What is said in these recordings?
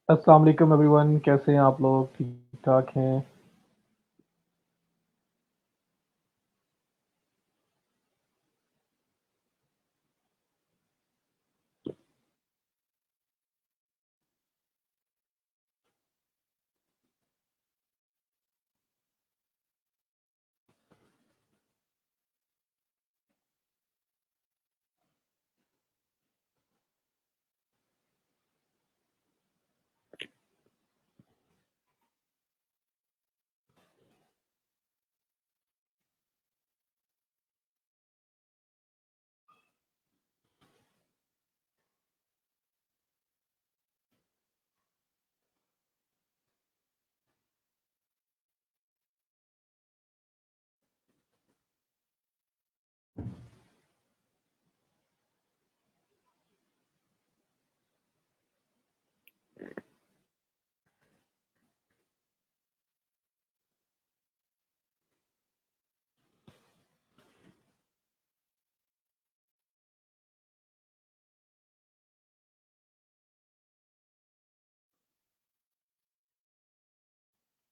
अस्सलाम वालेकुम एवरीवन, कैसे हैं आप लोग? ठीक ठाक हैं?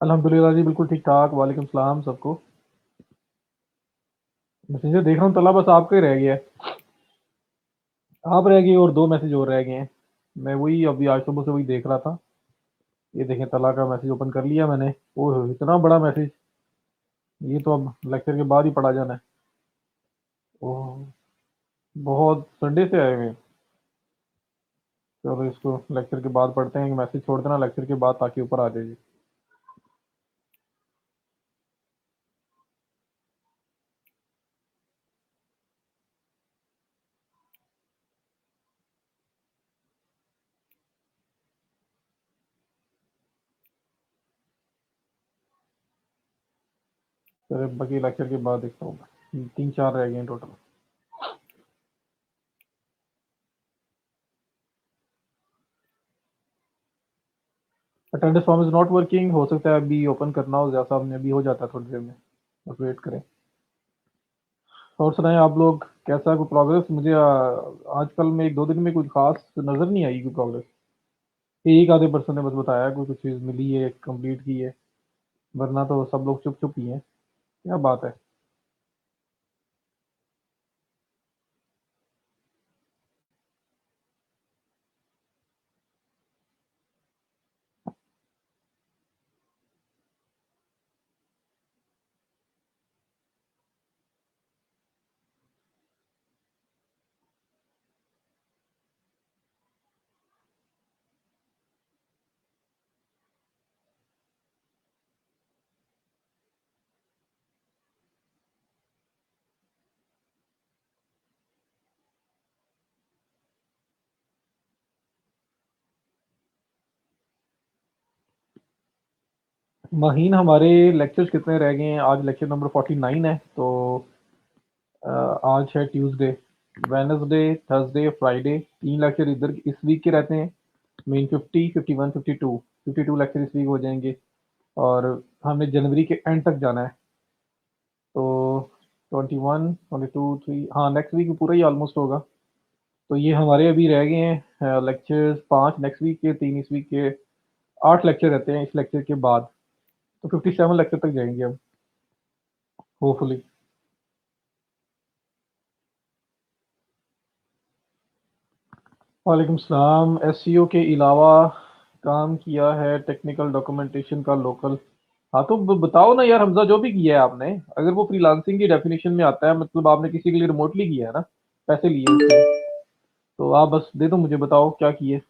अल्हम्दुलिल्लाह जी, बिल्कुल ठीक ठाक। वालेकुम सलाम सबको। मैसेज देख रहा हूँ, तला बस आपका ही रह गया है। आप रह गए और दो मैसेज और रह गए हैं। मैं वही अभी आज सुबह से वही देख रहा था। ये देखें, तला का मैसेज ओपन कर लिया मैंने। ओह, इतना बड़ा मैसेज! ये तो अब लेक्चर के बाद ही पढ़ा जाना है। ओह, बहुत संडे से आए हुए हैं। चलो इसको लेक्चर के बाद पढ़ते हैं। मैसेज छोड़ देना लेक्चर के बाद ताकि ऊपर आ जाए। चलो बाकी लेक्चर के बाद देखता हूँ। तीन चार रह गए हैं total. Attendance form is not working. हो सकता है अभी ओपन करना हो, जैसा आपने अभी हो जाता है थोड़ी देर में। बस वेट करें। और सुनाएं आप लोग, कैसा कोई प्रोग्रेस? मुझे आजकल में एक दो दिन में कुछ खास नज़र नहीं आई कोई प्रोग्रेस। एक आधे पर्सन ने बस बताया कोई कुछ चीज़ मिली है, कंप्लीट की है। वरना तो सब लोग चुप चुप ही हैं। क्या बात है? महीन, हमारे लेक्चर्स कितने रह गए हैं? आज लेक्चर नंबर 49 है। तो आज है ट्यूसडे, वेडनेसडे, थर्सडे, फ्राइडे। तीन लेक्चर इधर इस वीक के रहते हैं। मेन 50, 51, 52, 52 लेक्चर इस वीक हो जाएंगे। और हमें जनवरी के एंड तक जाना है। तो 21, 22, 3, हाँ नेक्स्ट वीक पूरा ही ऑलमोस्ट होगा। तो ये हमारे अभी रह गए हैं लेक्चर्स 5 नेक्स्ट वीक के, 3 इस वीक के। 8 लेक्चर रहते हैं इस लेक्चर के बाद। तो 57 लेक्चर तक जाएंगे हम, होपफुली। वालेकुम सलाम। एसईओ के अलावा काम किया है टेक्निकल डॉक्यूमेंटेशन का लोकल। हाँ तो बताओ ना यार हमजा, जो भी किया है आपने। अगर वो फ्रीलांसिंग की डेफिनेशन में आता है, मतलब आपने किसी के लिए रिमोटली किया है ना, पैसे लिए उससे, तो आप बस दे दो, मुझे बताओ क्या किए।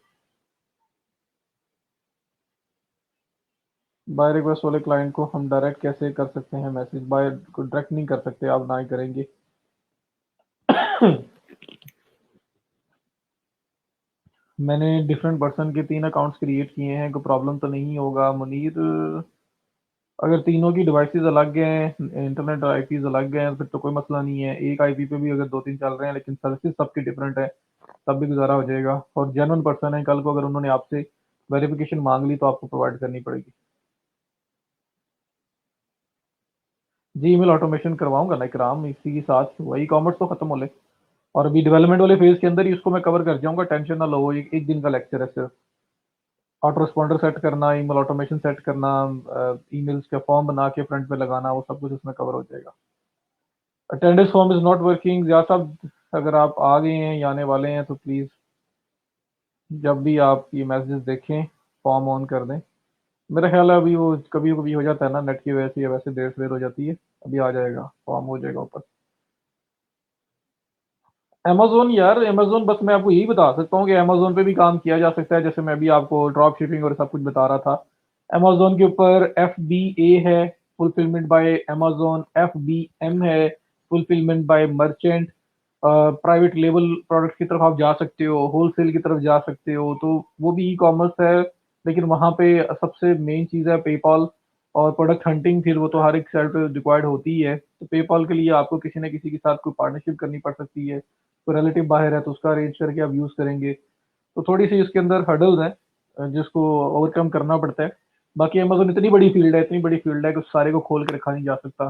बाय रिक्वेस्ट वाले क्लाइंट को हम डायरेक्ट कैसे कर सकते हैं मैसेज? बाय को डायरेक्ट नहीं कर सकते, आप ना ही करेंगे। मैंने डिफरेंट पर्सन के 3 अकाउंट्स क्रिएट किए हैं, कोई प्रॉब्लम तो नहीं होगा मुनीर? अगर तीनों की डिवाइसेस अलग हैं, इंटरनेट आईपीज अलग हैं, फिर तो कोई मसला नहीं है। एक आईपी पे भी अगर दो तीन चल रहे हैं लेकिन सर्विसेज सबकी डिफरेंट है, तब भी गुजारा हो जाएगा। और जेन्युइन पर्सन है, कल को अगर उन्होंने आपसे वेरिफिकेशन मांग ली तो आपको प्रोवाइड करनी पड़ेगी। जी, ईमेल ऑटोमेशन करवाऊंगा ना इकराम, इसी के साथ वही कॉमर्स तो खत्म हो ले। और अभी डेवलपमेंट वाले फेज के अंदर ही उसको मैं कवर कर जाऊंगा, टेंशन ना लो। एक दिन का लेक्चर है सिर्फ। ऑटो रिस्पॉन्डर सेट करना, ईमेल ऑटोमेशन सेट करना, ईमेल्स का फॉर्म बना के फ्रंट पे लगाना, वो सब कुछ उसमें कवर हो जाएगा। Attendance form is not working या सब, अगर आप आ गए हैं या आने वाले हैं तो प्लीज़ जब भी आप ये मैसेजेस देखें फॉर्म ऑन कर दें। मेरा ख्याल है अभी वो कभी कभी हो जाता है ना नेट की वजह से, या वैसे देर सवेर हो जाती है। अभी आ जाएगा, फॉर्म हो जाएगा ऊपर। अमेज़न यार, अमेज़न बस मैं आपको यही बता सकता हूँ कि अमेज़न पे भी काम किया जा सकता है, जैसे मैं भी आपको ड्रॉप शिपिंग और सब कुछ बता रहा था। अमेज़न के ऊपर एफबीए है, फुलफिलमेंट बाय अमेज़न, एफबीएम है, fulfilment bye merchant. Private label products की तरफ आप जा सकते हो, होलसेल की तरफ जा सकते हो, तो वो भी ई कॉमर्स है। लेकिन वहाँ पे सबसे मेन चीज़ है पेपॉल और प्रोडक्ट हंटिंग, फिर वो तो हर एक साइड पे रिक्वायर्ड होती ही है। तो पेपॉल के लिए आपको किसी न किसी के साथ कोई पार्टनरशिप करनी पड़ सकती है। कोई रिलेटिव बाहर है तो उसका अरेंज करके आप यूज़ करेंगे। तो थोड़ी-सी इसके अंदर हर्डल्स हैं जिसको ओवरकम करना पड़ता है। बाकी अमेज़न इतनी बड़ी फ़ील्ड है, इतनी बड़ी फ़ील्ड है कि उस सारे को खोल के रखा नहीं जा सकता।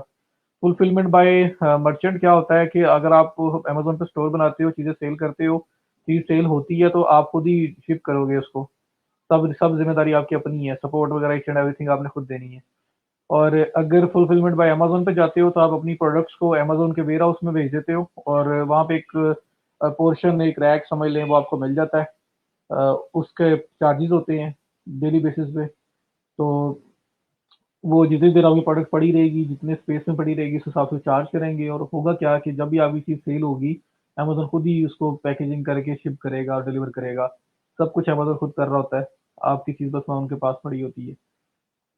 फुलफिलमेंट बाय मर्चेंट क्या होता है कि अगर आप अमेज़न पे स्टोर बनाते हो, चीज़ें सेल करते हो, चीज़ सेल होती है तो आप खुद ही शिप करोगे उसको। सब सब ज़िम्मेदारी आपकी अपनी है, सपोर्ट वगैरह ईच एंड एवरीथिंग आपने खुद देनी है। और अगर फुलफिलमेंट बाय अमेज़न पे जाते हो तो आप अपनी प्रोडक्ट्स को अमेज़न के वेयरहाउस में भेज देते हो और वहाँ पे एक पोर्शन, एक रैक समझ लें, वो आपको मिल जाता है। अ, उसके चार्जेस होते हैं डेली बेसिस पे। तो वो जितनी देर आपकी प्रोडक्ट पड़ी रहेगी, जितने स्पेस में पड़ी रहेगी, उस हिसाब से चार्ज करेंगे। और होगा क्या कि जब भी आपकी चीज़ सेल होगी, अमेज़न खुद ही उसको पैकेजिंग करके शिप करेगा और डिलीवर करेगा। सब कुछ अमेज़न खुद कर रहा होता है, आपकी चीज़ बस वहाँ उनके पास पड़ी होती है।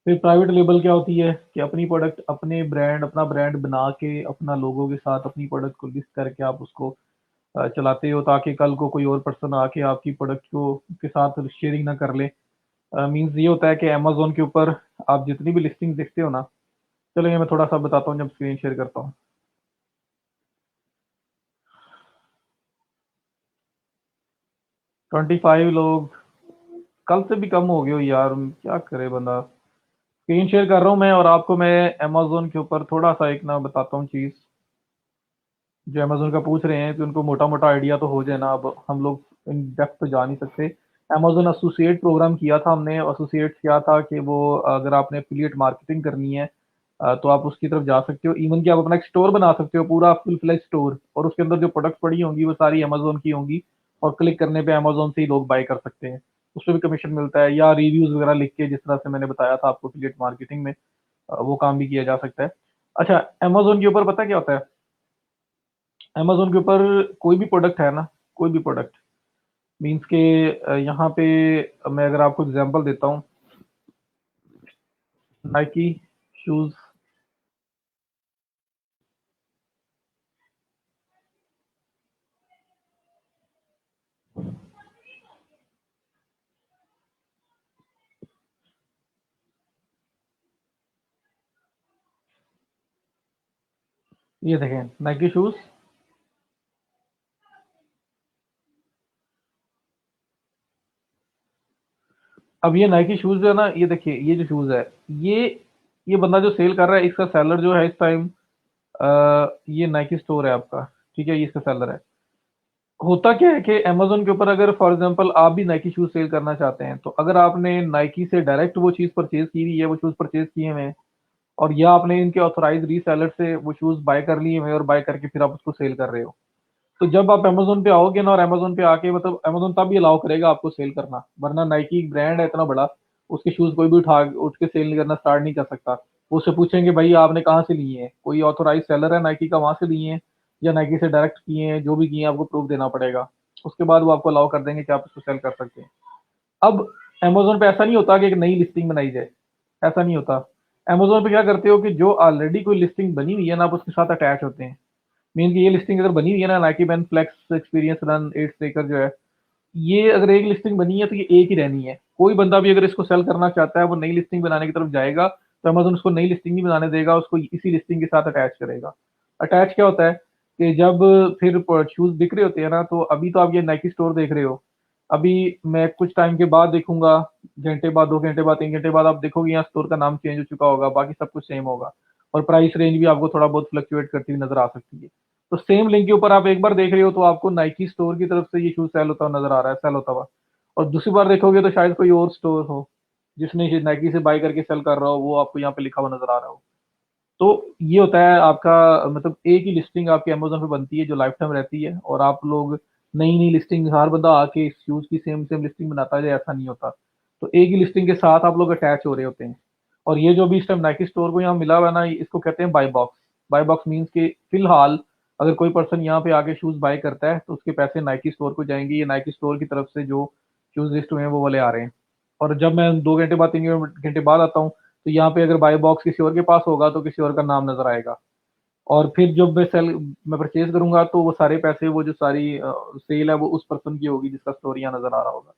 फिर प्राइवेट लेबल क्या होती है कि अपनी प्रोडक्ट, अपने ब्रांड, अपना ब्रांड बना के अपना लोगों के साथ अपनी प्रोडक्ट को लिस्ट करके आप उसको चलाते हो, ताकि कल को कोई और पर्सन आके आपकी प्रोडक्ट को के साथ शेयरिंग ना कर ले। मीन्स ये होता है कि अमेज़न के ऊपर आप जितनी भी लिस्टिंग देखते हो ना, चलो ये मैं थोड़ा सा बताता हूँ जब स्क्रीन शेयर करता हूँ। 25 लोग, कल से भी कम हो गए हो यार, क्या करे बंदा। स्क्रीन शेयर कर रहा हूँ मैं और आपको मैं अमेज़न के ऊपर थोड़ा सा एक ना बताता हूँ चीज़, जो अमेज़न का पूछ रहे हैं कि उनको मोटा-मोटा आइडिया तो हो जाए ना। अब हम लोग इन डेप्थ तो जा नहीं सकते। अमेज़न एसोसिएट प्रोग्राम किया था हमने। एसोसिएट क्या था कि वो अगर आपने एफ़िलिएट मार्केटिंग करनी है तो आप उसकी तरफ जा सकते हो। इवन कि आप अपना एक स्टोर बना सकते हो, पूरा फुल फ्लेज स्टोर, और उसके अंदर जो प्रोडक्ट पड़ी होंगी वो सारी अमेज़न की होंगी और क्लिक करने पे अमेज़न से ही लोग बाय कर सकते हैं। उसपे भी कमीशन मिलता है, या रिव्यूज़ वगैरह लिख के जिस तरह से मैंने बताया था आपको एफ़िलिएट मार्केटिंग में, वो काम भी किया जा सकता है। अच्छा, अमेज़न के ऊपर पता है क्या होता है? अमेज़न के ऊपर कोई भी प्रोडक्ट है ना, कोई भी प्रोडक्ट, मीन्स के यहाँ पे मैं अगर आपको एग्ज़ाम्पल देता हूँ, नाइकी शूज़, ये देखें नाइकी शूज़। अब ये नाइकी शूज़ जो है ना, ये देखिए ये जो शूज़ है, ये ये बंदा जो सेल कर रहा है, इसका सेलर जो है इस टाइम, ये नाइकी स्टोर है आपका, ठीक है? ये इसका सेलर है। होता क्या है कि अमेज़न के ऊपर अगर फॉर एग्ज़ाम्पल आप भी नाइकी शूज़ सेल करना चाहते हैं, तो अगर आपने नाइकी से डायरेक्ट वो चीज़ परचेज़ की हुई है, वो शूज़ परचेज़ किए हुए हैं, और या आपने इनके ऑथराइज़ रीसेलर से वो शूज़ बाय कर लिए हुए हैं और बाय करके फिर आप उसको सेल कर रहे हो। तो जब आप अमेज़न पे आओगे ना, और अमेज़न पे आके मतलब अमेज़न तब ही अलाउ करेगा आपको सेल करना, वरना नाइकी एक ब्रांड है इतना बड़ा, उसके शूज़ कोई भी उठ के सेल नहीं करना स्टार्ट नहीं कर सकता। वो उससे पूछेंगे भाई आपने कहाँ से लिए हैं? कोई ऑथराइज़ सेलर है नाइकी का, वहाँ से लिए हैं या नाइकी से डायरेक्ट किए हैं? जो भी किए हैं आपको प्रूफ देना पड़ेगा। उसके बाद वो आपको अलाउ कर देंगे कि आप इसको सेल कर सकते हैं। अब अमेज़न पे ऐसा नहीं होता कि एक नई लिस्टिंग बनाई जाए, ऐसा नहीं होता। अमेज़न पे क्या करते हो कि जो ऑलरेडी कोई लिस्टिंग बनी हुई है ना, आप उसके साथ अटैच होते हैं। मीन की ये लिस्टिंग अगर बनी हुई है ना, Nike men flex experience run 8 स्टेकर जो है, ये अगर एक लिस्टिंग बनी है तो ये एक ही रहनी है। कोई बंदा भी अगर इसको सेल करना चाहता है, वो नई लिस्टिंग बनाने की तरफ जाएगा, तो अमेज़न उसको नई लिस्टिंग नहीं बनाने देगा, उसको इसी लिस्टिंग के साथ अटैच करेगा। अटैच क्या होता है कि जब फिर शूज़ बिक रहे होते हैं ना, तो अभी तो आप ये नाइकी स्टोर देख रहे हो। अभी मैं कुछ टाइम के बाद देखूँगा, घंटे बाद, 2 घंटे बाद, 3 घंटे बाद आप देखोगे यहाँ स्टोर का नाम चेंज हो चुका होगा, बाकी सब कुछ सेम होगा और प्राइस रेंज भी आपको थोड़ा बहुत फ्लक्चुएट करती हुई नज़र आ सकती है। तो सेम लिंक के ऊपर आप एक बार देख रहे हो तो आपको नाइकी स्टोर की तरफ से ये शूज़ सेल होता हुआ नज़र आ रहा है, सेल होता हुआ। और दूसरी बार देखोगे तो शायद कोई और स्टोर हो जिसने नाइकी से बाय करके सेल कर रहा हो, वो आपको यहाँ पे लिखा हुआ नजर आ रहा हो। तो ये होता है आपका, मतलब एक ही लिस्टिंग आपके अमेज़न पे बनती है जो लाइफ टाइम रहती है, और आप लोग नई-नई लिस्टिंग, हर बंदा आके इस शूज़ की सेम सेम लिस्टिंग बनाता है, ऐसा नहीं होता। तो एक ही लिस्टिंग के साथ आप लोग अटैच हो रहे होते हैं। और ये जो अभी इस टाइम नाइकी स्टोर को यहाँ मिला हुआ है ना, इसको कहते हैं buy box. Buy box means कि फिलहाल अगर कोई पर्सन यहाँ पे आके शूज़ बाय करता है, तो उसके पैसे नाइकी स्टोर को जाएँगे। ये नाइकी स्टोर की तरफ से जो शूज़ लिस्ट हुए हैं, वो वाले आ रहे हैं। और जब मैं 2 घंटे बाद, 3 घंटे बाद आता हूँ, तो यहाँ पे अगर बाय बॉक्स किसी और के पास होगा तो किसी और का नाम नज़र आएगा। और फिर जब मैं परचेज़ करूँगा तो वो सारे पैसे, वो जो सारी सेल है वो उस पर्सन की होगी जिसका स्टोर यहाँ नज़र आ रहा होगा।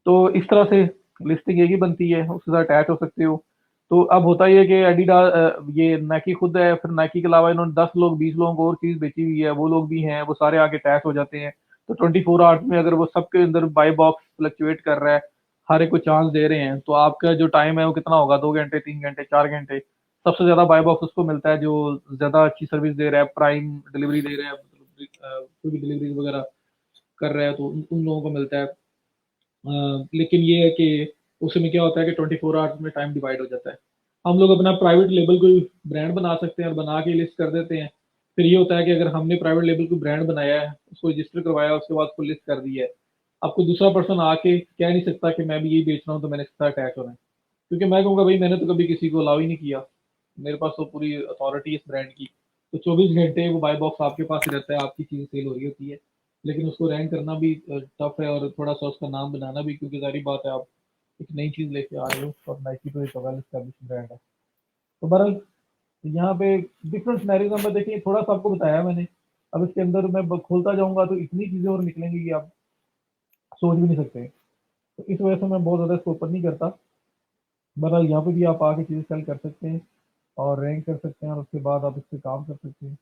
तो इस तरह से लिस्टिंग एक ही बनती है, उसके साथ अटैच हो सकते हो। तो अब होता ये है कि ये नाइकी खुद है, फिर नाइकी के अलावा इन्होंने 10 लोग, 20 लोगों को और चीज़ बेची हुई है, वो लोग भी हैं, वो सारे आके अटैच हो जाते हैं। तो 24 आवर्स में अगर वो सबके अंदर बाय बॉक्स फ्लक्चुएट कर रहा है, हर एक को चांस दे रहे हैं, तो आपका जो टाइम है वो कितना होगा, 2 घंटे, 3 घंटे, 4 घंटे। सबसे ज़्यादा बाय बॉक्स उसको मिलता है जो ज़्यादा अच्छी सर्विस दे रहा है, प्राइम डिलीवरी दे रहा है, कोई भी डिलीवरी वगैरह कर रहा है, तो उन उन लोगों को मिलता है। लेकिन ये है कि उसमें क्या होता है कि 24 आवर्स में टाइम डिवाइड हो जाता है। हम लोग अपना प्राइवेट लेबल कोई ब्रांड बना सकते हैं और बना के लिस्ट कर देते हैं। फिर ये होता है कि अगर हमने प्राइवेट लेबल कोई ब्रांड बनाया है, उसको रजिस्टर करवाया, उसके बाद उसको लिस्ट कर दिया है, आपको दूसरा पर्सन आके कह नहीं सकता कि मैं भी यही बेच रहा हूँ तो मैंने इसके साथ अटैच होना है। क्योंकि मैं कहूँगा भाई मैंने तो कभी किसी को अलाउ ही नहीं किया, मेरे पास तो पूरी अथॉरिटी है इस ब्रांड की। तो 24 घंटे वो बाय बॉक्स आपके पास ही रहता है, आपकी चीज़ सेल हो रही होती है। लेकिन उसको रैंक करना भी टफ है, और थोड़ा सा उसका नाम बनाना भी, क्योंकि जारी बात है आप एक नई चीज़ लेके आ रहे हो, और नाइकी तो एक वेल एस्टेब्लिश ब्रांड है। तो बहरहाल यहाँ पे डिफरेंट सिनेरियोज में देखिए, थोड़ा सा आपको बताया मैंने। अब इसके अंदर मैं खोलता जाऊंगा तो इतनी चीज़ें और निकलेंगी कि आप सोच भी नहीं सकते। तो इस वजह से मैं बहुत ज़्यादा इसको ओपन नहीं करता। बहरहाल यहाँ पे भी आप आके चीज़ें सेल कर सकते हैं और रैंक कर सकते हैं, और उसके बाद आप इस पे काम कर सकते हैं।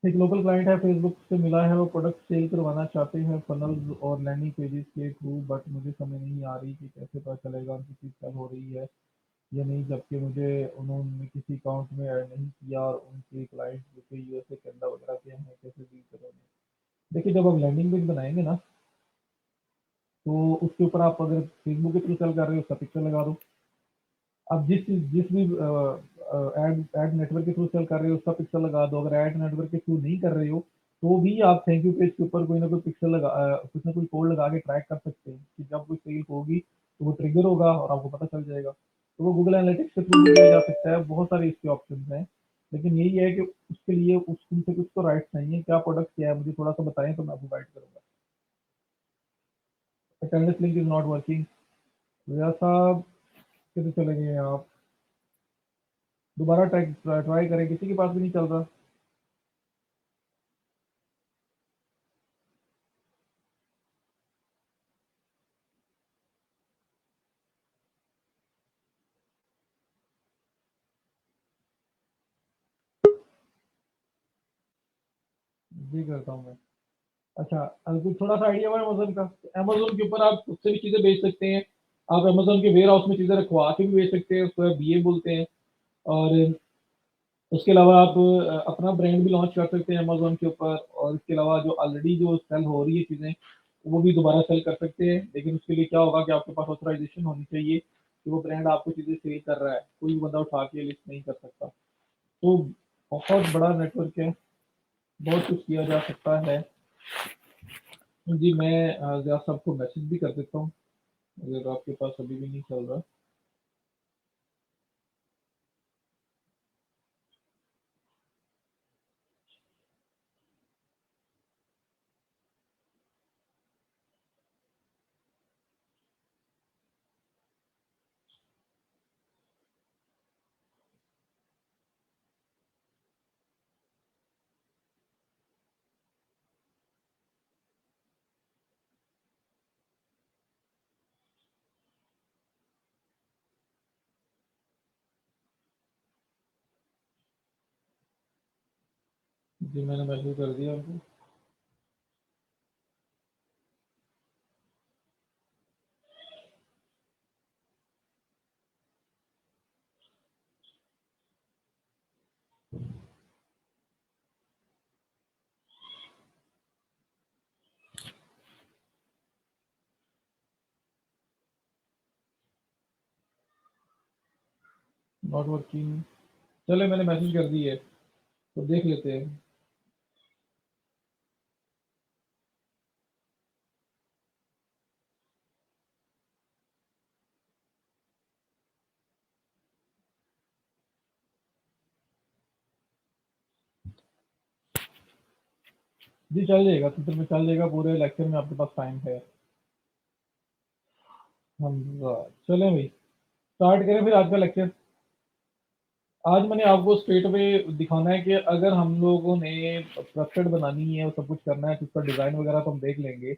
एक लोकल क्लाइंट है, फेसबुक से मिला है, वो प्रोडक्ट सेल करवाना चाहते हैं फनल्स और लैंडिंग पेजेस के थ्रू, बट मुझे समझ नहीं आ रही कि कैसे पता चलेगा उनकी चीज़ सेल हो रही है या नहीं, जबकि मुझे उन्होंने किसी अकाउंट में ऐड नहीं किया, और उनके क्लाइंट जो कि यूएसए, कनाडा वगैरह के हैं, कैसे डील करेंगे। देखिए, जब आप लैंडिंग पेज बनाएंगे ना, तो उसके ऊपर आप अगर फेसबुक के थ्रू सेल कर रहे हो, उसका पिक्चर लगा दो। आप जिस भी एड नेटवर्क के थ्रू सेल कर रहे हो, उसका पिक्चर लगा दो। अगर एड नेटवर्क के थ्रू नहीं कर रहे हो, तो भी आप थैंक यू पेज के ऊपर कोई ना कोई पिक्चर कुछ ना कोई कोड लगा के ट्रैक कर सकते हैं कि जब कोई सेल होगी तो वो ट्रिगर होगा और आपको पता चल जाएगा। तो वो गूगल एनालिटिक्स के थ्रू भी किया जा सकता है, बहुत सारे इसके ऑप्शन हैं। लेकिन यही है कि उसके लिए उनसे कुछ तो राइट्स नहीं है। क्या प्रोडक्ट क्या है, मुझे थोड़ा सा बताएं तो मैं आपको गाइड करूंगा। Attendance link is not working, वैसा कैसे चले गए आप? दोबारा ट्राई करें, किसी के पास भी नहीं चल रहा। जी करता हूँ मैं। अच्छा, कुछ थोड़ा सा आइडिया हुआ अमेजोन का? अमेजोन के ऊपर आप खुद से भी चीज़ें बेच सकते हैं। आप अमेजोन के वेयर हाउस में चीज़ें रखवा के भी बेच सकते हैं, उसको बीए बोलते हैं। और उसके अलावा आप अपना ब्रांड भी लॉन्च कर सकते हैं अमेजोन के ऊपर। और इसके अलावा जो ऑलरेडी जो सेल हो रही है चीज़ें, वो भी दोबारा सेल कर सकते हैं। लेकिन उसके लिए क्या होगा कि आपके पास ऑथराइजेशन होनी चाहिए कि वो ब्रांड आपको चीज़ें सेल कर रहा है, कोई भी बंदा उठा के लिस्ट नहीं कर सकता। तो बहुत बड़ा नेटवर्क है, बहुत कुछ किया जा सकता है। जी, मैं ज़रा सबको मैसेज भी कर देता हूँ, अगर आपके पास अभी भी नहीं चल रहा। जी, मैंने मैसेज कर दिया उनको। Not working. चले मैंने मैसेज कर दी है तो देख लेते हैं। जी चल जाएगा, ट्विटर में चल जाएगा, पूरे लेक्चर में आपके पास टाइम है। हम चलें भाई, स्टार्ट करें फिर आज का लेक्चर। आज मैंने आपको स्ट्रेट अवे दिखाना है कि अगर हम लोगों ने वेबसाइट बनानी है और सब कुछ करना है तो उसका डिज़ाइन वगैरह तो हम देख लेंगे।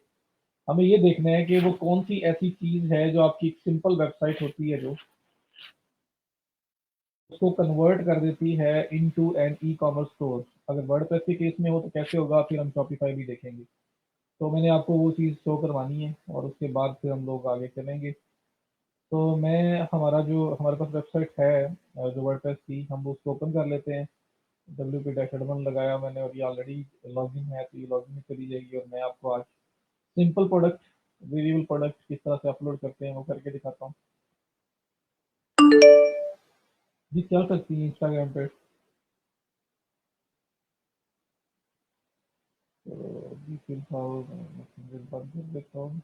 हमें ये देखना है कि वो कौन सी ऐसी चीज़ है जो आपकी एक सिंपल वेबसाइट होती है जो उसको कन्वर्ट कर देती है into an e commerce store. अगर वर्डप्रेस के केस में हो तो कैसे होगा, फिर हम शॉपिफाई भी देखेंगे। तो मैंने आपको वो चीज़ शो करवानी है और उसके बाद फिर हम लोग आगे चलेंगे। तो मैं हमारा जो हमारे पास वेबसाइट है जो वर्डप्रेस की, हम उसको ओपन कर लेते हैं। WP-1 लगाया मैंने और ये ऑलरेडी लॉगिन है, तो ये लॉगिन में चली जाएगी और मैं आपको आज सिंपल प्रोडक्ट, वेरिएबल प्रोडक्ट किस तरह से अपलोड करते हैं वो करके दिखाता हूँ। जी चल सकती है इंस्टाग्राम पे। तो जी फिलहाल मैं बंद कर देता हूँ।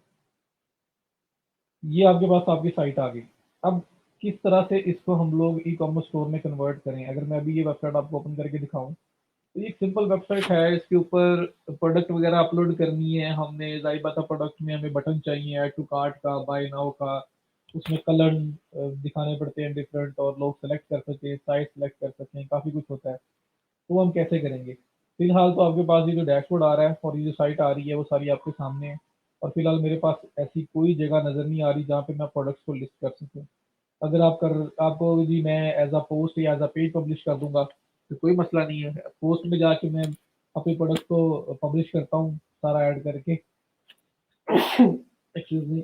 ये आपके पास आपकी साइट आ गई। अब किस तरह से इसको हम लोग ई कॉमर्स स्टोर में कन्वर्ट करें, अगर मैं अभी ये वेबसाइट आपको ओपन करके दिखाऊं तो ये एक सिंपल वेबसाइट है। इसके ऊपर प्रोडक्ट वगैरह अपलोड करनी है हमने, जाहिर बात है प्रोडक्ट में हमें बटन चाहिए ऐड टू कार्ट का, बाय नाउ का, उसमें कलर दिखाने पड़ते हैं डिफरेंट और लोग सेलेक्ट कर सकें, साइज सेलेक्ट कर सकें, काफ़ी कुछ होता है। तो वो हम कैसे करेंगे? फिलहाल तो आपके पास ये जो डैशबोर्ड आ रहा है और ये जो साइट आ रही है वो सारी आपके सामने है। और फिलहाल मेरे पास ऐसी कोई जगह नज़र नहीं आ रही जहाँ पे मैं प्रोडक्ट्स को लिस्ट कर सकूँ। अगर आपको जी मैं एज अ पोस्ट या एज अ पेज पब्लिश कर दूंगा तो कोई मसला नहीं है। पोस्ट में जाके मैं अपने प्रोडक्ट को पब्लिश करता हूँ सारा ऐड करके, एक्सक्यूज मी,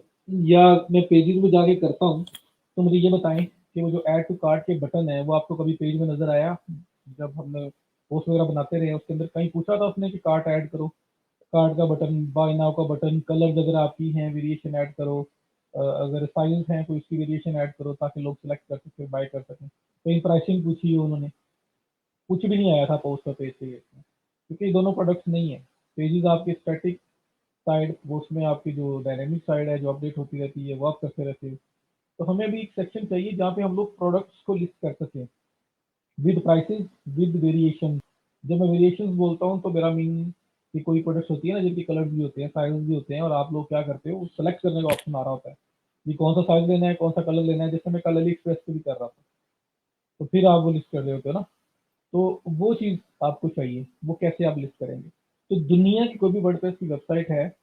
या मैं पेजेस में जाके करता हूँ। तो मुझे ये बताएं कि वो जो ऐड टू कार्ट के बटन है वो आपको कभी पेज में नजर आया? जब हमने पोस्ट वगैरह बनाते रहे उसके अंदर कहीं पूछा था उसने कि कार्ट ऐड करो? कार्ड का बटन, बाय नाउ का बटन, कलर्स अगर आपकी हैं वेरिएशन ऐड करो, अगर साइज हैं तो इसकी वेरिएशन ऐड करो ताकि लोग सेलेक्ट कर सकें, बाय कर सकें। कहीं प्राइसिंग पूछी है उन्होंने? कुछ भी नहीं आया था पोस्ट और पेज पे, क्योंकि ये दोनों प्रोडक्ट्स नहीं है। पेजेस आपकी स्टैटिक साइड, वो उसमें आपकी जो डायनेमिक साइड है जो अपडेट होती रहती है वो आप करते रहते हो। तो हमें भी एक सेक्शन चाहिए जहाँ पे हम लोग प्रोडक्ट्स को लिस्ट कर सकें विद प्राइसेस, विद वेरिएशन। जब मैं वेरिएशन बोलता हूँ तो मेरा मीन कि कोई प्रोडक्ट्स होती है ना जिनके कलर भी होते हैं, साइज भी होते हैं, और आप लोग क्या करते हो सेलेक्ट करने का ऑप्शन आ रहा होता है कि कौन सा साइज लेना है, कौन सा कलर लेना है, जैसे मैं कल अली एक्सप्रेस पे भी कर रहा था। तो फिर आप वो लिस्ट कर रहे होते हो ना, तो वो चीज़ आपको चाहिए। वो कैसे आप लिस्ट करेंगे? तो दुनिया की कोई भी वर्डप्रेस की वेबसाइट है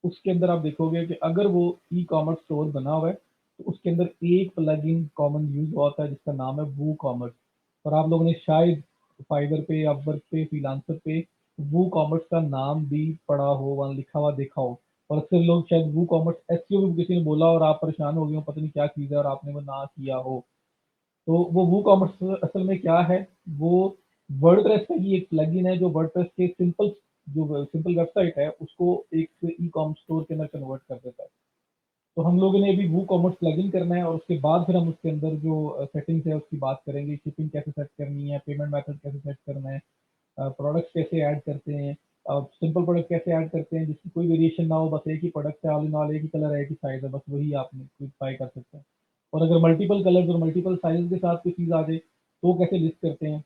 उसके अंदर आप देखोगे कि अगर वो ई कॉमर्स स्टोर बना हुआ है तो उसके अंदर एक प्लगइन कॉमन यूज होता है जिसका नाम है वू कॉमर्स। और आप लोगों ने शायद फाइवर पे, अपवर्क पे, फ्रीलांसर पे वू कॉमर्स का नाम भी पढ़ा हो, वहाँ लिखा हुआ देखा हो। और अक्सर लोग शायद वू कॉमर्स एसईओ भी किसी ने बोला और आप परेशान हो गए हो, पता नहीं क्या चीज़ है, और आपने वो ना किया हो। तो वो वूकॉमर्स असल में क्या है? वो वर्डप्रेस का ही एक प्लगइन है जो वर्डप्रेस के जो सिंपल वेबसाइट है उसको एक ई कॉमर्स स्टोर के अंदर कन्वर्ट कर देता है। तो हम लोगों ने अभी वो कॉमर्स प्लगइन करना है और उसके बाद फिर हम उसके अंदर जो सेटिंग्स है उसकी बात करेंगे। शिपिंग कैसे सेट करनी है, पेमेंट मेथड कैसे सेट करना है, प्रोडक्ट्स कैसे ऐड करते हैं, सिंपल प्रोडक्ट कैसे ऐड करते हैं जिसकी कोई वेरिएशन ना हो, बस एक ही प्रोडक्ट है, ऑल इन ऑल एक ही कलर है, एक ही साइज है, बस वही आपने कोई बाय कर सकते हैं। और अगर मल्टीपल कलर्स और मल्टीपल साइज के साथ कोई चीज़ आ जाए तो वो कैसे लिस्ट करते हैं,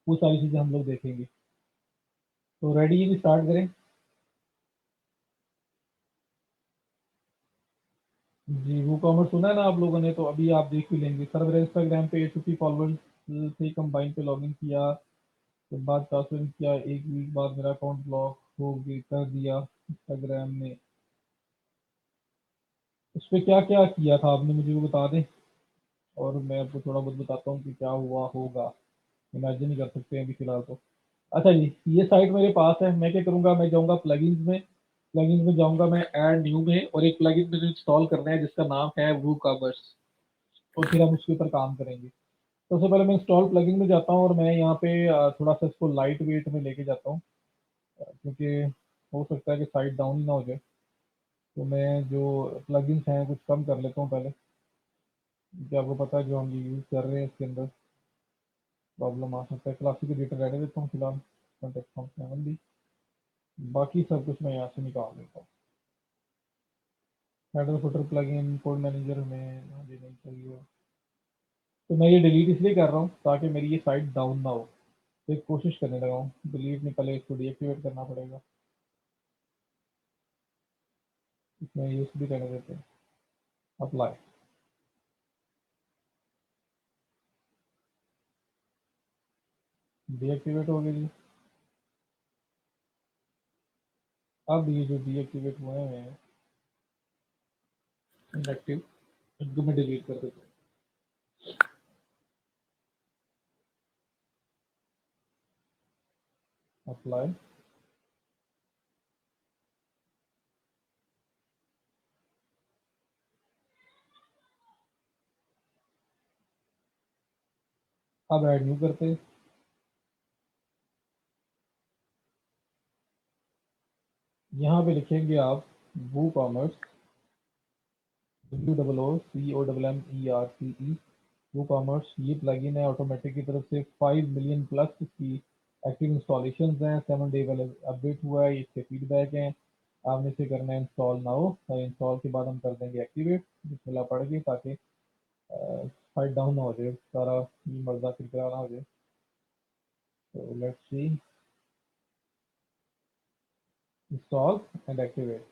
वो सारी चीज़ें हम लोग देखेंगे। तो रेडी है, स्टार्ट करें? जी वो कॉमर्स सुना है ना आप लोगों ने, तो अभी आप देख भी लेंगे। सर मेरे इंस्टाग्राम पे 850 फॉलोअर्स से कंबाइन पे लॉगिन किया, फिर बाद ट्रांसफर किया, एक वीक बाद मेरा अकाउंट ब्लॉक हो गया, कर दिया इंस्टाग्राम ने। उस पर क्या क्या किया था आपने मुझे वो बता दें और मैं आपको थोड़ा बहुत बताता हूँ कि क्या हुआ होगा। इमेजिन ही कर सकते हैं अभी फिलहाल तो। अच्छा जी, ये साइट मेरे पास है। मैं क्या करूँगा, मैं जाऊँगा प्लगइन्स में, प्लगइन्स में जाऊँगा मैं ऐड न्यू में, और एक प्लगइन मुझे इंस्टॉल करना है जिसका नाम है वू कॉमर्स। और फिर हम उसके ऊपर काम करेंगे। सबसे पहले मैं इंस्टॉल प्लगइन में जाता हूँ और मैं यहाँ पे थोड़ा सा इसको लाइट वेट में लेके जाता हूँ, क्योंकि हो सकता है कि साइट डाउन ही ना हो जाए। तो मैं जो प्लगइन्स हैं कुछ कम कर लेता हूँ पहले। कि आपको पता है जो हम ये यूज़ कर रहे हैं इसके अंदर प्रॉब्लम आ सकता है। क्लासिक एडिटर रहने देता हूँ फिलहाल, कॉन्टेक्स्ट फंक्शन भी, बाकी सब कुछ मैं यहाँ से निकाल देता हूँ। Header footer plugin code manager में मुझे नहीं चाहिए, तो मैं ये डिलीट इसलिए कर रहा हूँ ताकि मेरी ये साइट डाउन ना हो। तो एक कोशिश करने लगा हूँ, डिलीट नहीं, पहले इसको डीएक्टिवेट करना पड़ेगा। इसमें यूज भी करने देते हैं, अप्लाई, डीएक्टिवेट हो गया जी। अब ये जो डीएक्टिवेट हुए हैं इनएक्टिव, इनको मैं डिलीट कर देता हूँ, अप्लाई। अब ऐड न्यू करते हैं, यहाँ पे लिखेंगे आप वो कॉमर्स, WOOCOMMERCE, वो कॉमर्स। ये प्लगइन है ऑटोमेटिक की तरफ से, 5 मिलियन प्लस इसकी एक्टिव इंस्टॉलेशन हैं, 7 डे वाले अपडेट हुआ है, इसके फीडबैक हैं। आपने इसे करना है इंस्टॉल नाउ, और इंस्टॉल के बाद हम कर देंगे एक्टिवेट, बिस्मिल्लाह पढ़ के, ताकि फाइट डाउन ना हो जाए, सारा ये मर्जा किरकिरा ना हो जाए। तो let's see, install and activate.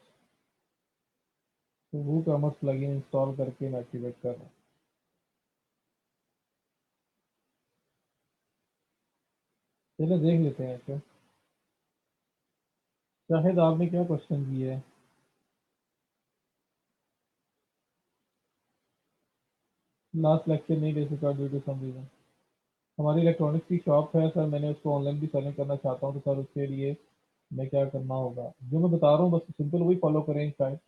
तो वो कॉमर्स प्लगइन इंस्टॉल करके मैं एक्टिवेट कर रहा हूँ। चलो देख लेते हैं इसको। शाहिद आपने क्या क्वेश्चन किया है? लास्ट लेक्चर नहीं दे सका ड्यू टू सम रीजन। हमारी इलेक्ट्रॉनिक्स की शॉप है सर, मैंने उसको ऑनलाइन भी सेलिंग करना चाहता हूँ, तो सर उसके लिए मैं क्या करना होगा? जो मैं बता रहा हूँ बस सिंपल वही फॉलो करें शायद।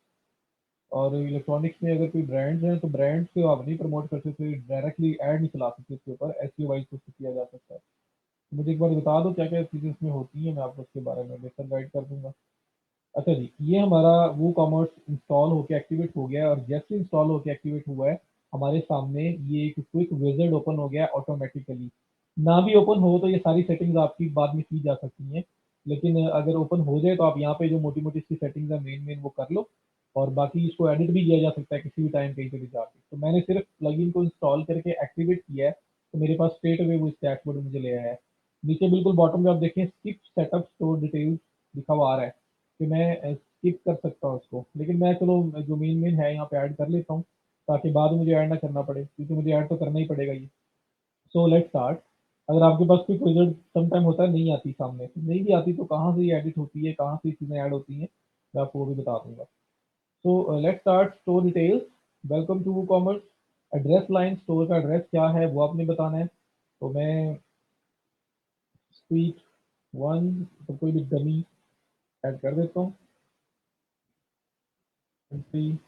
और इलेक्ट्रॉनिक्स में अगर कोई ब्रांड्स हैं तो ब्रांड्स को आप नहीं प्रमोट कर सकते, डायरेक्टली ऐड नहीं चला सकते उसके ऊपर, एसईओ वाइज कुछ किया जा सकता है। तो मुझे एक बार बता दो क्या क्या चीज़ें इसमें होती हैं, मैं आपको उसके बारे में बेहतर गाइड कर दूंगा। अच्छा जी, ये हमारा वो कॉमर्स इंस्टॉल होके एक्टिवेट हो गया है, और जैसे इंस्टॉल होके एक्टिवेट हुआ है हमारे सामने ये एक क्विक विज़ार्ड ओपन हो गया ऑटोमेटिकली। ना भी ओपन हो तो ये सारी सेटिंग्स आपकी बाद में की जा सकती हैं, लेकिन अगर ओपन हो जाए तो आप यहाँ पे जो मोटी मोटी इसकी सेटिंग्स है मेन मेन वो कर लो, और बाकी इसको एडिट भी किया जा सकता है किसी भी टाइम कहीं पे भी जाके। तो मैंने सिर्फ प्लगइन को इंस्टॉल करके एक्टिवेट किया है, तो मेरे पास स्ट्रेट अवे वो इस डैशबोर्ड में मुझे ले आया है। नीचे बिल्कुल बॉटम में आप देखें स्किप सेटअप स्टोर डिटेल्स लिखा हुआ आ रहा है, कि मैं स्किप कर सकता हूँ उसको, लेकिन मैं चलो जो मेन मेन है यहाँ पे ऐड कर लेता हूँ, ताकि बाद में मुझे ऐड ना करना पड़े, क्योंकि मुझे ऐड तो करना ही पड़ेगा ये। सो लेट्स स्टार्ट। अगर आपके पास कोई रिजल्ट सम टाइम होता है नहीं आती सामने, नहीं भी आती तो कहाँ से ये एडिट होती है, कहाँ से चीज़ें ऐड होती हैं, मैं आपको वो भी बता दूंगा। So let's start store details. Welcome to commerce. Address line, store का एड्रेस क्या है वो आपने बताना है। तो मैं स्ट्रीट 1 तो कोई भी डमी ऐड कर देता हूँ। कंट्री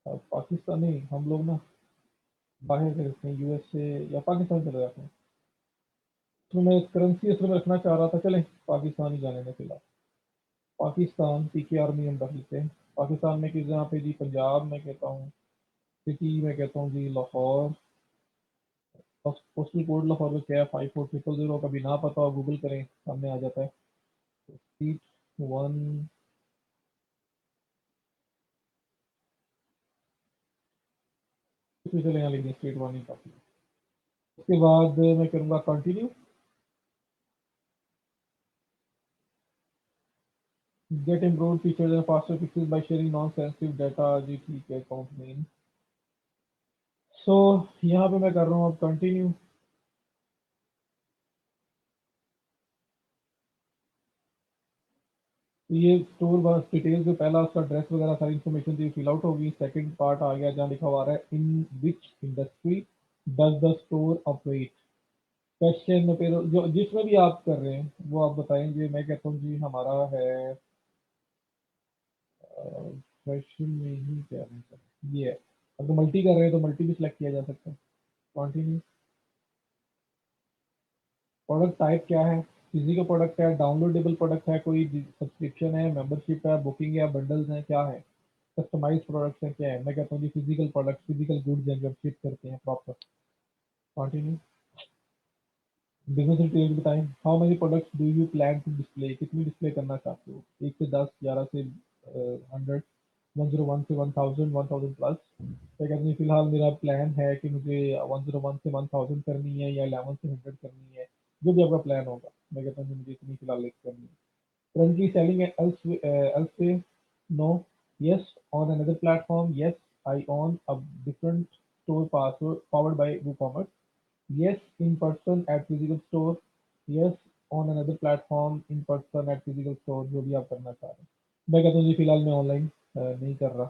पाकिस्तानी, हम लोग ना बाहर से रखते हैं, यूएस से या पाकिस्तान चले जाते हैं। तो मैं करेंसी असल में रखना चाह रहा था, चलें पाकिस्तान ही जाने में फिलहाल। पाकिस्तान पीके आर्मी हम रख लेते हैं। पाकिस्तान में किस जगह पे जी? पंजाब में कहता हूँ, सिटी में कहता हूँ जी लाहौर। पोस्टल कोड लाहौर में क्या है? 54000। कभी ना पता हो गूगल करें, सामने आ जाता है। स्ट्रीट 1, चले यहाँ लिखेंगे स्ट्रीट 1 ही काफी। उसके बाद मैं करूँगा continue. Get improve features and faster fixes by sharing non sensitive data, जी ठीक है, अकाउंट नेम। सो यहाँ पे मैं कर रहा हूँ अब कंटिन्यू। तो ये स्टोर बस डिटेल जो पहला उसका एड्रेस वगैरह सारी इन्फॉर्मेशन थी फिल आउट होगी। सेकंड पार्ट आ गया जहाँ लिखा हुआ है in which industry does the store operate. Question फिर जो जिसमें भी आप कर रहे हैं वो आप बताएंगे। मैं कहता हूँ जी हमारा है क्वेश्चन में ही क्या है सर, ये है। अगर मल्टी कर रहे हैं तो मल्टी भी सिलेक्ट किया जा सकता है। कंटिन्यू। प्रोडक्ट टाइप क्या है? किसी का प्रोडक्ट है, डाउनलोडेबल प्रोडक्ट है, कोई सब्सक्रिप्शन है, मेंबरशिप है, बुकिंग है, बंडल्स हैं, क्या है? कस्टमाइज प्रोडक्ट्स हैं, क्या है? मैं कहता हूँ जी फिजिकल प्रोडक्ट, फिजिकल गुड्स हैं जो हम शिप करते हैं प्रॉपर। कंटिन्यू। बिजनेस डिटेल्स बताएं। How many products do you plan to display, कितनी डिस्प्ले करना चाहते हो? 1 से 10, 11 से 100, 101 से 1000, 1000 प्लस। क्या कहते हैं, फिलहाल मेरा प्लान है कि मुझे 101 से 1000 करनी है या 11 से 100 करनी है, जो भी आपका प्लान होगा। मैं कहता हूँ कि मुझे इतनी फिलहाल लिस्ट करनी है। Currently selling elsewhere? No. Yes. On another platform? Yes. I own a different store password powered by WooCommerce. Yes. In person at physical store? Yes. On another platform, in person at physical store, जो भी आप करना चाह रहे हैं। मैं कहता हूँ जी फिलहाल मैं ऑनलाइन नहीं कर रहा,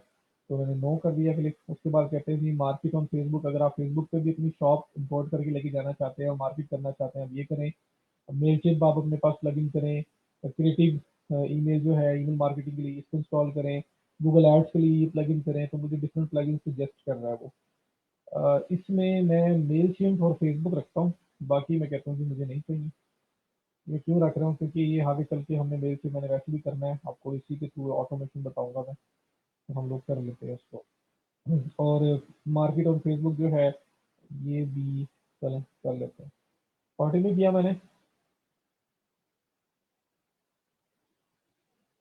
तो मैंने नो कर दिया क्लिक। उसके बाद कहते हैं जी मार्केट ऑन फेसबुक, अगर आप फेसबुक पे भी अपनी शॉप इंपोर्ट करके लेके जाना चाहते हैं और मार्केट करना चाहते हैं, अब ये करें। मेलचिप आप अपने पास प्लगइन करें। क्रिएटिव ईमेल जो है ईमेल मार्केटिंग के लिए इसको इंस्टॉल करें। गूगल एड्स के लिए ये प्लगइन करें। तो मुझे डिफरेंट प्लगइन सजेस्ट कर रहा है वो। इसमें मैं मेलचिप और फेसबुक रखता हूँ, बाकी मैं कहता हूँ कि मुझे नहीं चाहिए। ये क्यों रख रहा हूँ, क्योंकि ये आगे चल के हमने मेलचिप मैंने वैसे भी करना है, आपको इसी के थ्रू ऑटोमेशन बताऊंगा मैं, तो हम लोग कर लेते हैं उसको। और मार्केट और फेसबुक जो है ये भी चलें कर लेते हैं। कंटिन्यू किया मैंने।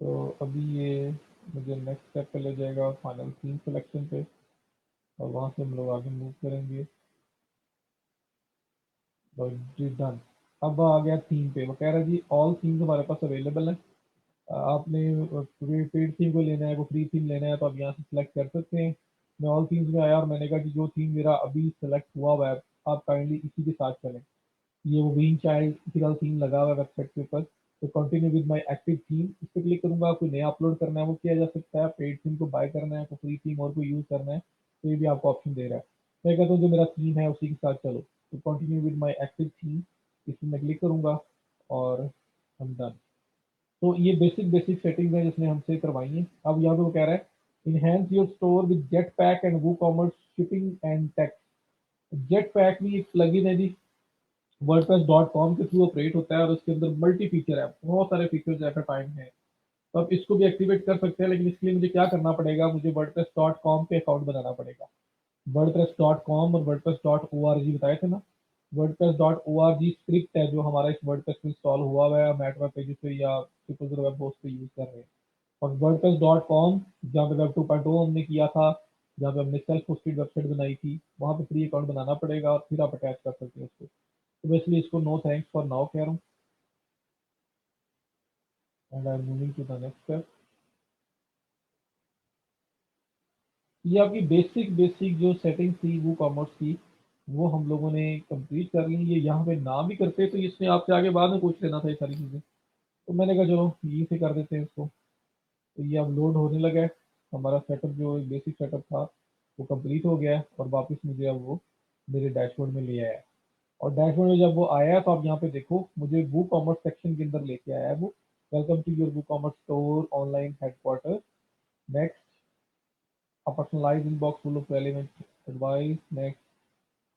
तो अभी ये मुझे नेक्स्ट स्टेप पे ले जाएगा, फाइनल थीम सिलेक्शन पे, और वहाँ से हम लोग आगे मूव करेंगे। तो जी डन। अब आ गया थीम पे, वो कह रहा है जी ऑल थीम्स हमारे पास अवेलेबल है। आपने पेड थीम को लेना है, को फ्री थीम लेना है, तो आप यहाँ से सिलेक्ट कर सकते हैं। मैं ऑल थीम्स में आया और मैंने कहा कि जो थीम मेरा अभी सेलेक्ट हुआ हुआ है आप काइंडली इसी के साथ चलें। ये वो ग्रीन चाइल्ड फिलहाल थीम लगा हुआ है वेबसाइट के ऊपर। तो continue with my active theme, इस पर क्लिक करूंगा। कोई नया अपलोड करना है वो किया जा सकता है, पेड थीम को बाय करना है, कोई फ्री थीम और कोई यूज करना है, तो ये भी आपको ऑप्शन दे रहा है। मैं कहता हूँ जो मेरा थीम है उसी के साथ चलो। तो continue with my active theme, इसमें मैं क्लिक करूंगा और हम डन। तो ये बेसिक बेसिक सेटिंग्स है जिसने हमसे करवाई है। अब यहाँ पे वो कह रहा है enhance your store with Jetpack and WooCommerce shipping and tax. Jetpack भी एक प्लगइन है जी, वर्डप्रेस.com के थ्रू ऑपरेट होता है और उसके अंदर मल्टी फीचर है, बहुत सारे फीचर्स एट अ टाइम है। तो आप इसको भी एक्टिवेट कर सकते हैं, लेकिन इसके लिए मुझे क्या करना पड़ेगा, मुझे वर्डप्रेस.com पे अकाउंट बनाना पड़ेगा। वर्डप्रेस.com और वर्डप्रेस.org बताए थे ना। वर्डप्रेस.org स्क्रिप्ट है जो हमारा इस वर्डप्रेस में इंस्टॉल हुआ हुआ है, मैट वेब पेजेस पे या ट्रिपल वेब होस्ट पे यूज कर रहे हैं। और वर्डप्रेस.com जहाँ पे वेब 2.0 हमने किया था, जहाँ पे हमने सेल्फ होस्टेड वेबसाइट बनाई थी, वहाँ पे फ्री अकाउंट बनाना पड़ेगा और फिर आप अटैच कर सकते हैं उसको। तो इसलिए इसको नो थैंक्स फॉर नाउ कह रहा हूँ, and I am moving to the next step. ये आपकी बेसिक बेसिक जो सेटिंग थी वो कॉमर्स की, वो हम लोगों ने कंप्लीट कर ली। ये यहाँ पे ना भी करते तो इसने आपसे आगे बाद में पूछ लेना था ये सारी चीज़ें, तो मैंने कहा चलो यहीं से कर देते हैं इसको। तो ये अब लोड होने लगा है। हमारा सेटअप जो बेसिक सेटअप था वो कंप्लीट हो गया है और वापस मुझे अब वो मेरे डैशबोर्ड में ले आया है। और डैशबोर्ड में जब वो आया है तो आप यहाँ पे देखो मुझे वो कॉमर्स सेक्शन के अंदर लेके आया है वो। वेलकम टू योर वो commerce store online headquarter. Next, a personalized inbox full of relevant advice. Next,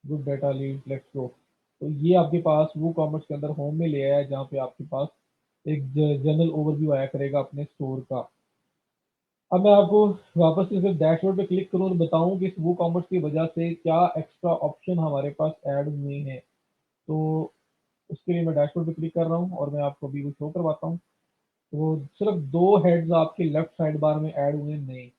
good data lead, let's go। तो ये आपके पास वो कॉमर्स के अंदर होम में ले आया है, जहाँ पे आपके पास एक जनरल ओवरव्यू आया करेगा अपने स्टोर का। अब मैं आपको वापस से सिर्फ डैशबोर्ड पे क्लिक करूँ और बताऊं कि इस वो कॉमर्स की वजह से क्या एक्स्ट्रा ऑप्शन हमारे पास ऐड हुए हैं। तो उसके लिए मैं डैशबोर्ड पे क्लिक कर रहा हूँ और मैं आपको अभी वो शो करवाता हूँ। तो सिर्फ 2 हेड्स आपके लेफ्ट साइड बार में ऐड हुए नए,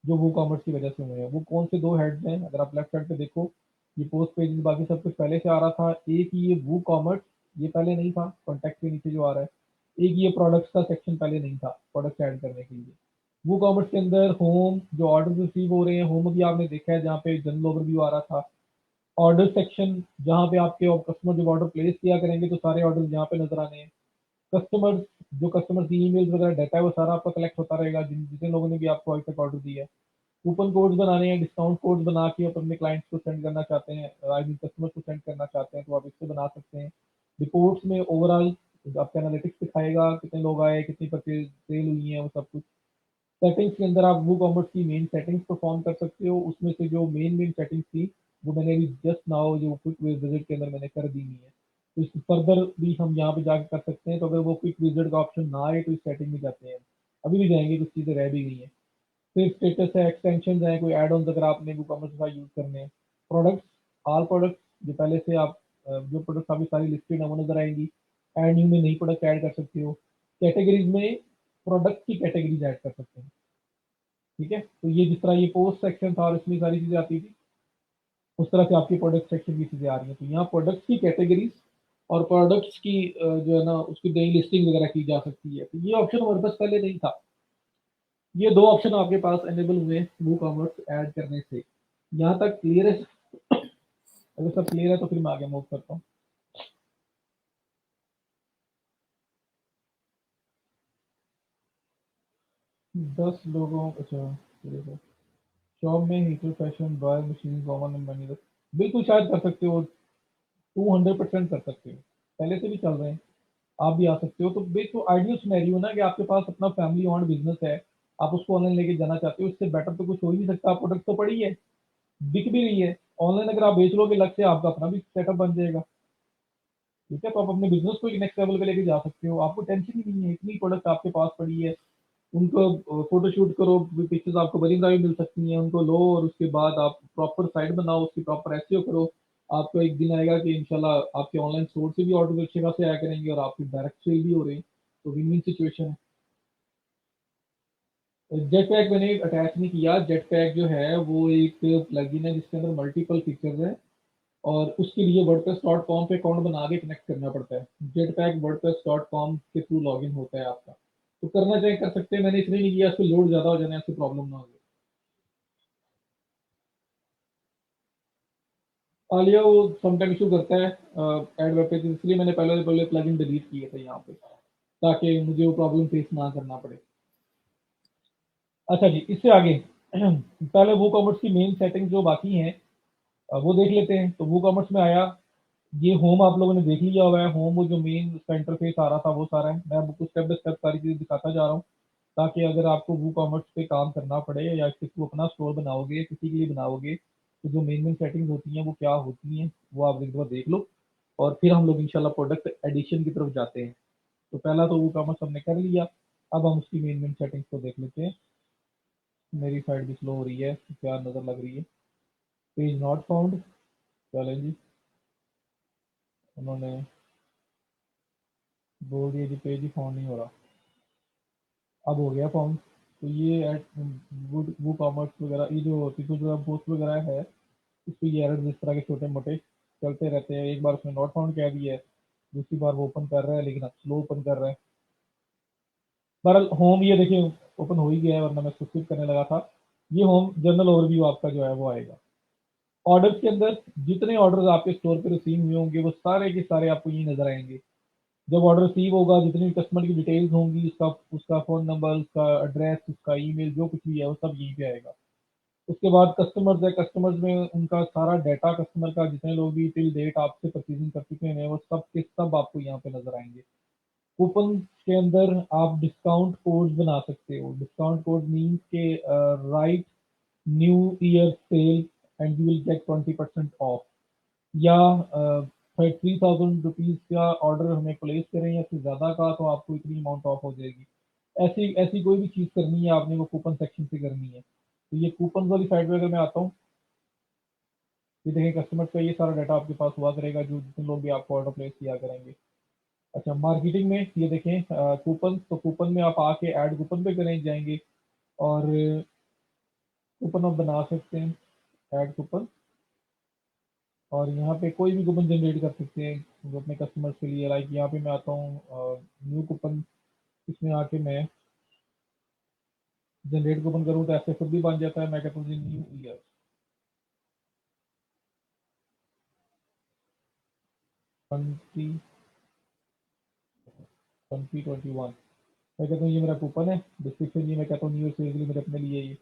जो वो कॉमर्स की वजह से हुए हैं। वो कौन से 2 हेड्स हैं, अगर आप लेफ्ट साइड पे देखो, ये पोस्ट पेजेस बाकी सब कुछ पहले से आ रहा था। एक ये वो कॉमर्स, ये पहले नहीं था, कॉन्टैक्ट के नीचे जो आ रहा है। एक ये प्रोडक्ट्स का सेक्शन पहले नहीं था, प्रोडक्ट्स ऐड करने के लिए। वो कॉमर्स के अंदर होम जो ऑर्डर रिसीव हो रहे हैं, होम भी आपने देखा है जहाँ पे जनरल ओवरव्यू आ रहा था। ऑर्डर सेक्शन जहाँ पे आपके कस्टमर जब ऑर्डर प्लेस किया करेंगे तो सारे ऑर्डर यहाँ पे नजर आने हैं। कस्टमर्स, जो कस्टमर की ईमेल्स वगैरह डाटा है वो सारा आपका कलेक्ट होता रहेगा, जिन लोगों ने भी आपको अभी तक ऑर्डर दिया है। कूपन कोड्स बनाने हैं, डिस्काउंट कोड्स बना के आप अपने क्लाइंट्स को सेंड करना चाहते हैं, आई मीन कस्टमर को सेंड करना चाहते हैं, तो आप इससे बना सकते हैं। रिपोर्ट्स में ओवरऑल आपका एनालिटिक्स दिखाएगा, कितने लोग आए, कितनी परचेज सेल हुई है, वो सब कुछ। सेटिंग्स के अंदर आप वो कॉमर्स की मेन सेटिंग्स परफॉर्म कर सकते हो। उसमें से जो मेन मेन सेटिंग्स थी वो मैंने अभी जस्ट नाउ जो क्विक विजिट के अंदर मैंने कर दी है। तो इसको फर्दर भी हम यहाँ पे जाकर कर सकते हैं। तो अगर वो क्विक विजिट का ऑप्शन ना आए तो इस सेटिंग में जाते हैं, अभी भी जाएंगे, कुछ चीज़ें रह भी गई हैं। फिर स्टेटस है, एक्सटेंशन है, कोई एड ऑन अगर आपने वो कॉमर्स का यूज करने हैं। प्रोडक्ट्स, ऑल प्रोडक्ट्स जो पहले से आप जो प्रोडक्ट्स आपकी सारी लिस्टेड है वो नजर आएंगी। एड न्यू में नई प्रोडक्ट ऐड कर सकते हो। कैटेगरीज में प्रोडक्ट की कैटेगरीज ऐड कर सकते हैं। ठीक है, तो ये जिस तरह ये पोस्ट सेक्शन था और इसमें सारी चीजें आती थी, उस तरह से आपकी प्रोडक्ट सेक्शन की चीजें आ रही हैं। तो यहाँ प्रोडक्ट्स की कैटेगरीज और प्रोडक्ट्स की जो है ना उसकी नई लिस्टिंग वगैरह की जा सकती है। तो ये ऑप्शन हमारे पास पहले नहीं था। ये दो ऑप्शन आपके पास एनेबल हुए वो कॉमर्स ऐड करने से। यहाँ तक क्लियर है? अगर सब क्लियर है तो फिर मैं आगे मूव करता हूँ। 10 लोगों, अच्छा, शॉप में heater fashion by machine common money, बिल्कुल शायद कर सकते हो। 200% कर सकते हो, पहले से भी चल रहे हैं। आप भी आ सकते हो। तो बिल्कुल आइडियल सिनेरियो ना कि आपके पास अपना फैमिली ओन्ड बिजनेस है, आप उसको ऑनलाइन लेके जाना चाहते हो। इससे बेटर तो कुछ हो ही नहीं सकता। प्रोडक्ट तो पड़ी है, बिक भी रही है। ऑनलाइन अगर आप बेच लोगे लग से, आपका अपना भी सेटअप बन जाएगा। ठीक है, तो आप अपने बिजनेस को एक नेक्स्ट लेवल पे लेके जा सकते हो। आपको टेंशन ही नहीं है, इतनी प्रोडक्ट आपके पास पड़ी है। उनको फोटो शूट करो, पिक्चर्स आपको बड़ी सारी मिल सकती हैं, उनको लो और उसके बाद आप प्रॉपर साइट बनाओ, उसकी प्रॉपर एसईओ करो। आपको एक दिन आएगा कि इंशाल्लाह आपके ऑनलाइन स्टोर से भी ऑर्डर अच्छे खासे आया करेंगे और आपकी डायरेक्ट सेल भी हो रही है। तो विन विन सिचुएशन है। जेट पैक मैंने अटैच नहीं किया। जेट पैक जो है वो एक प्लगइन है जिसके अंदर मल्टीपल फीचर्स है, और उसके लिए वर्डप्रेस.com पे अकाउंट बना के कनेक्ट करना पड़ता है। जेट पैक वर्डप्रेस.com के थ्रू लॉगिन होता है आपका। तो करना चाहे कर सकते हैं, मैंने इसलिए नहीं किया, इसको लोड ज्यादा हो जाना है, इससे प्रॉब्लम ना हो जाए। आलिया वो समटाइम इशू करता है एड वेब पेज, इसलिए मैंने पहले पहले प्लगइन डिलीट किए थे यहाँ पे, ताकि मुझे वो प्रॉब्लम फेस ना करना पड़े। अच्छा जी, इससे आगे पहले वो कॉमर्स की मेन सेटिंग जो बाकी हैं वो देख लेते हैं। तो वो कॉमर्स में आया, ये होम आप लोगों ने देख लिया हुआ है। होम वो जो मेन उसका इंटरफेस आ रहा था वो सारा है। मैं आपको स्टेप बाय स्टेप सारी चीजें दिखाता जा रहा हूँ, ताकि अगर आपको वो कॉमर्स पे काम करना पड़े या इसके थ्रू अपना स्टोर बनाओगे, किसी के लिए बनाओगे, तो जो मेन मेन सेटिंग्स होती हैं वो क्या होती हैं वो आप एक बार देख लो। और फिर हम लोग इंशाल्लाह प्रोडक्ट एडिशन की तरफ जाते हैं। तो पहला तो वो कॉमर्स हमने कर लिया, अब हम उसकी मेन मेन सेटिंग्स को देख लेते हैं। मेरी साइड भी स्लो हो रही है, क्या नज़र लग रही है? पेज नॉट फाउंड, चलें जी। उन्होंने बोल दिया जी पेज ही फाउंड नहीं हो रहा। अब हो गया फाउंड। तो ये वुड वो कॉमर्स वगैरह, ये जो पिछले जो पोस्ट वगैरह है, इस पे ये एरर इस तरह के छोटे मोटे चलते रहते हैं। एक बार उसने नॉट फाउंड कह दिया है, दूसरी बार वो ओपन कर रहा है लेकिन अब स्लो ओपन कर रहा है। बहरहाल होम ये देखिए ओपन हो ही गया है, वरना मैं इसको स्किप करने लगा था। ये होम जनरल ओवरव्यू आपका जो है वो आएगा। ऑर्डर्स के अंदर जितने ऑर्डर्स आपके स्टोर पे रिसीव हुए होंगे वो सारे के सारे आपको ये नजर आएंगे। जब ऑर्डर रिसीव होगा, जितनी कस्टमर की डिटेल्स होंगी, उसका उसका फ़ोन नंबर, उसका एड्रेस, उसका ईमेल, जो कुछ भी है वो सब यहीं पे आएगा। उसके बाद कस्टमर्स है, कस्टमर्स में उनका सारा डाटा, कस्टमर का जितने लोग भी टिल डेट आपसे परचेजिंग कर चुके हैं वो सब के सब आपको यहाँ पे नजर आएंगे। कूपन के अंदर आप डिस्काउंट कोड बना सकते हो। डिस्काउंट कोड मीन्स के right new year cell and you will get 20% of, या 3000 रुपीज का ऑर्डर हमें प्लेस करें या फिर ज़्यादा का, तो आपको इतनी अमाउंट ऑफ हो जाएगी। ऐसी ऐसी कोई भी चीज़ करनी है आपने, वो कूपन सेक्शन से करनी है। तो ये कूपन वाली साइड में अगर मैं आता हूँ, ये देखें कस्टमर का ये सारा डाटा आपके पास हुआ करेगा, जो जितने लोग भी आपको ऑर्डर प्लेस किया करेंगे। अच्छा, मार्केटिंग में ये देखें कूपन, तो कूपन में आप आके ऐड कूपन पे करें जाएंगे, और कूपन आप बना सकते हैं, ऐड कूपन। और यहाँ पे कोई भी कूपन जनरेट कर सकते हैं जो अपने कस्टमर्स के लिए। लाइक यहाँ पे मैं आता हूँ न्यू कूपन, इसमें आके मैं जनरेट कूपन करूँ तो ऐसे खुद भी बन जाता है। मैं कहता हूँ जी न्यू ईयर 2021, मैं कहता हूँ ये मेरा कूपन है। डिस्क्रिप्शन ये मैं कहता हूँ न्यू ईयर सेल के लिए मेरे अपने लिए ये।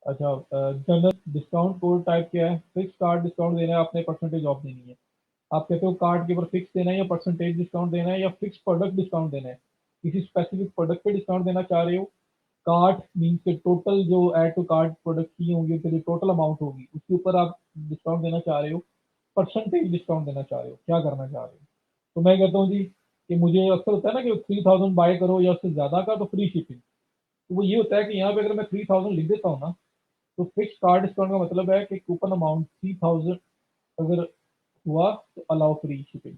अच्छा, जनरल डिस्काउंट कोड टाइप क्या है? फिक्स कार्ड डिस्काउंट देना है आपने, परसेंटेज ऑफ देनी है। आप कहते हो कार्ड के ऊपर फिक्स देना है या परसेंटेज डिस्काउंट देना है या फिक्स प्रोडक्ट डिस्काउंट देना है, किसी स्पेसिफिक प्रोडक्ट पे डिस्काउंट देना चाह रहे हो। कार्ट मीन्स के टोटल जो ऐड टू कार्ट प्रोडक्ट की होंगी उनके जो टोटल अमाउंट होगी उसके ऊपर आप डिस्काउंट देना चाह रहे हो, परसेंटेज डिस्काउंट देना चाह रहे हो, क्या करना चाह रहे हो। तो मैं कहता हूँ जी कि मुझे अक्सर होता है ना कि 3000 बाय करो या उससे ज़्यादा का तो फ्री शिपिंग। तो वो ये होता है कि यहाँ पे अगर मैं 3000 लिख देता हूँ ना, तो फिक्स कार्ड डिस्काउंट का मतलब है कि कूपन अमाउंट 3000 अगर हुआ तो अलाउ फ्री शिपिंग।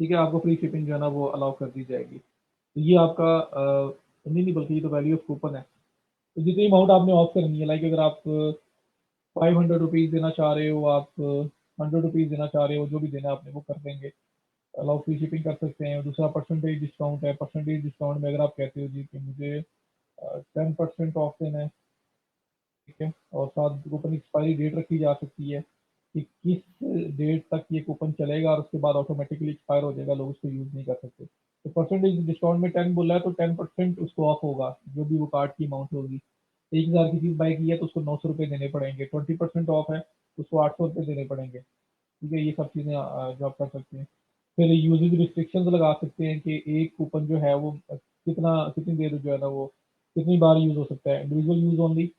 ठीक है, आपको फ्री शिपिंग जो है ना वो अलाउ कर दी जाएगी। तो ये आपका नहीं बल्कि ये तो वैल्यू ऑफ कूपन है। तो जितनी अमाउंट आपने ऑफ करनी है, लाइक अगर आप 500 रुपीज़ देना चाह रहे हो, आप 100 रुपीज़ देना चाह रहे हो, जो भी देना है आपने वो कर देंगे, अलाउ फ्री शिपिंग कर सकते हैं। दूसरा परसेंटेज डिस्काउंट है, परसेंटेज डिस्काउंट में अगर आप कहते हो जी कि मुझे 10% ऑफ देना है, ठीक है, और साथ कूपन एक्सपायरी डेट रखी जा सकती है कि किस डेट तक ये कूपन चलेगा और उसके बाद ऑटोमेटिकली एक्सपायर हो जाएगा, लोग उसको यूज़ नहीं कर सकते। तो परसेंटेज डिस्काउंट में 10 बोला है तो 10% उसको ऑफ होगा, जो भी वो कार्ड की अमाउंट होगी। 1000 की चीज़ बाई की है तो उसको 900 रुपये देने पड़ेंगे, 20% ऑफ है तो उसको 800 रुपये देने पड़ेंगे। ठीक है, ये सब चीज़ें जो आप कर सकते हैं। फिर यूजेज रिस्ट्रिक्शंस लगा सकते हैं कि एक कूपन जो है वो कितनी देर जो है ना वो कितनी बार यूज़ हो सकता है। इंडिविजुअल यूज़ ओनली,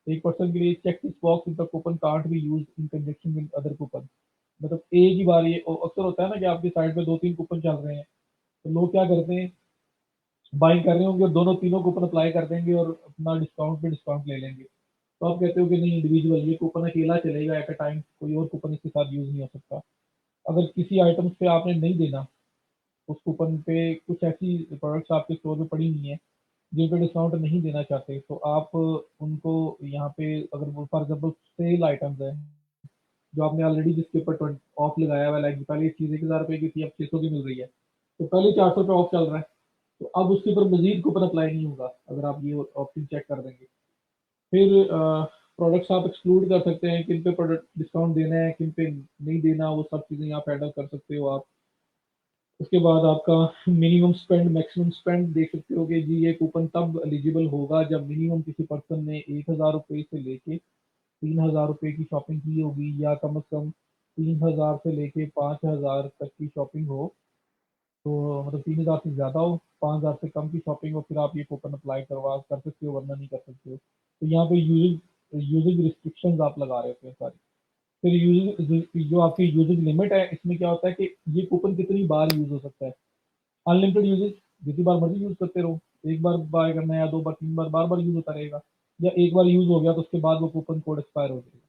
एक पर्सन के लिए check this box if the coupon can't be used in conjunction with other coupon. मतलब एक ही बार ये अक्सर होता है ना कि आपकी साइड पे 2-3 कूपन चल रहे हैं, तो लोग क्या करते हैं, बाइंग कर रहे होंगे और दोनों तीनों कूपन अप्लाई कर देंगे और अपना डिस्काउंट पे डिस्काउंट ले लेंगे। तो आप कहते हो कि नहीं, इंडिविजुअल ये कूपन अकेला चलेगा एट अ टाइम, कोई और कूपन इसके साथ यूज़ नहीं हो सकता। अगर किसी आइटम्स पे आपने नहीं देना, उस कूपन पे कुछ ऐसी प्रोडक्ट्स आपके स्टोर में पड़ी हुई हैं जिन पे डिस्काउंट नहीं देना चाहते, तो आप उनको यहाँ पे अगर वो फॉर एग्जाम्पल सेल आइटम्स है जो आपने ऑलरेडी जिसके ऊपर ऑफ लगाया हुआ है, लाइक पहले चीज़ 1000 रुपये की थी, अब 600 की मिल रही है, तो पहले 400 रुपये ऑफ चल रहा है, तो अब उसके ऊपर मजीद कूपन अप्लाई नहीं होगा अगर आप ये ऑप्शन चेक कर देंगे। फिर प्रोडक्ट्स आप एक्सक्लूड कर सकते हैं, किन पे प्रोडक्ट डिस्काउंट देना है, किन पे नहीं देना, वो सब चीज़ें यहाँ पे हैंडल कर सकते हो आप। उसके बाद आपका मिनिमम स्पेंड मैक्सिमम स्पेंड देख सकते हो कि जी ये कूपन तब एलिजिबल होगा जब मिनिमम किसी पर्सन ने 1000 रुपये से लेके 3000 रुपये की शॉपिंग की होगी, या कम से कम 3000 से लेके 5000 तक की शॉपिंग हो। तो मतलब 3000 से ज़्यादा हो, 5000 से कम की शॉपिंग हो, फिर आप ये कूपन अप्लाई करवा कर सकते हो, वरना नहीं कर सकते हो। तो यहाँ पे यूजिंग यूजिंग रिस्ट्रिक्शंस आप लगा रहे होते हैं सारी। फिर यूजिंग जो आपकी यूजिंग लिमिट है, इसमें क्या होता है कि ये कूपन कितनी बार यूज हो सकता है। अनलिमिटेड यूजेज, जितनी बार मर्जी यूज करते रहो, एक बार बाय करना है या 2 बार 3 बार, बार बार यूज होता रहेगा। या एक बार यूज हो गया तो उसके बाद वो कूपन कोड एक्सपायर हो जाएगा,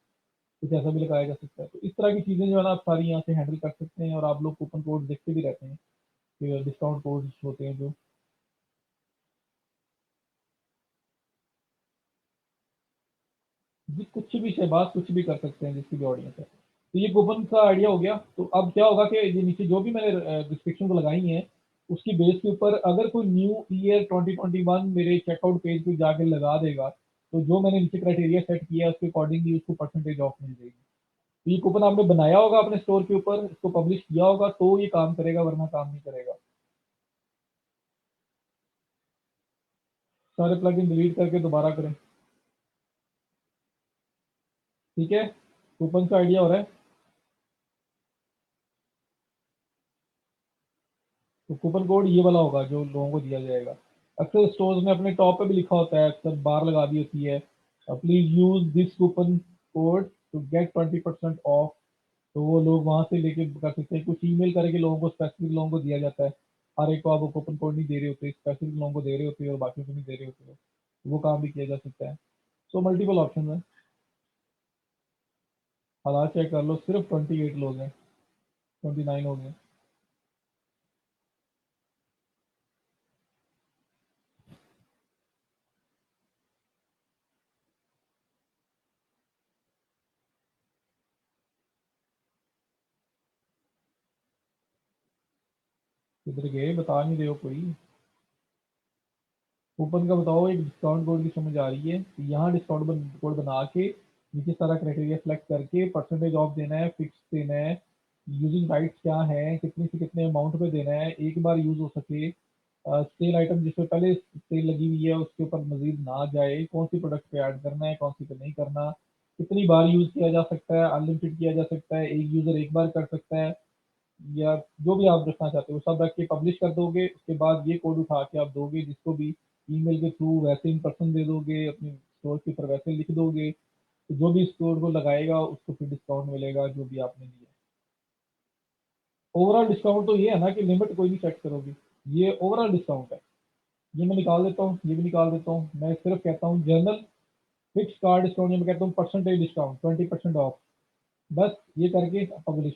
कुछ ऐसा भी लगाया जा सकता है। तो इस तरह की चीज़ें जो है ना आप सारी यहाँ से हैंडल कर सकते हैं, और आप लोग कूपन कोड देखते भी रहते हैं कि डिस्काउंट कोड होते हैं जो। जी कुछ भी शहबाज कुछ भी कर सकते हैं जिसकी भी ऑडियंस है। तो ये कूपन का आइडिया हो गया। तो अब क्या होगा कि ये नीचे जो भी मैंने डिस्क्रिप्शन को लगाई हैं, उसकी बेस के ऊपर अगर कोई न्यू ईयर 2021 मेरे चेकआउट पेज पे जाके लगा देगा, तो जो मैंने नीचे क्राइटेरिया सेट किया है उसके अकॉर्डिंगली उसको परसेंटेज ऑफ मिल जाएगी। तो ये कूपन आपने बनाया होगा अपने स्टोर के ऊपर, इसको पब्लिश किया होगा तो ये काम करेगा, वरना काम नहीं करेगा। सारे प्लगइन डिलीट करके दोबारा करें। ठीक है, कूपन का आइडिया हो रहा है। तो कूपन कोड ये वाला होगा जो लोगों को दिया जाएगा। अक्सर स्टोर्स में अपने टॉप पे भी लिखा होता है, अक्सर बार लगा दी होती है, please use this coupon code to get 20% off. तो वो लोग वहां से लेके कर सकते हैं, कुछ ईमेल करके लोगों को, स्पेसिफिक लोगों को दिया जाता है। हर एक को आप कूपन कोड नहीं दे रहे होते, स्पेसिफिक लोगों को दे रहे होते हैं और बाकी को नहीं दे रहे होते हो। वो काम भी किया जा सकता है। सो मल्टीपल ऑप्शन है। हालात चेक कर लो, सिर्फ 28 लोग हैं, 29 हो गए। किधर गए, बता नहीं रहे हो कोई। कूपन का बताओ, एक डिस्काउंट कोड की समझ आ रही है। यहाँ डिस्काउंट कोड बना के नीचे सारा क्राइटेरिया सेलेक्ट करके परसेंटेज ऑफ देना है, फिक्स देना है, यूजिंग राइट्स क्या है, कितने से कितने अमाउंट पे देना है, एक बार यूज हो सके, सेल आइटम जिसपे पहले सेल लगी हुई है उसके ऊपर मजीद ना जाए, कौन सी प्रोडक्ट पे ऐड करना है, कौन सी पे नहीं करना, कितनी बार यूज किया जा सकता है, अनलिमिटेड किया जा सकता है, एक यूजर एक बार कर सकता है, या जो भी आप रखना चाहते हो सब रख के पब्लिश कर दोगे। उसके बाद ये कोड उठा के आप दोगे जिसको भी, ईमेल के थ्रू, वैसे इन पर्सन दे दोगे, अपने स्टोर के ऊपर वैसे लिख दोगे, तो जो भी इस कोड को लगाएगा उसको फिर डिस्काउंट मिलेगा जो भी आपने दिया। ओवरऑल डिस्काउंट तो ये है ना कि लिमिट कोई नहीं सेट करोगे, ये ओवरऑल डिस्काउंट है। ये मैं निकाल देता हूँ, ये भी निकाल देता हूँ। मैं सिर्फ कहता हूँ जनरल फिक्स कार्ड डिस्काउंट, मैं कहता हूँ परसेंटेज डिस्काउंट 20% ऑफ, बस ये करके पब्लिश।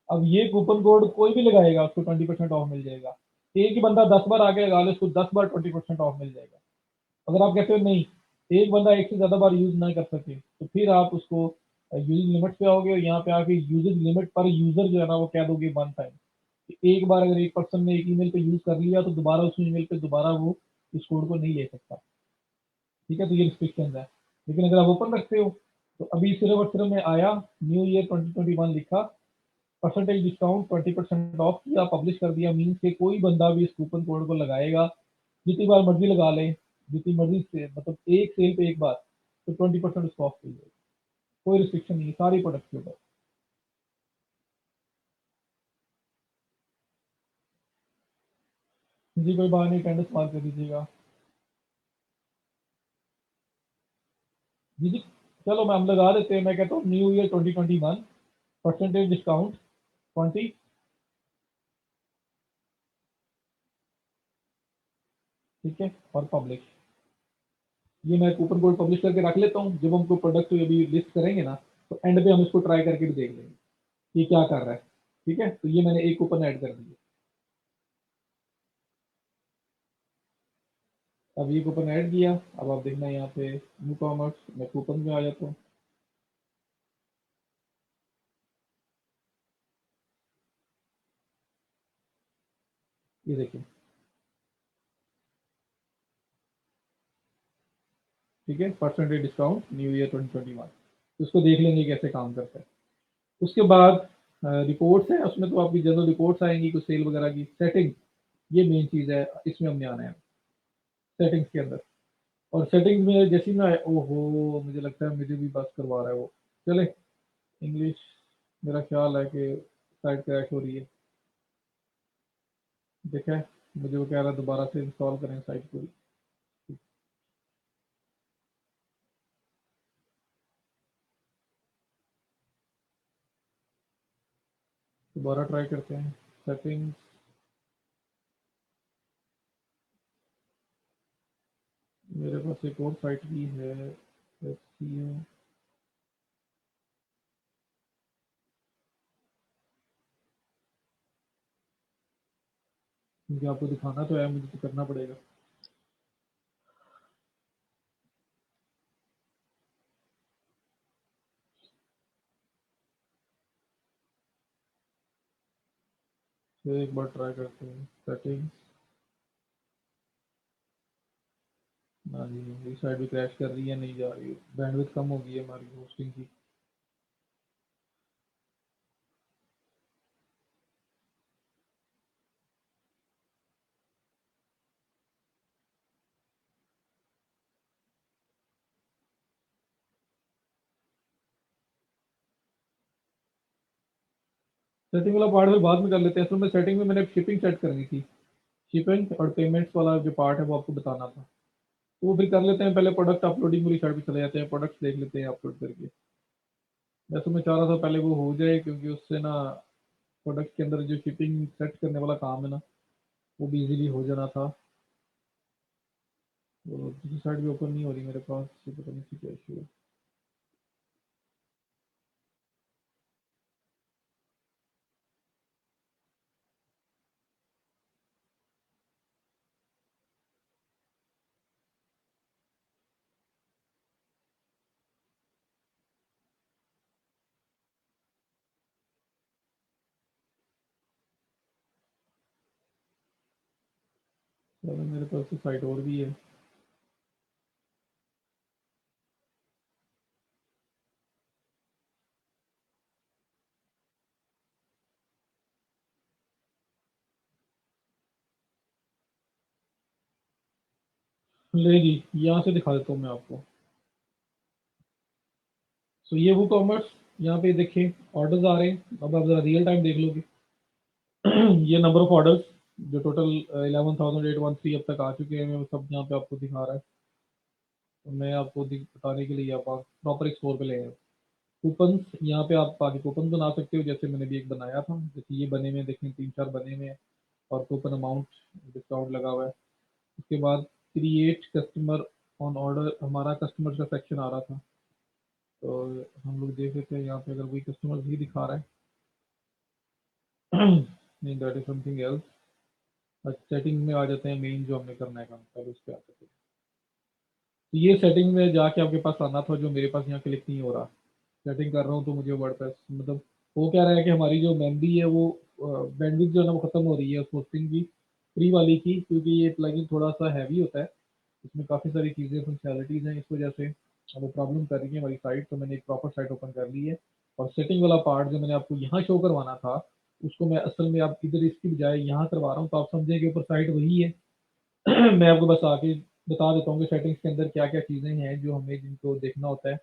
अब ये कूपन कोड कोई भी लगाएगा उसको 20% ऑफ मिल जाएगा। एक ही बंदा 10 बार आके लगा ले, उसको 10 बार 20% ऑफ मिल जाएगा। अगर आप कहते हो नहीं, एक बंदा एक से ज्यादा बार यूज ना कर सके, तो फिर आप उसको यूजिंग लिमिट पे आओगे और यहाँ पे आके यूजिंग लिमिट पर यूजर जो है ना वो कह दोगे वन टाइम। एक बार अगर एक पर्सन ने एक ईमेल पे यूज कर लिया तो दोबारा उस ईमेल पे दोबारा वो इस कोड को नहीं ले सकता। ठीक है, तो ये रिस्ट्रिक्शन है। लेकिन अगर आप ओपन रखते हो तो अभी सिर्फ और सिर्फ में आया न्यू ईयर 2021 लिखा, परसेंटेज डिस्काउंट 20% ऑफ किया, पब्लिश कर दिया, मीन्स के कोई बंदा भी इस कूपन कोड को लगाएगा, जितनी बार मर्जी लगा ले, जितनी मर्जी से मतलब एक सेल पे एक बार, तो 20% उसको ऑफ मिल जाएगा। कोई रिस्ट्रिक्शन नहीं है सारी प्रोडक्ट के ऊपर। जी कोई बात नहीं, टेंडर इस्तेमाल कर दीजिएगा। जी जी, चलो मैं हम लगा देते हैं। मैं कहता हूँ न्यू ईयर 2021 परसेंटेज डिस्काउंट 20। ठीक है, और पब्लिश। ये मैं कूपन कोड पब्लिश करके रख लेता हूँ। जब हमको प्रोडक्ट अभी लिस्ट करेंगे ना, तो एंड पे हम इसको ट्राई करके भी देख लेंगे कि क्या कर रहा है। ठीक है, तो ये मैंने एक कूपन ऐड कर दिया। अब ये कूपन ऐड किया। अब आप देखना यहाँ पे न्यू कॉमर्स, मैं कूपन में आ जाता हूँ। ये देखिए, ठीक है, परसेंटेज डिस्काउंट न्यू ईयर 2021। उसको देख लेंगे कैसे काम करता है। उसके बाद रिपोर्ट्स है, उसमें तो आपकी जनरल रिपोर्ट्स आएंगी कुछ सेल वगैरह की। सेटिंग, ये मेन चीज़ है, इसमें हमने आना है सेटिंग्स के अंदर। और सेटिंग्स में जैसे ही मैं, ओहो मुझे लगता है मुझे भी बस करवा रहा है वो। चले, इंग्लिश, मेरा ख्याल है कि साइट क्रैश हो रही है। देखा है, मुझे वो कह रहा है दोबारा से इंस्टॉल करें साइट पूरी। दोबारा ट्राई करते हैं सेटिंग्स। मेरे पास एक और साइट भी है, SEO। क्योंकि आपको दिखाना तो है, मुझे तो करना पड़ेगा। तो एक बार ट्राई करते हैं सेटिंग्स। ना जी, मेरी साइट भी क्रैश कर रही है, नहीं जा रही है, बैंडविड्थ कम हो गई है हमारी होस्टिंग की। सेटिंग वाला पार्ट फिर बाद में कर लेते हैं। असल में सेटिंग में मैंने शिपिंग सेट करनी थी। शिपिंग और पेमेंट्स वाला जो पार्ट है वो आपको बताना था, तो वो फिर कर लेते हैं। पहले प्रोडक्ट अपलोडिंग वाली साइड पे चले जाते हैं, प्रोडक्ट्स देख लेते हैं अपलोड करके। वैसे मैं चाह रहा था पहले वो हो जाए, क्योंकि उससे ना प्रोडक्ट के अंदर जो शिपिंग सेट करने वाला काम है ना, वो भी इजीली हो जाना था। तो दूसरी साइड भी ओपन नहीं हो रही मेरे पास, ये पता नहीं क्या इशू है। चलो, मेरे पास तो साइट और भी है। ले जी, यहाँ से दिखा देता हूँ मैं आपको। तो ये वो कॉमर्स, यहाँ पे देखिए ऑर्डर्स आ रहे हैं। अब आप जरा रियल टाइम देख लोगे। ये नंबर ऑफ ऑर्डर्स जो टोटल 11,813 अब तक आ चुके हैं, वो सब यहाँ पे आपको दिखा रहा है। तो मैं आपको बताने के लिए आप प्रॉपर एक्सप्लोर पे ले आए। कूपन, यहाँ पे आप आगे कूपन बना सकते हो, जैसे मैंने भी एक बनाया था। जैसे ये बने हुए हैं, देखें 3-4 बने हुए हैं, और कूपन अमाउंट डिस्काउंट लगा हुआ है। उसके बाद क्रिएट कस्टमर ऑन ऑर्डर, हमारा कस्टमर का सेक्शन आ रहा था, तो हम लोग देख लेते हैं यहाँ पे अगर कोई कस्टमर भी दिखा रहा है। नहीं, that is something else. Setting में आ जाते हैं, मेन जो हमने करना है काम, पहले उस पर आ जाते हैं। तो ये सेटिंग में जाके आपके पास आना था, जो मेरे पास यहाँ क्लिक नहीं हो रहा। सेटिंग कर रहा हूँ तो मुझे वर्डप्रेस मतलब वो कह रहा है कि हमारी जो मेमोरी है वो बैंडविड्थ जो है ना वो खत्म हो रही है होस्टिंग की, फ्री वाली की, क्योंकि ये प्लगइन थोड़ा सा हैवी होता है, इसमें काफ़ी सारी चीज़ें फंक्शनैलिटीज़ हैं, इस वजह से वो प्रॉब्लम कर रही है हमारी साइट। तो मैंने एक प्रॉपर साइट ओपन कर ली है, और सेटिंग वाला पार्ट जो मैंने आपको यहाँ शो करवाना था, उसको मैं असल में आप इधर इसकी बजाय यहाँ करवा रहा हूँ, तो आप समझें कि ऊपर साइट वही है। मैं आपको बस आके बता देता हूँ कि सेटिंग्स के अंदर क्या क्या चीज़ें हैं जो हमें जिनको देखना होता है,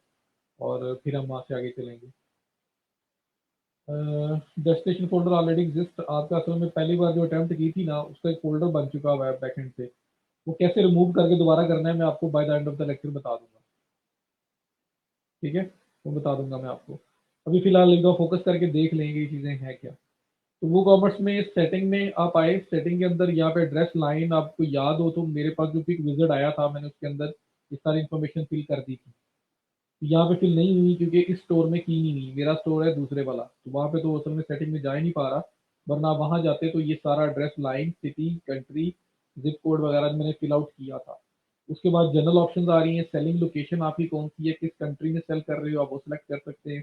और फिर हम वहाँ से आगे चलेंगे। डेस्टिनेशन फोल्डर ऑलरेडी एग्जिस्ट आपका, असल में पहली बार जो अटैम्प्ट की थी ना उसका एक फोल्डर बन चुका हुआ है बैकएंड पे, वो कैसे रिमूव करके दोबारा करना है मैं आपको by the end of the lecture बता दूंगा। ठीक है, वो बता दूंगा मैं आपको। अभी फिलहाल एक दो फोकस करके देख लेंगे ये चीज़ें हैं क्या। तो वो कॉमर्स में सेटिंग में आप आए, सेटिंग के अंदर यहाँ पे एड्रेस लाइन आपको याद हो तो मेरे पास जो पिक विजिट आया था मैंने उसके अंदर ये सारी इन्फॉर्मेशन फिल कर दी थी। यहाँ पे फिल नहीं हुई क्योंकि इस स्टोर में की नहीं हुई, मेरा स्टोर है दूसरे वाला, तो वहाँ पे तो असल में सेटिंग में जा ही नहीं पा रहा। वरना वहाँ जाते तो ये सारा address line, city, country, zip code वगैरह मैंने फिल आउट किया था। उसके बाद जनरल ऑप्शन आ रही है, सेलिंग लोकेशन आपकी कौन सी है, किस कंट्री में सेल कर रहे हो आप वो सिलेक्ट कर सकते हैं।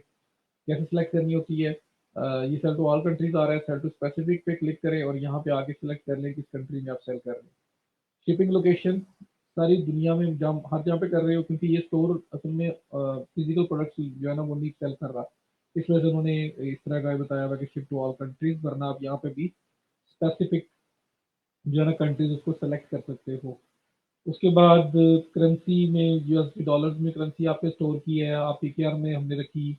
कैसे सिलेक्ट करनी होती है, ये सेल टू ऑल कंट्रीज आ रहा है, सेल टू स्पेसिफिक पे क्लिक करें और यहाँ पे आगे सिलेक्ट कर लें किस कंट्री में आप सेल कर रहे हैं। शिपिंग लोकेशन सारी दुनिया में जहाँ हर जहाँ पे कर रहे हो, क्योंकि ये स्टोर असल में फिजिकल प्रोडक्ट्स जो है ना वो नहीं सेल कर रहा, इस वजह से उन्होंने इस तरह का बताया हुआ कि शिप टू ऑल कंट्रीज, वरना आप यहाँ पे भी स्पेसिफिक जो है ना कंट्रीज उसको सेलेक्ट कर सकते हो। उसके बाद करेंसी में यूएसडी डॉलर्स में करेंसी आपने स्टोर की है, आप पीकेआर में हमने रखी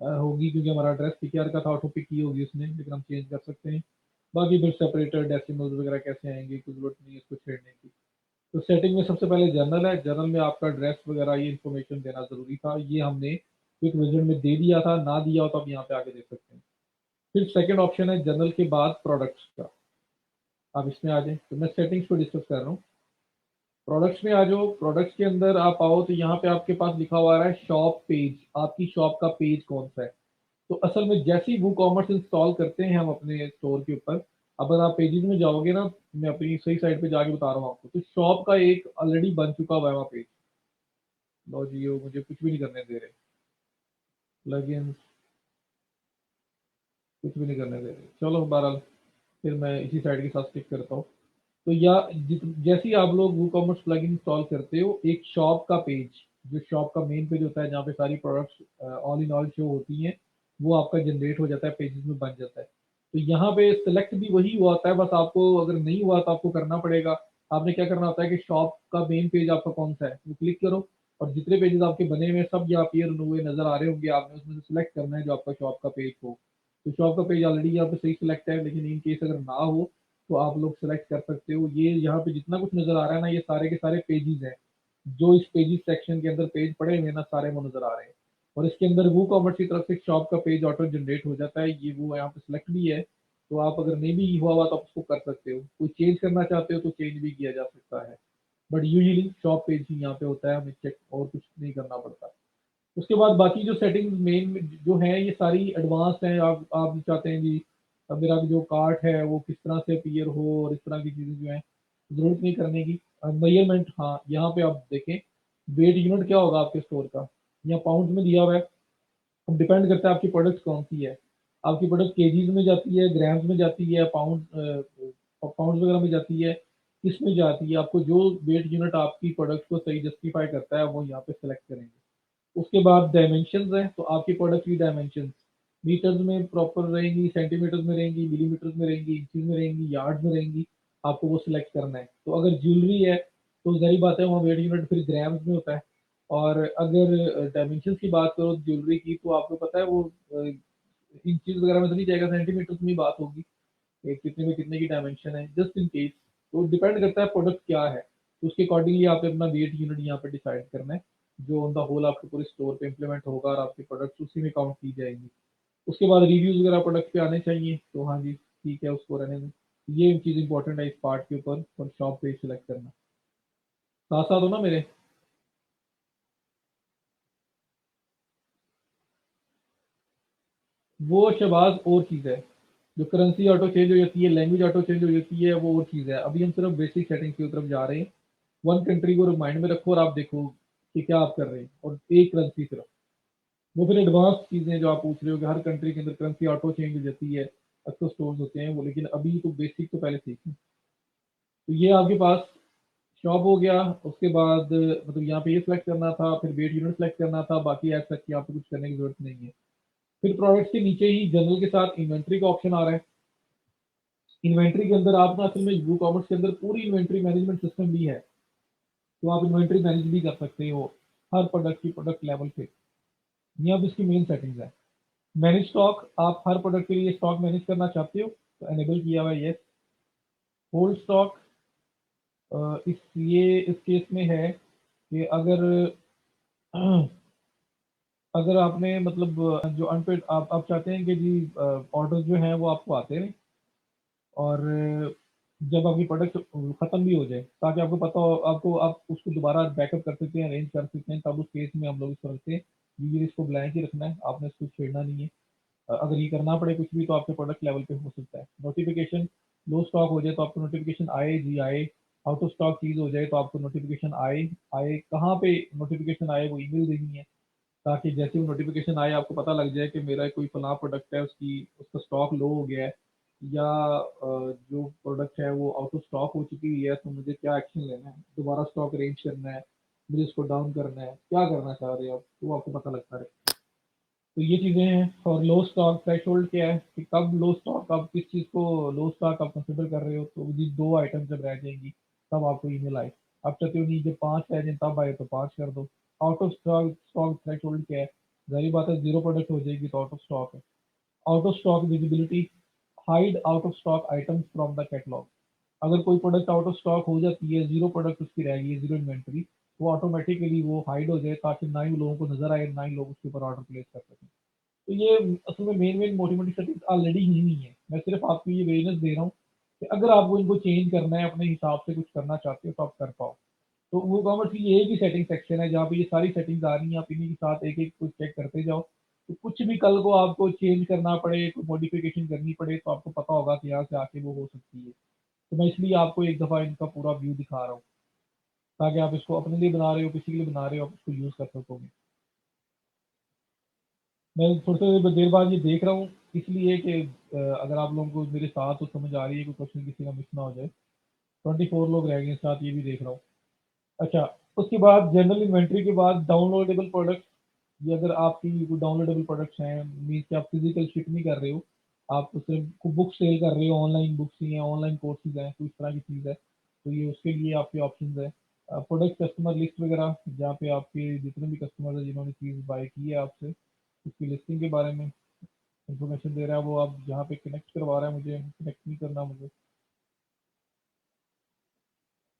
होगी, क्योंकि हमारा एड्रेस पीकेआर का था, ऑटो पिक की होगी उसने, लेकिन हम चेंज कर सकते हैं। बाकी फिर सेपरेटर डेसिमल्स वगैरह कैसे आएंगे, कोई जरूरत नहीं है इसको छेड़ने की। तो सेटिंग में सबसे पहले जर्नल है, जर्नल में आपका ड्रेस वगैरह ये इन्फॉर्मेशन देना जरूरी था, ये हमने क्विक विजन में दे दिया था, ना दिया हो तो आप यहाँ पे आके देख सकते हैं। फिर सेकंड ऑप्शन है जर्नल के बाद प्रोडक्ट्स का, आप इसमें आ जाए, तो मैं सेटिंग्स को डिस्कस कर रहा हूँ। प्रोडक्ट्स में आ जाओ, प्रोडक्ट्स के अंदर आप आओ तो यहाँ पे आपके पास लिखा हुआ है शॉप पेज, आपकी शॉप का पेज कौन सा है। तो असल में जैसे ही वो कॉमर्स इंस्टॉल करते हैं हम अपने स्टोर के ऊपर, अगर आप पेजेस में जाओगे ना, मैं अपनी सही साइड पे जाके बता रहा हूँ आपको, तो शॉप का एक ऑलरेडी बन चुका हुआ है वहाँ पेज। लो जी, वो मुझे कुछ भी नहीं करने दे रहे, प्लगइन्स कुछ भी नहीं करने दे रहे। चलो बहरहाल, फिर मैं इसी साइड के साथ स्टिक करता हूँ। तो या जैसे ही आप लोग वो कॉमर्स प्लगइन इंस्टॉल करते हो, एक शॉप का पेज, जो शॉप का मेन पेज होता है जहाँ पे सारी products all in all show होती हैं, वो आपका जनरेट हो जाता है, पेजेस में बन जाता है। तो यहाँ पे सिलेक्ट भी वही हुआ होता है, बस आपको अगर नहीं हुआ तो आपको करना पड़ेगा। आपने क्या करना होता है कि शॉप का मेन पेज आपका कौन सा है वो क्लिक करो, और जितने पेजेस आपके बने हुए हैं सब यहाँ अपीयर हुए नजर आ रहे होंगे, आपने उसमें से सिलेक्ट करना है जो आपका शॉप का पेज हो। तो शॉप का पेज ऑलरेडी यहाँ पे सही सिलेक्ट है, लेकिन इन केस अगर ना हो तो आप लोग सेलेक्ट कर सकते हो। ये यहाँ पे जितना कुछ नजर आ रहा है ना, ये सारे के सारे पेजेस हैं, जो इस पेजेस सेक्शन के अंदर पेज पड़े हुए हैं ना, सारे वो नजर आ रहे हैं। और इसके अंदर वो कॉमर्स की तरफ से शॉप का पेज ऑटो जनरेट हो जाता है, ये वो यहाँ पे सिलेक्ट भी है। तो आप अगर नहीं भी हुआ तो आप उसको कर सकते हो, कोई चेंज करना चाहते हो तो चेंज भी किया जा सकता है। बट यूजली शॉप पेज ही यहाँ पे होता है, हमें चेक और कुछ नहीं करना पड़ता। उसके बाद बाकी जो सेटिंग्स मेन जो है ये सारी एडवांस हैं, आप चाहते हैं कि अब मेरा जो कार्ट है वो किस तरह से अपीयर हो, और इस तरह की चीज़ें जो हैं जरूरत नहीं करने की। मेजरमेंट, हाँ यहाँ पे आप देखें वेट यूनिट क्या होगा आपके स्टोर का, यहाँ पाउंड में दिया हुआ है। अब डिपेंड करता है आपकी प्रोडक्ट कौन सी है, आपकी प्रोडक्ट केजीज में जाती है, ग्राम्स में जाती है, पाउंड वगैरह में जाती है, किस में जाती है। आपको जो वेट यूनिट आपकी प्रोडक्ट को सही जस्टिफाई करता है वो यहाँ पे सेलेक्ट करेंगे। उसके बाद डायमेंशन है, तो आपकी प्रोडक्ट की डायमेंशन मीटर्स में प्रॉपर रहेंगी, सेंटीमीटर्स में रहेंगी, मिलीमीटर्स में रहेंगी, इंचज में रहेंगी, यार्ड में रहेंगी, आपको वो सिलेक्ट करना है। तो अगर ज्वेलरी है तो जारी बात है वहाँ वेट यूनिट फिर ग्राम्स में होता है। और अगर डायमेंशन की बात करो ज्वेलरी की, तो आपको पता है वो इंचज वगैरह में तो नहीं जाएगा, सेंटीमीटर्स में ही बात होगी कि कितने में कितने की डायमेंशन है, जस्ट इन केस। तो डिपेंड करता है प्रोडक्ट क्या है, तो उसके अकॉर्डिंगली आपने अपना वेट यूनिट यहाँ पे डिसाइड करना है, जो ऑन द होल आपके पूरे स्टोर पे इंप्लीमेंट होगा, और आपके प्रोडक्ट्स उसी में काउंट की जाएंगी। उसके बाद रिव्यूज वगैरह प्रोडक्ट पे आने चाहिए, तो हाँ जी ठीक है उसको रहने में। ये चीज़ इंपॉर्टेंट है इस पार्ट के ऊपर, और शॉप पेज सिलेक्ट करना। साथ साथ हो ना मेरे? वो शहबाज और चीज़ है, जो करेंसी ऑटो चेंज हो जाती है, लैंग्वेज ऑटो चेंज हो जाती है, वो और चीज़ है। अभी हम सिर्फ बेसिक सेटिंग की तरफ जा रहे हैं। वन कंट्री को माइंड में रखो और आप देखो कि क्या आप कर रहे हैं, और एक करेंसी सिर्फ। वो फिर एडवांस चीज़ें जो आप पूछ रहे हो कि हर कंट्री के अंदर करेंसी ऑटो चेंज हो जाती है, अक्सर स्टोर्स होते हैं वो, लेकिन अभी तो बेसिक तो पहले सीखें। तो ये आपके पास शॉप हो गया। उसके बाद मतलब यहाँ पे ये सिलेक्ट करना था, फिर वेट यूनिट सेलेक्ट करना था, बाकी ऐसा कि आपको कुछ करने की जरूरत नहीं है। फिर प्रोडक्ट्स के नीचे ही जनरल के साथ इन्वेंट्री का ऑप्शन आ रहा है। इन्वेंट्री के अंदर आप ना असल में व्यू कॉमर्स के अंदर पूरी इन्वेंट्री मैनेजमेंट सिस्टम भी है, तो आप इन्वेंट्री मैनेज भी कर सकते हो हर प्रोडक्ट की प्रोडक्ट लेवल पे। ये अब इसकी मेन सेटिंग्स है। मैनेज स्टॉक, आप हर प्रोडक्ट के लिए स्टॉक मैनेज करना चाहते हो तो एनेबल किया हुआ है, यस। होल्ड स्टॉक, इस ये इस केस में है कि अगर अगर आपने मतलब जो अनपेड आप चाहते हैं कि जी ऑर्डर जो हैं वो आपको आते रहे, और जब आपकी प्रोडक्ट खत्म भी हो जाए ताकि आपको पता हो, आपको आप उसको दोबारा बैकअप कर सकते हैं, अरेंज कर सकते हैं, तब उस केस में हम लोग इस तरह से ये इसको ब्लैंक ही रखना है, आपने इसको छेड़ना नहीं है। अगर ये करना पड़े कुछ भी तो आपके प्रोडक्ट लेवल पे हो सकता है। नोटिफिकेशन, लो स्टॉक हो जाए तो आपको नोटिफिकेशन आए जी आए, आउट ऑफ स्टॉक चीज़ हो जाए तो आपको नोटिफिकेशन आए आए। कहाँ पे नोटिफिकेशन आए, वो ईमेल देनी है, ताकि जैसे वो नोटिफिकेशन आए आपको पता लग जाए कि मेरा कोई फला प्रोडक्ट है, उसकी उसका स्टॉक लो हो गया है, या जो प्रोडक्ट है वो आउट ऑफ स्टॉक हो चुकी है, तो मुझे क्या एक्शन लेना है, दोबारा स्टॉक अरेंज करना है, मुझे इसको डाउन करना है, क्या करना चाह रहे हो आप, तो वो आपको पता लगता रहे। तो ये चीज़ें हैं। और लो स्टॉक थ्रेशोल्ड क्या है कि कब लो स्टॉक, आप किस चीज़ को लो स्टॉक आप कंसिडर कर रहे हो, तो ये दो आइटम जब रह जाएंगी तब आपको ईमेल आए। आप चाहते हो नहीं जब 5 रह जाए तब आए तो 5 कर दो। Out of stock stock threshold क्या है, जाहिर बात है जीरो प्रोडक्ट हो जाएगी तो आउट ऑफ स्टॉक है। Out of stock visibility, hide out of stock items from the catalogue. अगर कोई प्रोडक्ट आउट ऑफ स्टॉक हो जाती है, जीरो प्रोडक्ट उसकी रह गई है, जीरो इन्वेंट्री, वो ऑटोमेटिकली वो हाइड हो जाए ताकि ना ही लोगों को नजर आए, ना ही लोग उसके ऊपर ऑर्डर प्लेस कर सकें। तो ये असल में मेन मोटिवेटिव सेटिंग्स ऑलरेडी ही नहीं है, मैं सिर्फ आपको ये अवेयरनेस दे रहा हूँ कि अगर आपको इनको चेंज करना है, अपने हिसाब से कुछ करना चाहते हो तो आप कर पाओ। तो वो कॉमर्स की एक ही सेटिंग सेक्शन है जहाँ पे ये सारी सेटिंग्स आ रही हैं, आप इन्हीं के साथ एक एक कुछ चेक करते जाओ। तो कुछ भी कल को आपको चेंज करना पड़े, कोई मॉडिफिकेशन करनी पड़े, तो आपको पता होगा कि यहाँ से आके वो हो सकती है। तो मैं इसलिए आपको एक दफ़ा इनका पूरा व्यू दिखा रहा हूँ, ताकि आप इसको अपने लिए बना रहे हो, किसी के लिए बना रहे हो, आप इसको यूज़ कर सकोगे। मैं थोड़ी थोड़ी देर बाद ये देख रहा हूँ, इसलिए कि अगर आप लोगों को मेरे साथ तो समझ आ रही है, कोई क्वेश्चन किसी का मिस ना हो जाए। 24 लोग रह गए साथ, ये भी देख रहा हूँ। अच्छा, उसके बाद जनरल इन्वेंट्री के बाद डाउनलोडेबल प्रोडक्ट्स। ये अगर आपकी कोई डाउनलोडेबल प्रोडक्ट्स हैं, मीन कि आप फिजिकल शिप नहीं कर रहे हो, आप तो सिर्फ बुक सेल कर रहे हो, ऑनलाइन बुक्स ही हैं, ऑनलाइन कोर्सेज हैं, तो इस तरह की चीज़ है, तो ये उसके लिए आपके ऑप्शन है। प्रोडक्ट कस्टमर लिस्ट वगैरह, जहाँ पे आपके जितने भी कस्टमर है जिन्होंने चीज़ बाय की है आपसे, उसकी लिस्टिंग के बारे में इंफॉर्मेशन दे रहा है। वो आप जहाँ पे कनेक्ट करवा रहा है, मुझे कनेक्ट नहीं करना, मुझे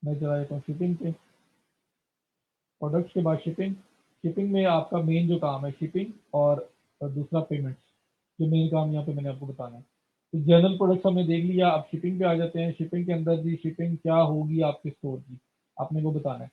मैं चला जाता हूँ शिपिंग पे। प्रोडक्ट्स के बाद शिपिंग। शिपिंग में आपका मेन जो काम है शिपिंग, और दूसरा पेमेंट्स, जो मेन काम यहाँ पे मैंने आपको बताना है। तो जनरल प्रोडक्ट्स हमने देख लिया, अब शिपिंग पे आ जाते हैं। शिपिंग के अंदर जी शिपिंग क्या होगी आपके स्टोर की, आपने वो बताना है।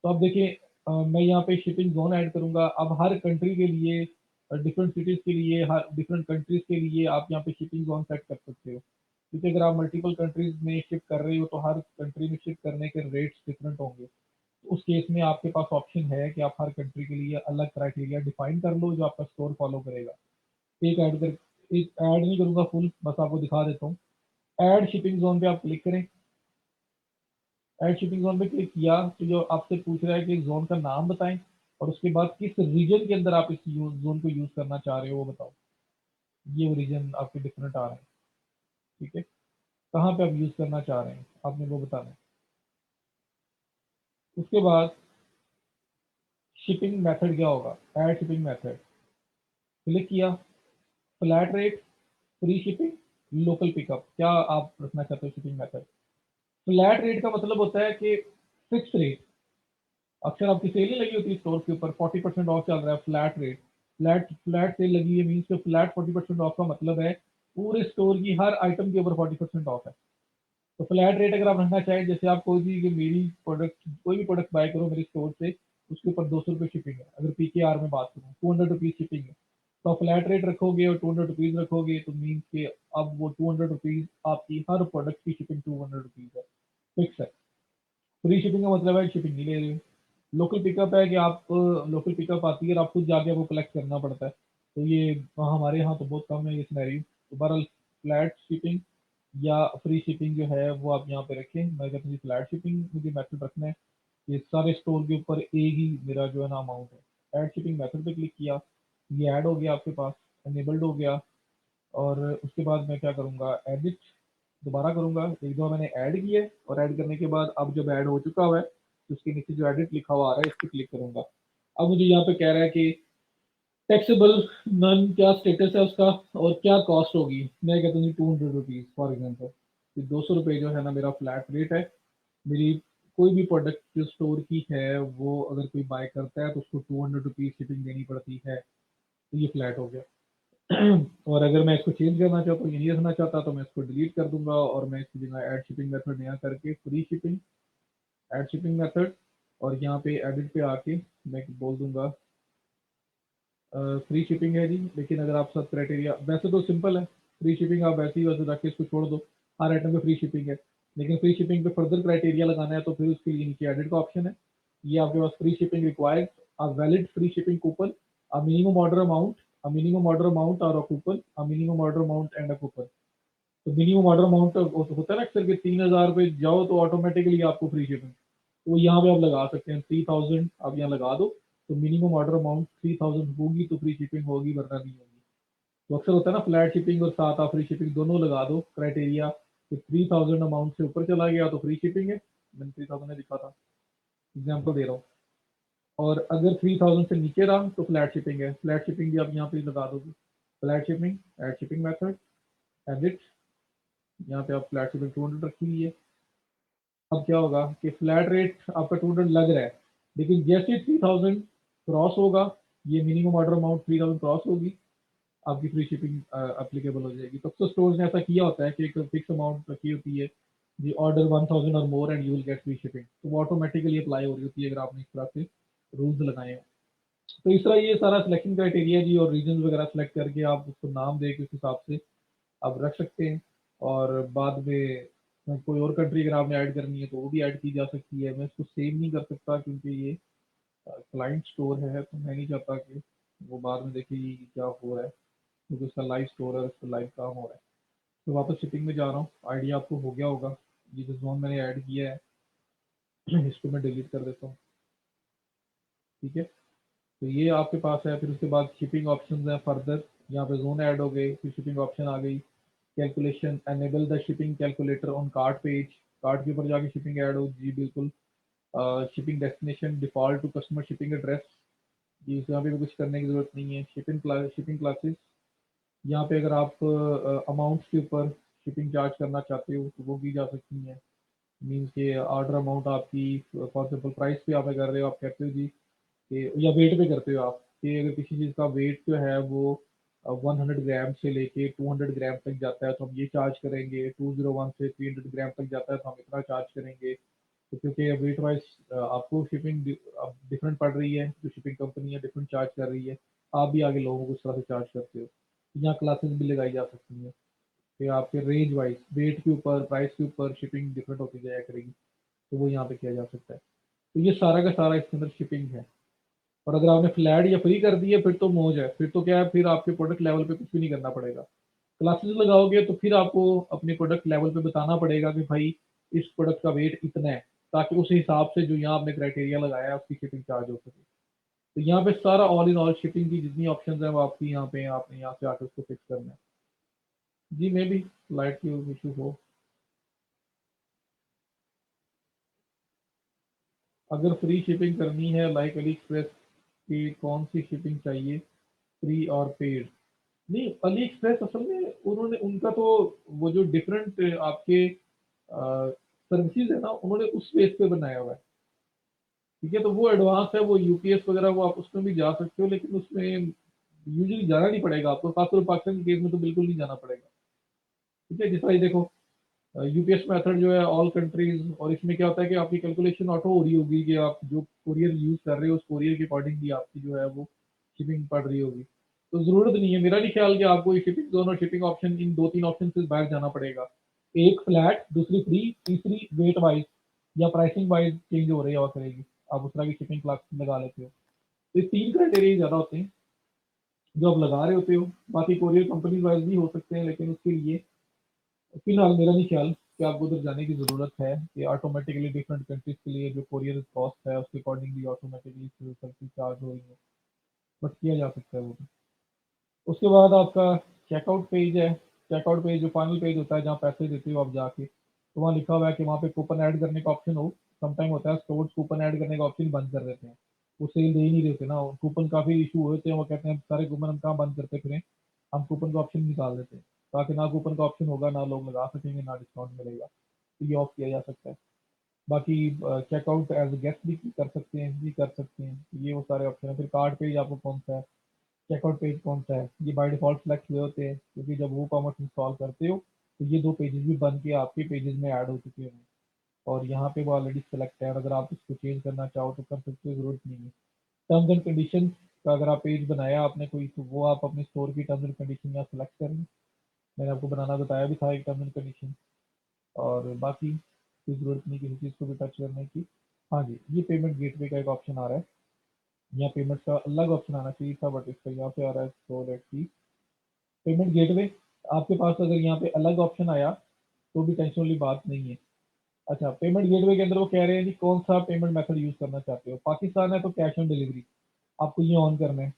तो अब देखिए, मैं यहाँ पे शिपिंग जोन ऐड करूंगा। अब हर कंट्री के लिए, डिफरेंट सिटीज़ के लिए, हर डिफरेंट कंट्रीज़ के लिए आप यहाँ पे शिपिंग जोन सेट कर सकते हो, क्योंकि अगर आप मल्टीपल कंट्रीज़ में शिप कर रहे हो तो हर कंट्री में शिप करने के रेट्स डिफरेंट होंगे। तो उस केस में आपके पास ऑप्शन है कि आप हर कंट्री के लिए अलग क्राइटेरिया डिफाइन कर लो, जो आपका स्टोर फॉलो करेगा। एक ऐड कर एक ऐड नहीं करूंगा फुल, बस आपको दिखा देता हूँ। ऐड शिपिंग जोन पे आप क्लिक करें। ऐड शिपिंग जोन पे क्लिक किया तो जो आपसे पूछ रहा है कि जोन का नाम बताएं, और उसके बाद किस रीजन के अंदर आप इस जोन को यूज करना चाह रहे हो वो बताओ। ये रीजन आपके डिफरेंट आ रहे हैं, ठीक है, कहाँ पे आप यूज करना चाह रहे हैं आपने वो बताना है। उसके बाद शिपिंग मेथड क्या होगा, ऐड शिपिंग मेथड क्लिक किया। Flat rate, free shipping, local pickup, क्या आप रखना चाहते हो शिपिंग मेथड। फ्लैट रेट का मतलब होता है कि फिक्स रेट। अक्सर आपकी सेल नहीं लगी होती स्टोर के ऊपर, 40% ऑफ चल रहा है, flat rate, flat flat cell लगी है, मीन्स के फ्लैट 40% ऑफ का मतलब है पूरे स्टोर की हर आइटम के ऊपर 40% ऑफ है। तो फ्लैट रेट अगर आप रखना चाहें, जैसे आप कोई भी कि मेरी प्रोडक्ट कोई भी प्रोडक्ट बाय करो मेरे स्टोर से, उसके ऊपर 200 रुपये शिपिंग है, अगर PKR में बात करूँ 200 रुपीज़ शिपिंग है, तो आप फ्लैट रेट रखोगे और 200 रुपीज़ रखोगे तो मीन के अब वो 200 रुपीज़ आपकी हर प्रोडक्ट की शिपिंग 200 रुपीज़ है, फिक्स है। फ्री शिपिंग का मतलब है शिपिंग नहीं ले रहे हो। लोकल पिकअप है कि आप लोकल पिकअप आती है और आप खुद जाके आपको कलेक्ट करना पड़ता है, तो ये हमारे यहाँ तो बहुत कम है ये सिनेरियो। तो बहरहाल फ्लैट शिपिंग या फ्री शिपिंग जो है वो आप यहाँ पे रखें। मैं कहता हूँ फ्लैट शिपिंग मुझे मेथड रखना है, ये सारे स्टोर के ऊपर एक ही मेरा जो है ना अमाउंट है। ऐड शिपिंग मेथड पे क्लिक किया, ये ऐड हो गया आपके पास, एनेबल्ड हो गया। और उसके बाद मैं क्या करूँगा, एडिट दोबारा करूँगा। एक दो मैंने ऐड किया है और ऐड करने के बाद अब जब ऐड हो चुका हुआ है तो उसके नीचे जो एडिट लिखा हुआ आ रहा है इस पर क्लिक करूँगा। अब मुझे यहाँ पे कह रहा है कि टैक्सेबल नन क्या स्टेटस है उसका और क्या कॉस्ट होगी। मैं कहता हूँ 200 रुपीज़ फॉर एग्जाम्पल। 200 रुपये जो है ना मेरा फ्लैट रेट है। मेरी कोई भी प्रोडक्ट जो स्टोर की है वो अगर कोई बाय करता है तो उसको 200 रुपीज़ शिपिंग देनी पड़ती है, तो ये फ्लैट हो गया। और अगर मैं इसको चेंज करना चाहता हूँ, ये नहीं रखना चाहता, तो मैं इसको डिलीट कर दूंगा और मैं इसकी जगह ऐड शिपिंग मेथड नया करके free shipping, add shipping method, और यहाँ पे एडिट पे आके मैं बोल दूंगा फ्री शिपिंग है जी। लेकिन अगर आप सब क्राइटेरिया, वैसे तो सिंपल है, फ्री शिपिंग आप वैसे ही वैसे रख के इसको छोड़ दो, हर आइटम पे फ्री शिपिंग है। लेकिन फ्री शिपिंग पे फर्दर क्राइटेरिया लगाना है तो फिर उसके लिए नीचे एडिट का ऑप्शन है। ये आपके पास free shipping required a valid free shipping coupon, a minimum order amount, a minimum order amount और a coupon, a minimum order amount and a coupon. तो मिनिमम ऑर्डर अमाउंट होता है ना अक्सर के 3,000 पे जाओ तो ऑटोमेटिकली आपको फ्री शिपिंग, तो यहाँ पे आप लगा सकते हैं 3000, आप यहाँ लगा दो। तो मिनिमम ऑर्डर अमाउंट 3000 होगी तो फ्री शिपिंग होगी, वरना नहीं होगी। तो अक्सर होता है ना फ्लैट शिपिंग और साथ आप फ्री शिपिंग दोनों लगा दो क्राइटेरिया, कि 3000 अमाउंट से ऊपर चला गया तो फ्री शिपिंग है, मैंने 3000 में लिखा था, एग्जाम्पल दे रहा हूँ। और अगर 3000 से नीचे रहा तो फ्लैट शिपिंग है, फ्लैट शिपिंग भी आप यहाँ पे लगा दोगे। Flat shipping, add shipping method, edit, यहाँ पे आप फ्लैट शिपिंग 200 रखी हुई है। अब क्या होगा कि फ्लैट रेट आपका 200 लग रहा है, लेकिन जैसे 3000 क्रॉस होगा, ये मिनिमम ऑर्डर अमाउंट 3000 क्रॉस होगी, आपकी फ्री शिपिंग अप्लीकेबल हो जाएगी। तो अक्सर स्टोर्स ने ऐसा किया होता है कि एक फिक्स अमाउंट रखी होती है, जी ऑर्डर 1000 और more and you will get free shipping, तो वो ऑटोमेटिकली अप्लाई हो रही होती है अगर आपने इस तरह से रूल्स लगाए हैं। तो इस तरह ये सारा सिलेक्शन क्राइटेरिया जी, और रीजन वगैरह सेलेक्ट करके आप उसको नाम दे के उस हिसाब से आप रख सकते हैं। और बाद में कोई और कंट्री अगर आपने ऐड करनी है तो वो भी ऐड की जा सकती है। मैं इसको सेव नहीं कर सकता क्योंकि ये क्लाइंट स्टोर है, तो मैं नहीं चाहता कि वो बाद में देखे ये क्या हो रहा है, क्योंकि उसका लाइव स्टोर है, उसका लाइव काम हो रहा है। तो वापस शिपिंग में जा रहा हूँ, आइडिया आपको हो गया होगा। ये जो जोन मैंने ऐड किया है इसको मैं डिलीट कर देता हूँ, ठीक है। तो ये आपके पास है। फिर उसके बाद शिपिंग ऑप्शन है फर्दर, यहाँ पे जोन ऐड हो गए, फिर शिपिंग ऑप्शन आ गई, calculation, enable the shipping calculator on cart page, cart के ऊपर जाके शिपिंग ऐड हो जी बिल्कुल। Shipping destination default to customer shipping address, जी यहाँ पे भी कुछ करने की जरूरत नहीं है। शिपिंग क्लासेस, यहाँ पे अगर आप अमाउंट्स के ऊपर शिपिंग चार्ज करना चाहते हो तो वो की जा सकती हैं। मीन्स के ऑर्डर अमाउंट आपकी फॉर एग्जाम्पल प्राइस पे आप कर रहे हो, आप कहते हो जी कि, या वेट पे करते हो आप कि अगर किसी चीज़ का वेट जो है वो 100 ग्राम से लेके 200 ग्राम तक जाता है तो हम ये चार्ज करेंगे, 201 से 300 ग्राम तक जाता है तो हम इतना चार्ज करेंगे। तो क्योंकि वेट वाइज आपको शिपिंग डिफरेंट पड़ रही है, जो शिपिंग कंपनी है डिफरेंट चार्ज कर रही है, आप भी आगे लोगों को उस तरह से चार्ज करते हो। यहाँ क्लासेस भी लगाई जा सकती हैं कि आपके रेंज वाइज वेट के ऊपर प्राइस के ऊपर शिपिंग डिफरेंट होती जाया करेगी, तो वो यहाँ पे किया जा सकता है। तो ये सारा का सारा इसके अंदर शिपिंग है। और अगर आपने फ्लैट या फ्री कर दिया फिर तो मौज है, फिर तो क्या है, फिर आपके प्रोडक्ट लेवल पे कुछ भी नहीं करना पड़ेगा। क्लासेस लगाओगे तो फिर आपको अपने प्रोडक्ट लेवल पे बताना पड़ेगा कि भाई इस प्रोडक्ट का वेट इतना है, ताकि उस हिसाब से जो यहाँ आपने क्राइटेरिया लगाया है उसकी शिपिंग चार्ज हो सके। तो यहाँ पे सारा ऑल इन ऑल शिपिंग की जितनी ऑप्शन है वो आपकी यहाँ पे, आपने यहाँ से आकर उसको फिक्स करना है। जी मे भी लाइट की इशू हो। अगर फ्री शिपिंग करनी है लाइक अली एक्सप्रेस की, कौन सी शिपिंग चाहिए, फ्री और पेड? नहीं, अली एक्सप्रेस असल में उन्होंने उनका तो वो जो डिफरेंट आपके सर्विसेज है ना, उन्होंने उस बेस पे बनाया हुआ है, ठीक है। तो वो एडवांस है, वो यूपीएस वगैरह वो आप उसमें भी जा सकते हो, लेकिन उसमें यूजुअली जाना नहीं पड़ेगा आपको, खासतौर पाकिस्तान के केस में तो बिल्कुल नहीं जाना पड़ेगा, ठीक है। जिस तरह ये देखो यूपीएस मेथड जो है ऑल कंट्रीज, और इसमें क्या होता है कि आपकी कैलकुलेशन ऑटो हो रही होगी कि आप जो कोरियर यूज कर रहे हो उस कोरियर के अकॉर्डिंगली आपकी जो है वो शिपिंग पड़ रही होगी। तो जरूरत नहीं है, मेरा नहीं ख्याल कि आपको ये शिपिंग, दोनों शिपिंग ऑप्शन, इन दो तीन ऑप्शन से बाहर जाना पड़ेगा। एक फ्लैट, दूसरी फ्री, तीसरी वेट वाइज या प्राइसिंग वाइज चेंज हो रही है और करेगी, आप उस तरह की शिपिंग क्लास लगा लेते हो। तो ये तीन क्राइटेरिया ज्यादा होते हैं जो आप लगा रहे होते हो। बाकी कोरियर कंपनी वाइज भी हो सकते हैं, लेकिन उसके लिए फिलहाल मेरा नहीं ख्याल कि आपको उधर जाने की ज़रूरत है कि ऑटोमेटिकली डिफरेंट कंट्रीज के लिए जो कोरियर कॉस्ट है उसके अकॉर्डिंगली ऑटोमेटिकली सर्विस चार्ज हो रही है। बट किया जा सकता है वो भी। उसके बाद आपका चेकआउट पेज है। चेकआउट पेज जो फाइनल पेज होता है जहाँ पैसे देते हो आप जाके, तो वहाँ लिखा हुआ है कि वहाँ पे कूपन ऐड करने का ऑप्शन हो। समटाइम होता है स्टोर्स कूपन ऐड करने का ऑप्शन बंद कर देते हैं, वो सेल दे ही नहीं देते ना। कूपन काफ़ी इशू होते हैं, वो कहते हैं सारे कूपन हम कहाँ बंद करते फिरें, हम कूपन का ऑप्शन निकाल देते हैं, ताकि ना कूपन का ऑप्शन होगा, ना लोग लगा सकेंगे, ना डिस्काउंट मिलेगा। तो ये ऑफ किया जा सकता है। बाकी चेकआउट एज गेस्ट भी कर सकते हैं, भी कर सकते हैं, ये वो सारे ऑप्शन है। फिर कार्ड पेज आपको कौन सा है, चेकआउट पेज कौन सा है, ये बाय डिफॉल्ट सेलेक्ट हुए होते हैं, क्योंकि जब वो कॉमर्स इंस्टॉल करते हो तो ये दो पेजेस भी बन के आपके पेजेस में ऐड हो चुके हैं, और यहाँ पे वो ऑलरेडी सेलेक्ट है। और अगर आप इसको चेंज करना चाहो तो कर सकते हो, जरूरत नहीं है। टर्म्स एंड कंडीशन का अगर आप पेज बनाया आपने कोई, तो वो आप अपने स्टोर की टर्म्स एंड कंडीशन यहाँ सेलेक्ट कर लें। मैंने आपको बनाना बताया भी था एक टर्म्स एंड कंडीशन। और बाकी कोई ज़रूरत नहीं किसी चीज़ को भी टच करने की। हाँ जी, ये पेमेंट गेटवे का एक ऑप्शन आ रहा है। यहाँ पेमेंट का अलग ऑप्शन आना चाहिए था, बट इसका यहाँ पे आ रहा है। So let's see, payment gateway आपके पास अगर यहाँ पे अलग ऑप्शन आया तो भी टेंशन वाली बात नहीं है। अच्छा, पेमेंट गेटवे के अंदर वो कह रहे हैं कि कौन सा पेमेंट मेथड यूज करना चाहते हो। पाकिस्तान है तो कैश ऑन डिलीवरी आपको ये ऑन करना है।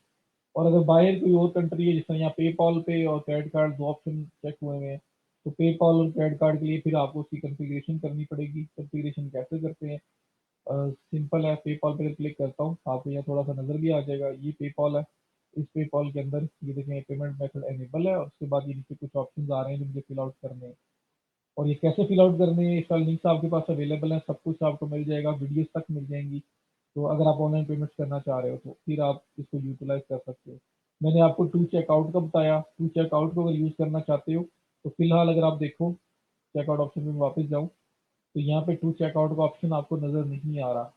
और अगर बाहर कोई और कंट्री है, जिस तरह यहाँ पेपॉल पे और क्रेडिट कार्ड दो ऑप्शन चेक हुए हैं, तो पेपॉल और क्रेडिट कार्ड के लिए फिर आपको उसकी कन्फिग्रेशन करनी पड़ेगी। कन्फिग्रेशन कैसे करते हैं, सिंपल है। पेपॉल पे क्लिक करता हूँ, आपको यहाँ थोड़ा सा नजर भी आ जाएगा, ये पेपॉल है। इस पेपॉल के अंदर ये देखें पेमेंट मेथड एनेबल है, और उसके बाद ये नीचे कुछ ऑप्शन आ रहे हैं जो मुझे फिल आउट करने हैं। और ये कैसे फिल आउट करने हैं, इसका लिंक्स आपके पास अवेलेबल है, सब कुछ आपको मिल जाएगा, वीडियोस तक मिल जाएंगी। तो अगर आप ऑनलाइन पेमेंट्स करना चाह रहे हो तो फिर आप इसको यूटिलाइज कर सकते हो। मैंने आपको टू चेकआउट का बताया, टू चेकआउट को अगर यूज़ करना चाहते हो तो फिलहाल अगर आप देखो चेकआउट ऑप्शन में वापस जाऊँ, तो यहाँ पे टू चेकआउट का ऑप्शन आपको नज़र नहीं आ रहा।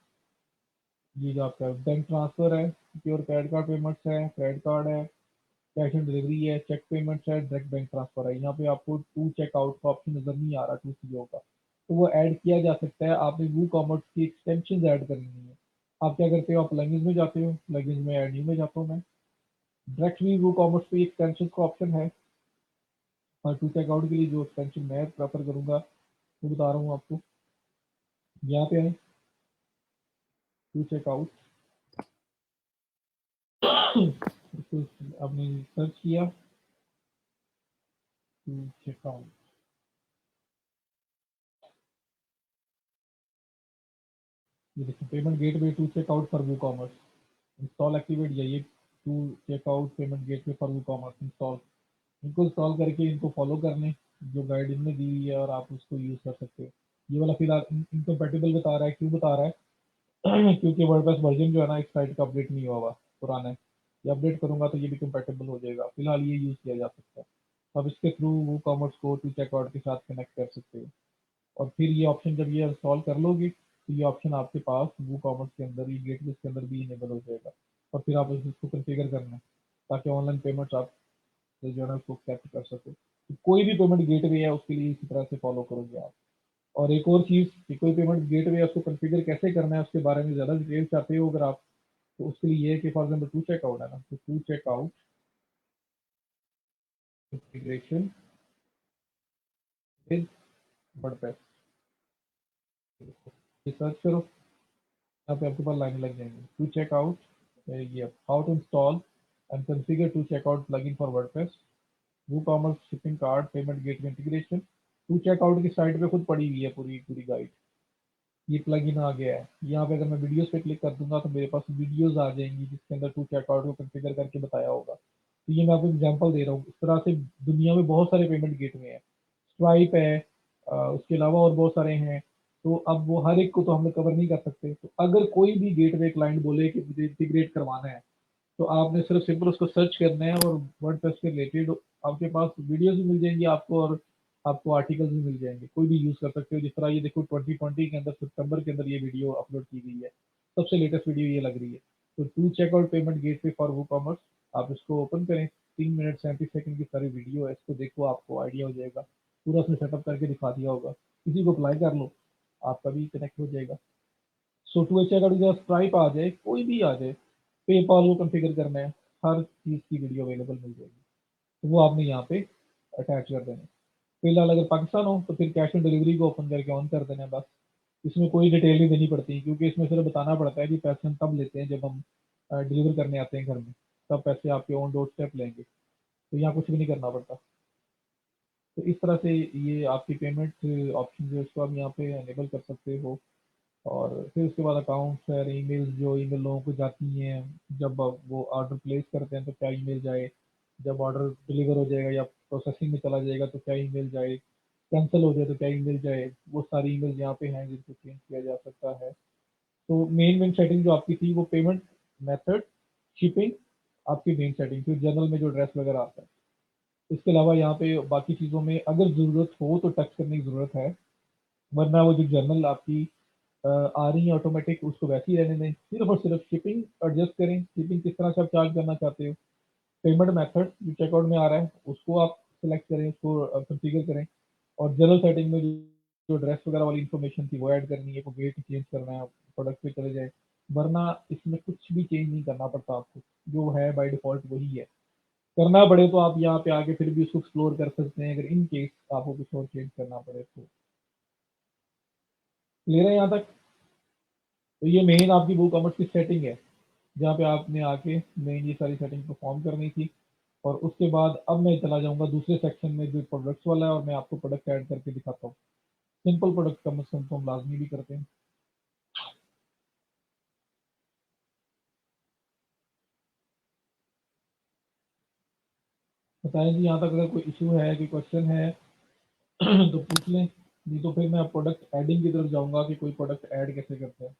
ये जो आपका बैंक ट्रांसफ़र है, प्योर क्रेडिट कार्ड पेमेंट्स है, क्रेडिट कार्ड है, कैश ऑन डिलीवरी है, चेक पेमेंट्स है, डायरेक्ट बैंक ट्रांसफर है, यहाँ पे आपको टू चेकआउट का ऑप्शन नजर नहीं आ रहा, टू सीओ का। तो वो ऐड किया जा सकता है, आपने वो कॉमर्स की एक्सटेंशन ऐड करनी है। आप क्या करते हो, आप प्लगइन्स में जाते हो, प्लगइन्स में ऐड न्यू में जाता हूँ मैं, डायरेक्टली वो कॉमर्स पे एक्सटेंशन का ऑप्शन है। और टू चेकआउट के लिए जो एक्सटेंशन मैं प्रेफर करूंगा वो बता रहा हूँ आपको। यहाँ पे है टू चेकआउट, इसको आपने सर्च किया टू चेकआउट, ये देखिए payment gateway two checkout for WooCommerce install activate, जाइए two checkout payment gateway for WooCommerce install. इनको इंस्टॉल करके इनको फॉलो कर लें, जो गाइड इनमें दी हुई है, और आप उसको यूज़ कर सकते हो। ये वाला फिलहाल इनकम्पेटिबल बता रहा है, क्यों बता रहा है क्योंकि वर्डप्रेस वर्जन जो है ना इस साइट का अपडेट नहीं हुआ हुआ, पुराना है। ये अपडेट करूंगा तो ये भी कंपेटेबल हो जाएगा। फिलहाल ये यूज़ किया जा सकता है। तो आप इसके थ्रू वो कॉमर्स को टू चेकआउट के साथ कनेक्ट कर सकते हो। और फिर ये ऑप्शन जब ये इंस्टॉल कर लोगे तो ये ऑप्शन आपके पास वो कॉमर्स के अंदर, ये गेटवे के अंदर भी इनेबल हो जाएगा। और फिर आप इसको कन्फिगर करना है ताकि ऑनलाइन पेमेंट्स आप जो है ना उसको एक्सेप्ट कर सको। तो कोई भी पेमेंट गेटवे है उसके लिए इसी तरह से फॉलो करोगे आप। और एक और चीज़ कि कोई पेमेंट गेटवे है उसको कन्फिगर कैसे करना है उसके बारे में ज़्यादा डिटेल चाहते हो अगर आप, तो उसके लिए ये है कि फॉर एग्जाम्पल टू चेकआउट है ना, तो two checkout integration with WordPress, ये सर्च करो, यहाँ पे आपके पास लाइन लग जाएंगी। टू चेकआउट, ये how to install and configure two checkout plugin for WordPress, WooCommerce shipping card payment gateway integration. Two checkout की साइट पे खुद पड़ी हुई है पूरी पूरी गाइड। ये प्लगइन आ गया है, यहाँ पे अगर मैं वीडियोस पे क्लिक कर दूंगा तो मेरे पास वीडियोस आ जाएंगी जिसके अंदर टू चेकआउट को कॉन्फ़िगर करके बताया होगा। तो ये मैं आपको एग्जांपल दे रहा हूँ। इस तरह से दुनिया में बहुत सारे पेमेंट गेटवे हैं, स्ट्राइप है, उसके अलावा और बहुत सारे हैं। तो अब वो हर एक को तो हम लोग कवर नहीं कर सकते। तो अगर कोई भी गेटवे क्लाइंट बोले कि मुझे इंटीग्रेट करवाना है, तो आपने सिर्फ सिंपल उसको सर्च करना है, और वर्डप्रेस के रिलेटेड आपके पास वीडियोस भी मिल जाएंगी आपको, और आपको आर्टिकल्स भी मिल जाएंगे, कोई भी यूज़ कर सकते हो। जिस तरह ये देखो 2020 के अंदर सितंबर के अंदर ये वीडियो अपलोड की गई है, सबसे लेटेस्ट वीडियो ये लग रही है। तो two checkout payment gateway for WooCommerce, आप इसको ओपन करें, 3 मिनट 37 सेकंड की सारी वीडियो है, इसको देखो, आपको आइडिया हो जाएगा, पूरा उसने सेटअप करके दिखा दिया होगा। किसी को अप्लाई कर लो, आपका भी कनेक्ट हो जाएगा। सो टू चेकआउट जब स्ट्राइप आ जाए, कोई भी आ जाए, पेपाल को कॉन्फ़िगर करना है, हर चीज़ की वीडियो अवेलेबल मिल जाएगी। तो वो आपने यहाँ पे अटैच कर देना है। फिलहाल अगर पाकिस्तान हो तो फिर कैश ऑन डिलीवरी को ओपन करके ऑन कर देना है बस। इसमें कोई डिटेल नहीं देनी पड़ती, क्योंकि इसमें सिर्फ बताना पड़ता है कि पैसे हम तब लेते हैं जब हम डिलीवर करने आते हैं घर में, तब पैसे आपके ऑन डोर स्टेप लेंगे। तो यहाँ कुछ भी नहीं करना पड़ता। तो इस तरह से ये आपकी पेमेंट ऑप्शन जो है उसको आप यहाँ पे अनेबल कर सकते हो। और फिर उसके बाद अकाउंट्स है, ईमेल, जो ईमेल लोगों को जाती हैं, जब वो ऑर्डर प्लेस करते हैं तो क्या ईमेल जाए, जब ऑर्डर डिलीवर हो जाएगा या प्रोसेसिंग में चला जाएगा तो क्या ईमेल जाए, कैंसिल हो जाए तो क्या ईमेल जाए, वो सारी ईमेल यहाँ पे हैं जिनको चेंज किया जा सकता है। तो मेन सेटिंग जो आपकी थी वो पेमेंट मेथड, शिपिंग, आपकी मेन सेटिंग थी जनरल में जो ड्रेस वगैरह आता है। इसके अलावा यहाँ पे बाकी चीज़ों में अगर ज़रूरत हो तो टच करने की ज़रूरत है, वरना वो जो जनरल आपकी आ रही है ऑटोमेटिक, उसको वैसे ही रहने दें। सिर्फ और सिर्फ शिपिंग एडजस्ट करें, शिपिंग किस तरह से आप चार्ज करना चाहते हो। पेमेंट मेथड जो चेकआउट में आ रहा है उसको आप सिलेक्ट करें, उसको कॉन्फ़िगर करें। और जनरल सेटिंग में जो ड्रेस वगैरह वाली इन्फॉर्मेशन थी वो ऐड करनी है, वो वेट चेंज करना है, प्रोडक्ट पे चले जाए। वरना इसमें कुछ भी चेंज नहीं करना पड़ता आपको, जो है बाय डिफ़ॉल्ट वही है। करना पड़े तो आप यहाँ पे आके फिर भी उसको एक्सप्लोर कर सकते हैं, अगर इन केस आपको कुछ और चेंज करना पड़े तो। क्लियर है यहाँ तक? तो ये मेन आपकी वो कॉमर्स की सेटिंग है, जहाँ पे आपने आके मेन ये सारी सेटिंग परफॉर्म करनी थी। और उसके बाद अब मैं चला जाऊंगा दूसरे सेक्शन में जो प्रोडक्ट्स वाला है, और मैं आपको प्रोडक्ट ऐड करके दिखाता हूँ। सिंपल प्रोडक्ट कम से कम तो हम लाजमी भी करते हैं। बताएं जी यहाँ तक अगर कोई इशू है, कोई क्वेश्चन है तो पूछ लें, नहीं तो फिर मैं प्रोडक्ट एडिंग की तरफ जाऊंगा कि कोई प्रोडक्ट ऐड कैसे करते हैं।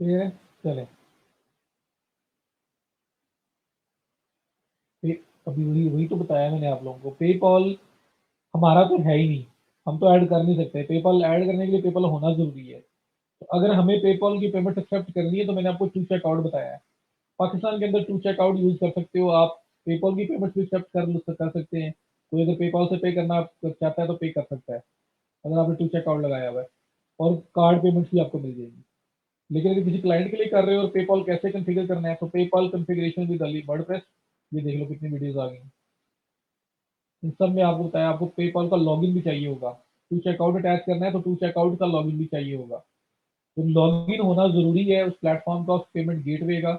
क्लियर है? चले। अभी वही वही तो बताया मैंने आप लोगों को, पेपॉल हमारा तो है ही नहीं, हम तो ऐड कर नहीं सकते। पेपल ऐड करने के लिए पेपल होना जरूरी है। तो अगर हमें पेपॉल की पेमेंट एक्सेप्ट करनी है तो मैंने आपको टू चेकआउट बताया है। पाकिस्तान के अंदर टू चेकआउट यूज कर सकते हो आप, पेपॉल की पेमेंट भी एक्सेप्ट कर सकते हैं। कोई अगर पेपॉल से पे करना चाहता है तो पे कर सकता है, अगर आपने टू चेकआउट लगाया हुआ है। और कार्ड पेमेंट्स भी आपको मिल जाएगी। लेकिन अगर किसी क्लाइंट के लिए कर रहे हो और पेपॉल कैसे कन्फिगर करना है, तो PayPal configuration with Ali WordPress, ये देख लो कितनी वीडियोस आ गई हैं। इन सब में आपको बताया, आपको पेपॉल का लॉगिन भी चाहिए होगा। टू चेकआउट अटैच करना है तो टू चेकआउट का लॉगिन भी चाहिए होगा। तो लॉगिन होना जरूरी है उस प्लेटफॉर्म का, उस पेमेंट गेटवे का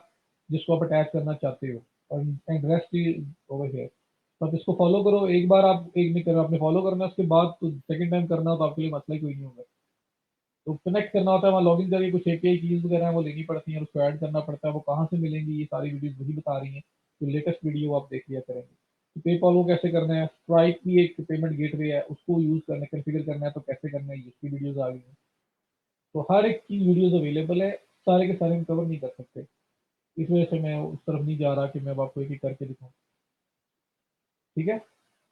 जिसको आप अटैच करना चाहते हो। और and rest is over here. तो आप इसको फॉलो करो, एक बार आप एक नहीं करो, आपने फॉलो करना है, उसके बाद तो सेकंड टाइम करना हो तो आपके लिए मसला ही कोई नहीं होगा। तो कनेक्ट करना होता है, वहाँ लॉगिन करके कुछ एपीआई कीज वगैरह है वो लेनी पड़ती है, उसको ऐड करना पड़ता है। वो कहाँ से मिलेंगी, ये सारी वीडियोस वही बता रही हैं। तो लेटेस्ट वीडियो आप देख लिया करेंगे। तो पेपॉल को कैसे करना है, स्ट्राइक की एक पेमेंट गेटवे है, उसको यूज करना, कन्फिगर करना है तो कैसे करना है, इसकी वीडियोस आ गई हैं। तो हर एक की वीडियोस अवेलेबल है, सारे के सारे हम कवर नहीं कर सकते। इस वजह से मैं उस तरफ नहीं जा रहा कि मैं अब आपको एक एक करके दिखाऊं। ठीक है?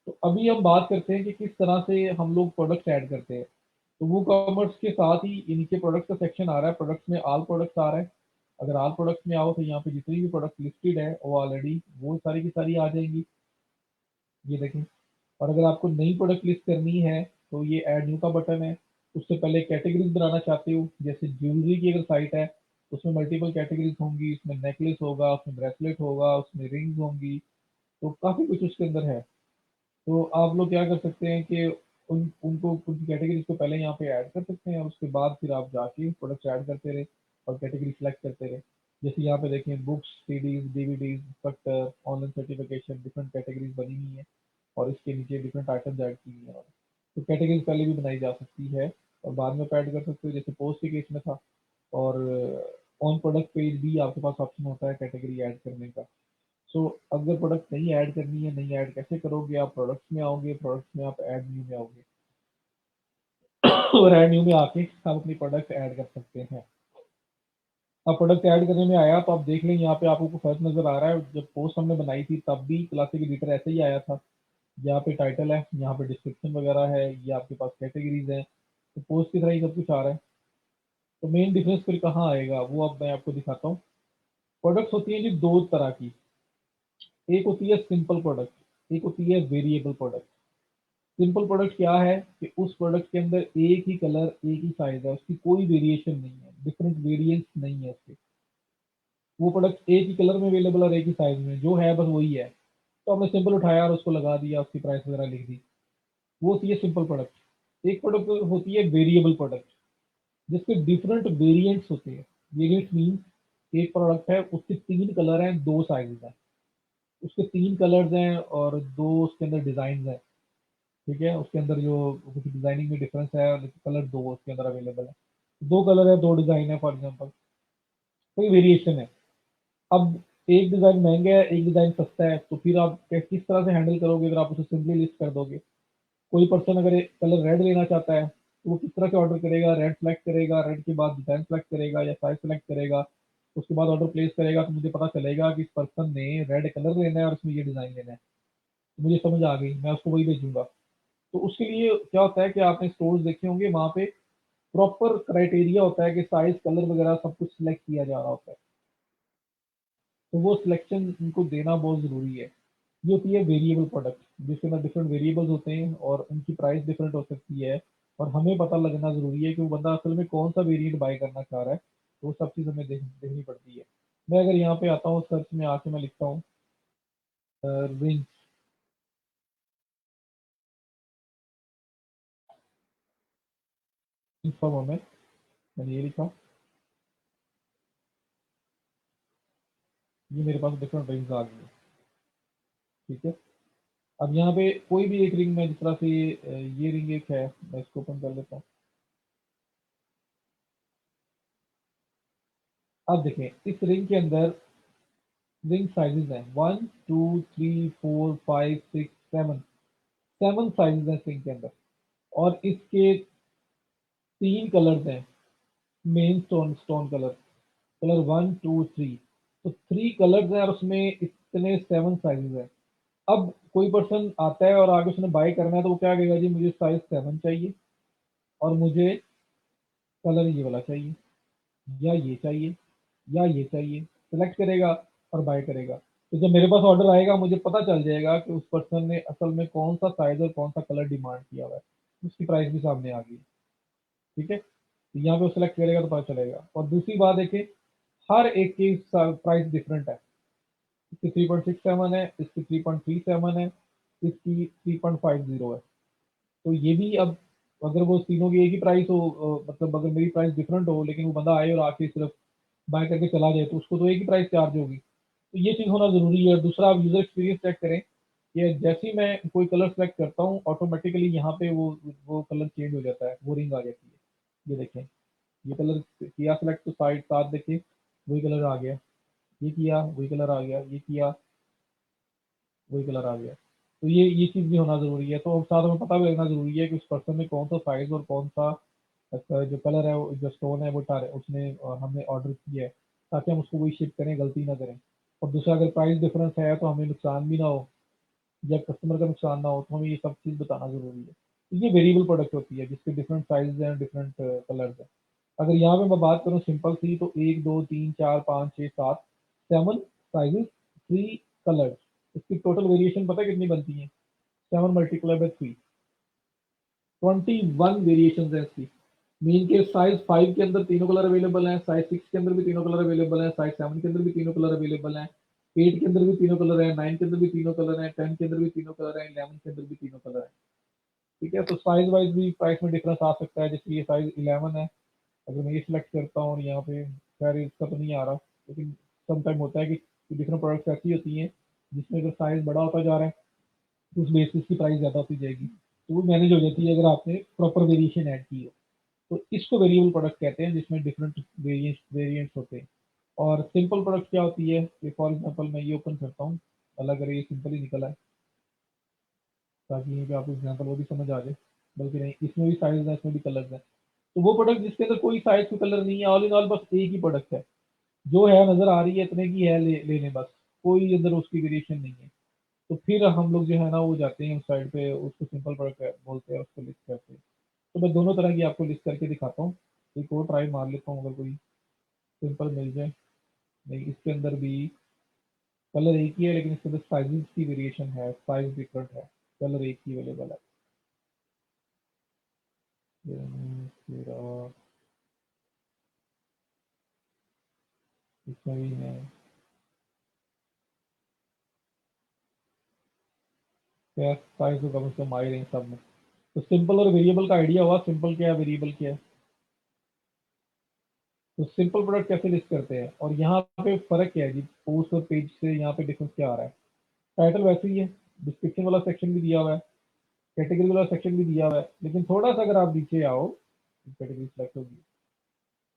तो अभी हम बात करते हैं कि किस तरह से हम लोग प्रोडक्ट्स ऐड करते हैं। तो वो कॉमर्स के साथ ही ये नीचे प्रोडक्ट का सेक्शन आ रहा है, प्रोडक्ट्स में ऑल प्रोडक्ट्स आ रहा है। अगर ऑल प्रोडक्ट्स में आओ तो यहाँ पे जितनी भी प्रोडक्ट लिस्टेड है वो ऑलरेडी वो सारी की सारी आ जाएंगी, ये देखें। और अगर आपको नई प्रोडक्ट लिस्ट करनी है तो ये ऐड न्यू का बटन है। उससे पहले कैटेगरीज बनाना चाहते हो, जैसे ज्वेलरी की अगर साइट है तो उसमें मल्टीपल कैटेगरीज होंगी, उसमें नेकलेस होगा, उसमें ब्रेसलेट होगा, उसमें रिंग्स होंगी। तो काफ़ी कुछ उसके अंदर है। तो आप लोग क्या कर सकते हैं कि उनको उनकी कैटेगरीज को पहले यहाँ पे ऐड कर सकते हैं और उसके बाद फिर आप जाके प्रोडक्ट्स ऐड करते रहे और कैटेगरी सेलेक्ट करते रहे। जैसे यहाँ पे देखें books, CDs, DVDs, instructor, online certification, different categories बनी हुई है और इसके नीचे डिफरेंट आइटम्स ऐड की हुई है। तो कैटेगरीज पहले भी बनाई जा सकती है और बाद में ऐड कर सकते हो, जैसे पोस्ट के केस में था। और ऑन प्रोडक्ट पेज भी आपके पास ऑप्शन होता है कैटेगरी ऐड करने का। सो अगर प्रोडक्ट नहीं ऐड करनी है, नहीं ऐड कैसे करोगे? आप प्रोडक्ट्स में आओगे, प्रोडक्ट्स में आप ऐड न्यू में आओगे और ऐड न्यू में आके आप अपनी प्रोडक्ट ऐड कर सकते हैं। अब प्रोडक्ट ऐड करने में आया तो आप देख लें, यहाँ पे आपको फर्क नजर आ रहा है। जब पोस्ट हमने बनाई थी तब भी क्लासिक एडिटर ऐसे ही आया था। यहाँ पे टाइटल है, यहाँ पे डिस्क्रिप्शन वगैरह है, ये आपके पास कैटेगरीज हैं, तो पोस्ट की तरह ही सब कुछ आ रहा है। तो मेन डिफरेंस फिर कहाँ आएगा वो अब मैं आपको दिखाता हूँ। प्रोडक्ट्स होती हैं जी दो तरह की। एक होती है सिंपल प्रोडक्ट, एक होती है वेरिएबल प्रोडक्ट। सिंपल प्रोडक्ट क्या है कि उस प्रोडक्ट के अंदर एक ही कलर, एक ही साइज है, उसकी कोई वेरिएशन नहीं है, डिफरेंट वेरिएंट्स नहीं है उसके। वो प्रोडक्ट एक ही कलर में अवेलेबल और एक ही साइज में, जो है बस वही है। तो हमने सिंपल उठाया और उसको लगा दिया, उसकी प्राइस वगैरह लिख दी। वो होती है सिंपल प्रोडक्ट। एक प्रोडक्ट होती है वेरिएबल प्रोडक्ट, जिसके डिफरेंट वेरिएंट्स होते हैं। वेरिएंट मीन एक प्रोडक्ट है, उसके तीन कलर हैं, दो साइजेस हैं, उसके तीन कलर्स हैं और दो उसके अंदर डिजाइन है। ठीक है, उसके अंदर जो कुछ डिजाइनिंग में डिफरेंस है, लेकिन कलर दो उसके अंदर अवेलेबल है। दो कलर है, दो डिजाइन है फॉर एग्जाम्पल, कोई वेरिएशन है। अब एक डिजाइन महंगा है, एक डिजाइन सस्ता है, तो फिर आप किस तरह से हैंडल करोगे अगर आप उसे सिंपली लिस्ट कर दोगे? कोई पर्सन अगर कलर रेड लेना चाहता है तो वो किस तरह से ऑर्डर करेगा? रेड सेलेक्ट करेगा, रेड के बाद डिजाइन सेलेक्ट करेगा या साइज सेलेक्ट करेगा, उसके बाद ऑर्डर प्लेस करेगा, तो मुझे पता चलेगा कि इस पर्सन ने रेड कलर लेना है और इसमें ये डिजाइन लेना है। तो मुझे समझ आ गई, मैं उसको वही भेजूंगा। तो उसके लिए क्या होता है कि आपने स्टोर्स देखे होंगे, वहां पे प्रॉपर क्राइटेरिया होता है कि साइज, कलर वगैरह सब कुछ सिलेक्ट किया जा रहा होता है। तो वो सिलेक्शन उनको देना बहुत ज़रूरी है। ये होती है वेरिएबल प्रोडक्ट, जिसके अंदर डिफरेंट वेरिएबल्स होते हैं और उनकी प्राइस डिफरेंट हो सकती है। और हमें पता लगना ज़रूरी है कि वो बंदा असल में कौन सा वेरिएंट बाय करना चाह रहा है। तो वो सब चीज़ हमें देखनी पड़ती है। मैं अगर यहाँ पे आता हूँ, सर्च में आके मैं लिखता हूँ रिंग फॉर मोमेंट, मैंने ये लिखा, ये मेरे पास डिफरेंट रिंग्स आ गई है। ठीक है, अब यहाँ पे कोई भी एक रिंग में, जिस तरह से ये रिंग एक है, मैं इसको ओपन कर लेता हूँ। अब देखें, इस रिंग के अंदर रिंग साइजेस हैं 1 2 3 4 5 6 7। 7 साइजेस हैं इस रिंग के अंदर और इसके तीन कलर्स हैं, main stone stone colour, colour 1 2 3। तो थ्री कलर्स हैं और उसमें इतने 7 साइजेस हैं। अब कोई पर्सन आता है और आगे उसने बाय करना है, तो वो क्या कहेगा जी मुझे साइज 7 चाहिए और मुझे कलर ये वाला चाहिए, या ये चाहिए, या ये चाहिए। सेलेक्ट करेगा और बाय करेगा। तो जब मेरे पास ऑर्डर आएगा, मुझे पता चल जाएगा कि उस पर्सन ने असल में कौन सा साइज और कौन सा कलर डिमांड किया हुआ है। उसकी प्राइस भी सामने आ गई। ठीक है, तो यहाँ पे सेलेक्ट करेगा तो पता चलेगा। और दूसरी बात है कि हर एक की प्राइस डिफरेंट है। इसकी 3.67 है, इसकी 3.37 है, इसकी 3.50 है। तो ये भी अब अगर वो तीनों की एक ही प्राइस हो, मतलब अगर मेरी प्राइस डिफरेंट हो लेकिन वो बंदा आए और आके सिर्फ बाय करके चला जाए, तो उसको तो एक ही प्राइस चार्ज होगी। तो ये चीज़ होना ज़रूरी है। दूसरा, आप यूज़र एक्सपीरियंस चेक करें कि जैसे ही मैं कोई कलर सेलेक्ट करता हूँ, ऑटोमेटिकली यहाँ पे वो कलर चेंज हो जाता है, वो रिंग आ जाती है। ये देखें, ये कलर किया सेलेक्ट तो साइड साथ देखें वही कलर आ गया, ये किया वही कलर आ गया, ये किया वही कलर आ गया। तो ये चीज़ भी होना ज़रूरी है। तो साथ में पता भी लगना ज़रूरी है कि उस पर्सन ने कौन सा साइज़ और कौन सा जो कलर है, जो स्टोन है वो उसने हमने ऑर्डर किया है, ताकि हम उसको वही शिप करें, गलती ना करें। और दूसरा, अगर प्राइस डिफरेंस है तो हमें नुकसान भी ना हो या कस्टमर का नुकसान ना हो, तो हमें ये सब चीज़ बताना ज़रूरी है। तो ये वेरिएबल प्रोडक्ट होती है जिसके डिफरेंट साइज हैं, डिफरेंट कलर्स हैं। अगर यहाँ पे मैं बात करूँ सिंपल सी, तो 1 2 3 4 5 6 7, 7 साइजेस, 3 कलर्स। इसकी टोटल वेरिएशन पता है कितनी बनती है? 7 × 3, 21 वेरिएशन है इसकी। मीन के साइज 5 के अंदर तीनों कलर अवेलेबल हैं, साइज 6 के अंदर भी तीनों कलर अवेलेबल हैं, साइज 7 के अंदर भी तीनों कलर अवेलेबल हैं, 8 के अंदर भी तीनों कलर हैं, 9 के अंदर भी तीनों कलर हैं, 10 के अंदर भी तीनों कलर हैं, 11 के अंदर भी तीनों कलर हैं। ठीक है, तो साइज वाइज भी प्राइस में डिफरेंस आ सकता है। जैसे ये साइज 11 है, अगर मैं ये सिलेक्ट करता हूँ और यहाँ पे खैर इसका तो नहीं आ रहा, लेकिन सम टाइम होता है कि डिफरेंट प्रोडक्ट्स ऐसी होती हैं जिसमें अगर साइज बड़ा होता जा रहा है तो उस बेसिस की प्राइस ज़्यादा होती जाएगी, तो वो मैनेज हो जाती है अगर आपने प्रॉपर वेरिएशन ऐड की हो। तो इसको वेरिएबल प्रोडक्ट कहते हैं जिसमें डिफरेंट वेरिएंट्स होते हैं। और सिंपल प्रोडक्ट क्या होती है कि फॉर एग्जांपल मैं ये ओपन करता हूँ, अलग अगर ये सिंपल ही निकला है ताकि यहीं पे आपको एग्जांपल वो भी समझ आ जाए, बल्कि नहीं इसमें भी साइज है इसमें भी कलर है। तो वो प्रोडक्ट जिसके अंदर कोई साइज का कलर नहीं है, ऑल इन ऑल बस एक ही प्रोडक्ट है, जो है नजर आ रही है इतने की है, लेने बस, कोई अंदर उसकी वेरिएशन नहीं है। तो फिर हम लोग जो है ना वो जाते हैं उस साइड पे, उसको सिंपल प्रोडक्ट बोलते हैं, उसको लिस्ट करते हैं। तो मैं दोनों तरह की आपको लिस्ट करके दिखाता हूँ। एक और ट्राई मार लेता हूँ, अगर कोई सिंपल मिल जाए। नहीं, इसके अंदर भी कलर एक ही है लेकिन इसके अंदर साइजेस की वेरिएशन है, साइज डिफरेंट है, कलर एक ही अवेलेबल है। फिर इसमें भी है, क्या साइज तो कम से कम आ ही रहे हैं सब में। तो सिंपल और वेरिएबल का आइडिया हुआ, सिंपल क्या है वेरिएबल क्या है। तो सिंपल प्रोडक्ट कैसे लिस्ट करते हैं, और यहाँ पे फर्क क्या है जी, पोस्ट और पेज से यहाँ पे डिफरेंस क्या आ रहा है। टाइटल वैसे ही है, डिस्क्रिप्शन वाला सेक्शन भी दिया हुआ है, कैटेगरी वाला सेक्शन भी दिया हुआ है, लेकिन थोड़ा सा अगर आप नीचे आओ, कैटेगरी सेलेक्ट होगी,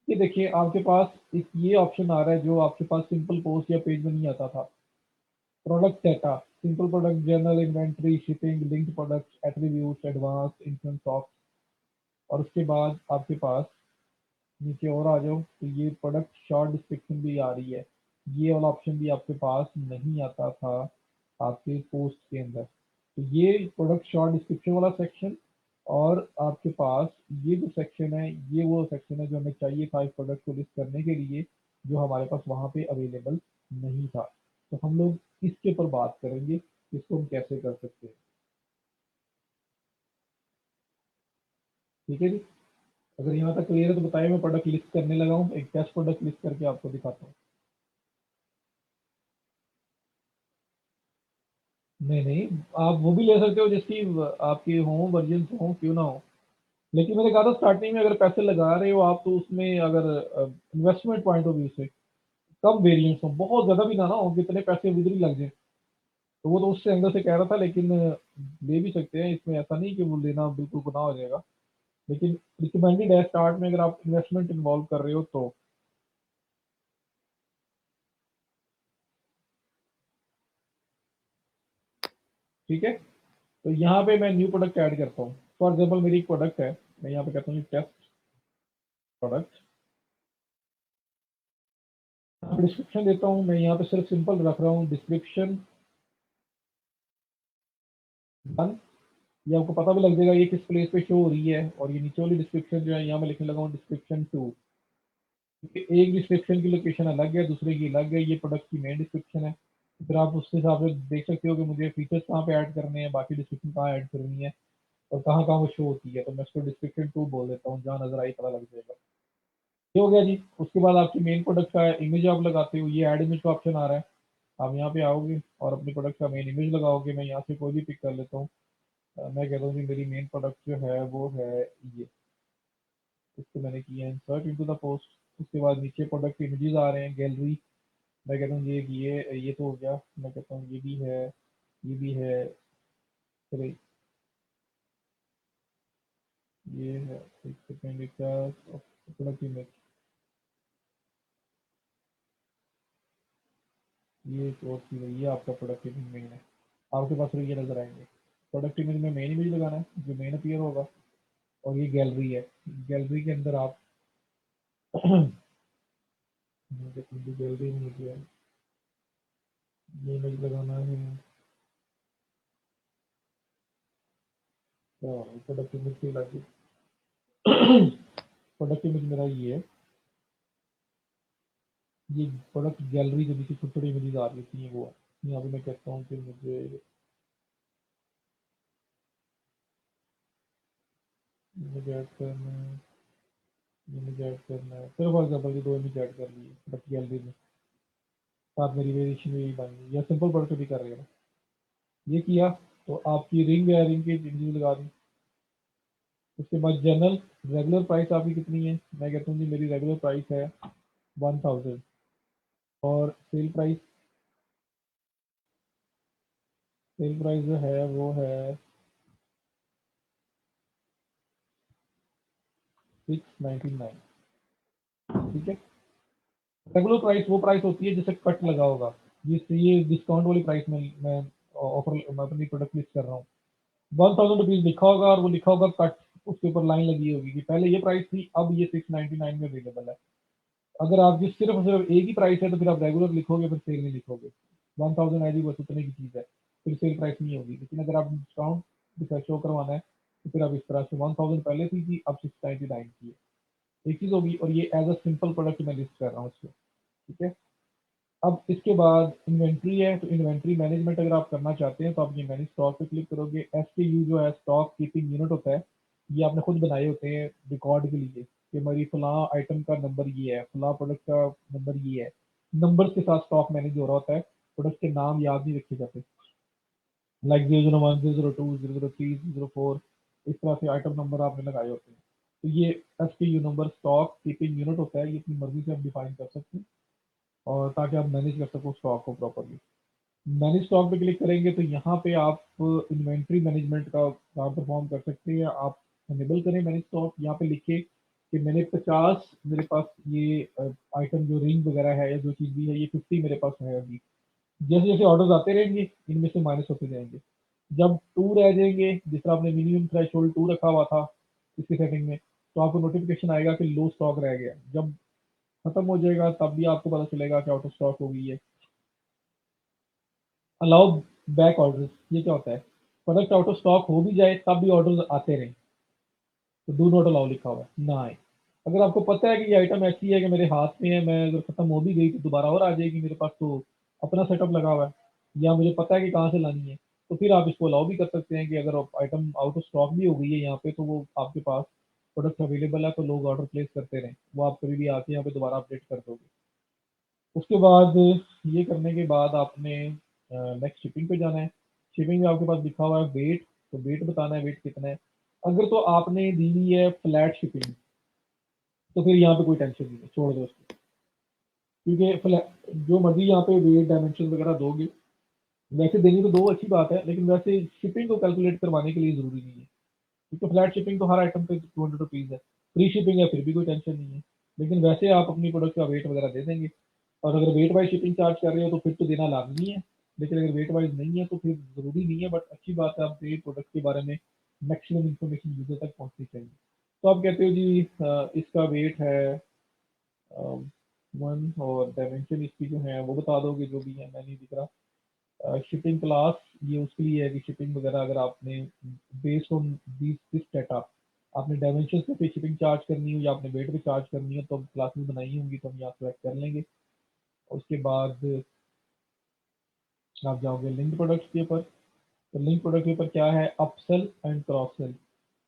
ये देखिए आपके पास एक ये ऑप्शन आ रहा है जो आपके पास सिंपल पोस्ट या पेज में नहीं आता था। Product data, simple product, general, inventory, shipping, linked products, attributes, advance, instance of, और उसके बाद आपके पास नीचे और आ जाओ तो ये प्रोडक्ट शॉर्ट डिस्क्रिप्शन भी आ रही है। ये वाला ऑप्शन भी आपके पास नहीं आता था आपके पोस्ट के अंदर। तो ये प्रोडक्ट शॉर्ट डिस्क्रिप्शन वाला सेक्शन, और आपके पास ये जो सेक्शन है ये वो सेक्शन है जो हमें चाहिए था इस प्रोडक्ट को लिस्ट करने के लिए, जो हमारे पास वहाँ पे अवेलेबल नहीं था। तो हम लोग इसके ऊपर बात करेंगे, इसको हम कैसे कर सकते हैं। ठीक है जी, अगर यहाँ तक क्लियर है तो बताइए, मैं प्रोडक्ट लिस्ट करने लगा हूँ, एक टेस्ट प्रोडक्ट लिस्ट करके आपको दिखाता हूँ। नहीं नहीं, आप वो भी ले सकते हो जिसकी आपकी होम वर्जन हो, क्यों ना हो। लेकिन मैंने कहा था स्टार्टिंग में अगर पैसे लगा रहे हो आप, तो उसमें अगर इन्वेस्टमेंट पॉइंट ऑफ व्यू से कम वेरिएंट्स हो, बहुत ज़्यादा भी ना ना हो कितने पैसे उधर ही लग जाए। तो वो तो उससे एंगल से कह रहा था, लेकिन ले भी सकते हैं, इसमें ऐसा नहीं कि वो लेना बिल्कुल गुनाह हो जाएगा। लेकिन रिकमेंडेड है स्टार्ट में अगर आप इन्वेस्टमेंट इन्वॉल्व कर रहे हो तो। ठीक है, तो यहाँ पे मैं न्यू प्रोडक्ट ऐड करता हूँ। फॉर एग्जाम्पल मेरी एक प्रोडक्ट है, मैं यहाँ पे कहता हूँ टेस्ट प्रोडक्ट, डिस्क्रिप्शन देता हूँ, मैं यहाँ पे सिर्फ सिंपल रख रहा हूँ डिस्क्रिप्शन 1। ये आपको पता भी लग जाएगा ये किस प्लेस पे शो हो रही है, और ये नीचे वाली डिस्क्रिप्शन जो है यहाँ मैं लिखने लगा हूँ डिस्क्रिप्शन 2। एक डिस्क्रिप्शन की लोकेशन अलग है, दूसरे की अलग है, ये प्रोडक्ट की मेन डिस्क्रिप्शन है। फिर आप उसके हिसाब से देख सकते हो कि मुझे फीचर्स कहाँ पे ऐड करने हैं, बाकी डिस्क्रिप्शन कहाँ ऐड करनी है, और कहाँ कहाँ वो शो होती है। तो मैं इसको डिस्क्रिप्शन 2 बोल देता हूँ, जहाँ नजर आई पता लग जाएगा। ये हो गया जी। उसके बाद आपकी मेन प्रोडक्ट का इमेज आप लगाते हो, ये ऐड इमेज का ऑप्शन आ रहा है। आप यहाँ पे आओगे और अपनी प्रोडक्ट का मेन इमेज लगाओगे, मैं यहाँ से कोई भी पिक कर लेता हूँ। मैं कहता हूँ कि मेरी मेन प्रोडक्ट जो है वो है ये, इसको मैंने किया है इंसर्ट इनटू द पोस्ट। उसके बाद नीचे प्रोडक्ट इमेजेस आ रहे हैं, गैलरी, मैं कहता हूँ ये तो हो गया, मैं कहता हूँ ये भी है, ये भी है, फिर ये है, एक सेकेंड, क्या प्रोडक्ट इमेज, ये एक और चीज़ है, ये आपका प्रोडक्ट इमेज मेन है। आपके पास फिर ये नजर आएंगे। प्रोडक्ट इमेज में मेन इमेज लगाना है जो मेन अपीयर होगा, और ये गैलरी है। गैलरी के अंदर आप गैलरी में मुझे ये इमेज लगाना है, तो प्रोडक्ट इमेज की लगी। प्रोडक्ट इमेज मेरा ये है, ये प्रोडक्ट गैलरी जो नीचे छोटी छोटी इमेजेस आ रही थी वो है। यहाँ पे मैं कहता हूँ कि मुझे इमेज ऐड करना है, इमेज ऐड करना है, चलो फॉर एग्जाम्पल ये 2 इमेज ऐड कर लिए प्रोडक्ट गैलरी में, साथ मेरी वेरिएशन भी बन गई, या सिंपल प्रोडक्ट भी कर रहे हैं। ये किया तो आपकी रिंग है, रिंग की इमेज लगा दी। उसके बाद जनरल, रेगुलर प्राइस आपकी कितनी है? मैं कहता हूँ जी मेरी रेगुलर प्राइस है 1000, और सेल प्राइस जो है वो है 699। ठीक है, रेगुलर प्राइस वो प्राइस होती है जिसे कट लगा होगा, ये डिस्काउंट वाली प्राइस में मैं ऑफर मैं अपनी प्रोडक्ट लिस्ट कर रहा हूँ। 1000 रुपीज लिखा होगा और वो लिखा होगा कट, उसके ऊपर लाइन लगी होगी कि पहले ये प्राइस थी, अब ये 699 में अवेलेबल है। अगर आप जिस सिर्फ सिर्फ एक ही प्राइस है तो फिर आप रेगुलर लिखोगे, फिर सेल नहीं लिखोगे। 1000 है जी बस उतने की चीज़ है, फिर सेल प्राइस नहीं होगी। लेकिन अगर आप डिस्काउंट शो करवाना है तो फिर आप इस तरह से 1000 पहले थी अब 699 की है, एक चीज़ होगी। और ये एज अ सिंपल प्रोडक्ट मैं लिस्ट कर रहा हूँ इसको। ठीक है, अब इसके बाद इन्वेंट्री है, तो इन्वेंट्री मैनेजमेंट अगर आप करना चाहते हैं तो आप ये मैनेज स्टॉक पे क्लिक करोगे। SKU जो है स्टॉक कीपिंग यूनिट होता है, ये आपने खुद बनाए होते हैं रिकॉर्ड के लिए कि हमारी फलां आइटम का नंबर ये है, फलां प्रोडक्ट का नंबर ये है। नंबर्स के साथ स्टॉक मैनेज हो रहा होता है, प्रोडक्ट के नाम याद नहीं रखे जाते, लाइक 001, 002, 003, 004, इस तरह से आइटम नंबर आपने लगाए होते हैं। तो ये SKU number stock keeping unit होता है, ये अपनी मर्जी से आप डिफाइन कर सकते हैं और ताकि आप मैनेज कर सको स्टॉक को प्रॉपरली। मैनेज स्टॉक पे क्लिक करेंगे तो यहाँ पे आप इन्वेंट्री मैनेजमेंट का काम परफॉर्म कर सकते हैं। आप एनेबल करें मैनेज स्टॉक, यहाँ पे लिखे कि मैंने 50 मेरे पास ये आइटम जो रिंग वगैरह है या जो चीज़ भी है ये 50 मेरे पास है अभी। जैसे जैसे ऑर्डर्स आते रहेंगे इनमें से माइनस होते जाएंगे। जब 2 रह जाएंगे, जिस तरह आपने मिनिमम थ्रेशोल्ड 2 रखा हुआ था इसकी सेटिंग में, तो आपको नोटिफिकेशन आएगा कि लो स्टॉक रह गया। जब खत्म हो जाएगा तब भी आपको पता चलेगा कि आउट ऑफ स्टॉक हो गई है। अलाउ बैक ऑर्डर्स, ये क्या होता है? प्रोडक्ट आउट ऑफ स्टॉक हो भी जाए तब भी ऑर्डर आते रहें, तो डू नॉट अलाउ लिखा हुआ है ना आए। अगर आपको पता है कि ये आइटम ऐसी है कि मेरे हाथ में है, मैं अगर खत्म हो भी गई तो दोबारा और आ जाएगी मेरे पास, तो अपना सेटअप लगा हुआ है या मुझे पता है कि कहाँ से लानी है, तो फिर आप इसको अलाउ भी कर सकते हैं कि अगर आइटम आउट ऑफ स्टॉक भी हो गई है यहाँ पे तो वो आपके पास प्रोडक्ट अवेलेबल है, तो लोग ऑर्डर प्लेस करते रहें, वो आप कभी भी आके यहाँ पे दोबारा अपडेट कर दोगे। उसके बाद ये करने के बाद आपने नेक्स्ट शिपिंग पे जाना है। शिपिंग में आपके पास लिखा हुआ है वेट, तो वेट बताना है वेट कितना है। अगर तो आपने दी हुई है फ्लैट शिपिंग तो फिर यहाँ पे कोई टेंशन नहीं है, छोड़ दो उसको, क्योंकि जो मर्जी यहाँ पे वेट डायमेंशन वगैरह दोगे, वैसे देनी तो दो अच्छी बात है, लेकिन वैसे शिपिंग को कैलकुलेट करवाने के लिए ज़रूरी नहीं है, क्योंकि फ्लैट शिपिंग तो हर आइटम पे 200 रुपीज़ है। फ्री शिपिंग है फिर भी कोई टेंशन नहीं है, लेकिन वैसे आप अपनी प्रोडक्ट का वेट वगैरह दे देंगे। और अगर वेट वाइज शिपिंग चार्ज कर रहे हो तो फिर तो देना लाजमी है, लेकिन अगर वेट वाइज नहीं है तो फिर ज़रूरी नहीं है। बट अच्छी बात है आपके प्रोडक्ट के बारे में मैक्सिमम इन्फॉर्मेशन यूजर तक पहुंचनी चाहिए। तो आप कहते हो जी इसका वेट है 1, और डायमेंशन इसकी जो है वो बता दोगे जो भी है, मैं नहीं दिख रहा। शिपिंग क्लास ये उसके लिए है कि शिपिंग वगैरह अगर आपने बेस्ड ऑन दिस डाटा आपने डायमेंशन पे शिपिंग चार्ज करनी हो या आपने वेट पे चार्ज करनी हो तो क्लासेस बनाई होंगी तो हम यहाँ सेलेक्ट कर लेंगे। उसके बाद आप जाओगे लिंक प्रोडक्ट्स के ऊपर, तो लिंक प्रोडक्ट के ऊपर क्या है, upsell and cross sell.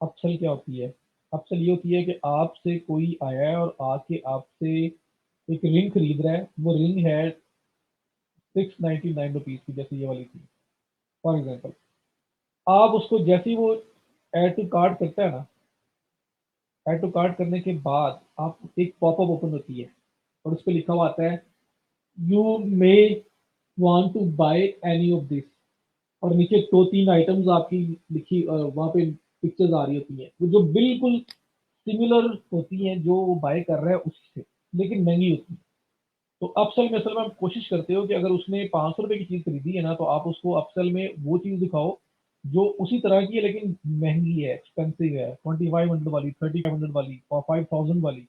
Upsell क्या होती है? अपसेल ये होती है कि आपसे कोई आया है और आके आपसे एक रिंग खरीद रहा है, वो रिंग है 699 रुपीज़ की, जैसे ये वाली थी फॉर एग्जाम्पल। आप उसको जैसे ही वो ऐड टू कार्ट करता है ना, ऐड टू कार्ट करने के बाद आप एक पॉपअप ओपन होती है और उस पर लिखा हुआ आता है you may want to buy any of this, और नीचे 2-3 आइटम्स आपकी लिखी वहाँ पे पिक्चर्स आ रही होती हैं वो जो बिल्कुल सिमिलर होती हैं जो वो बाय कर रहा है उससे, लेकिन महंगी होती है। तो अपसेल में असल में आप कोशिश करते हो कि अगर उसने 500 रुपए की चीज़ खरीदी है ना तो आप उसको अपसेल में वो चीज़ दिखाओ जो उसी तरह की है लेकिन महंगी है, एक्सपेंसिव है, 2500 वाली, 3500 वाली और 5000 वाली,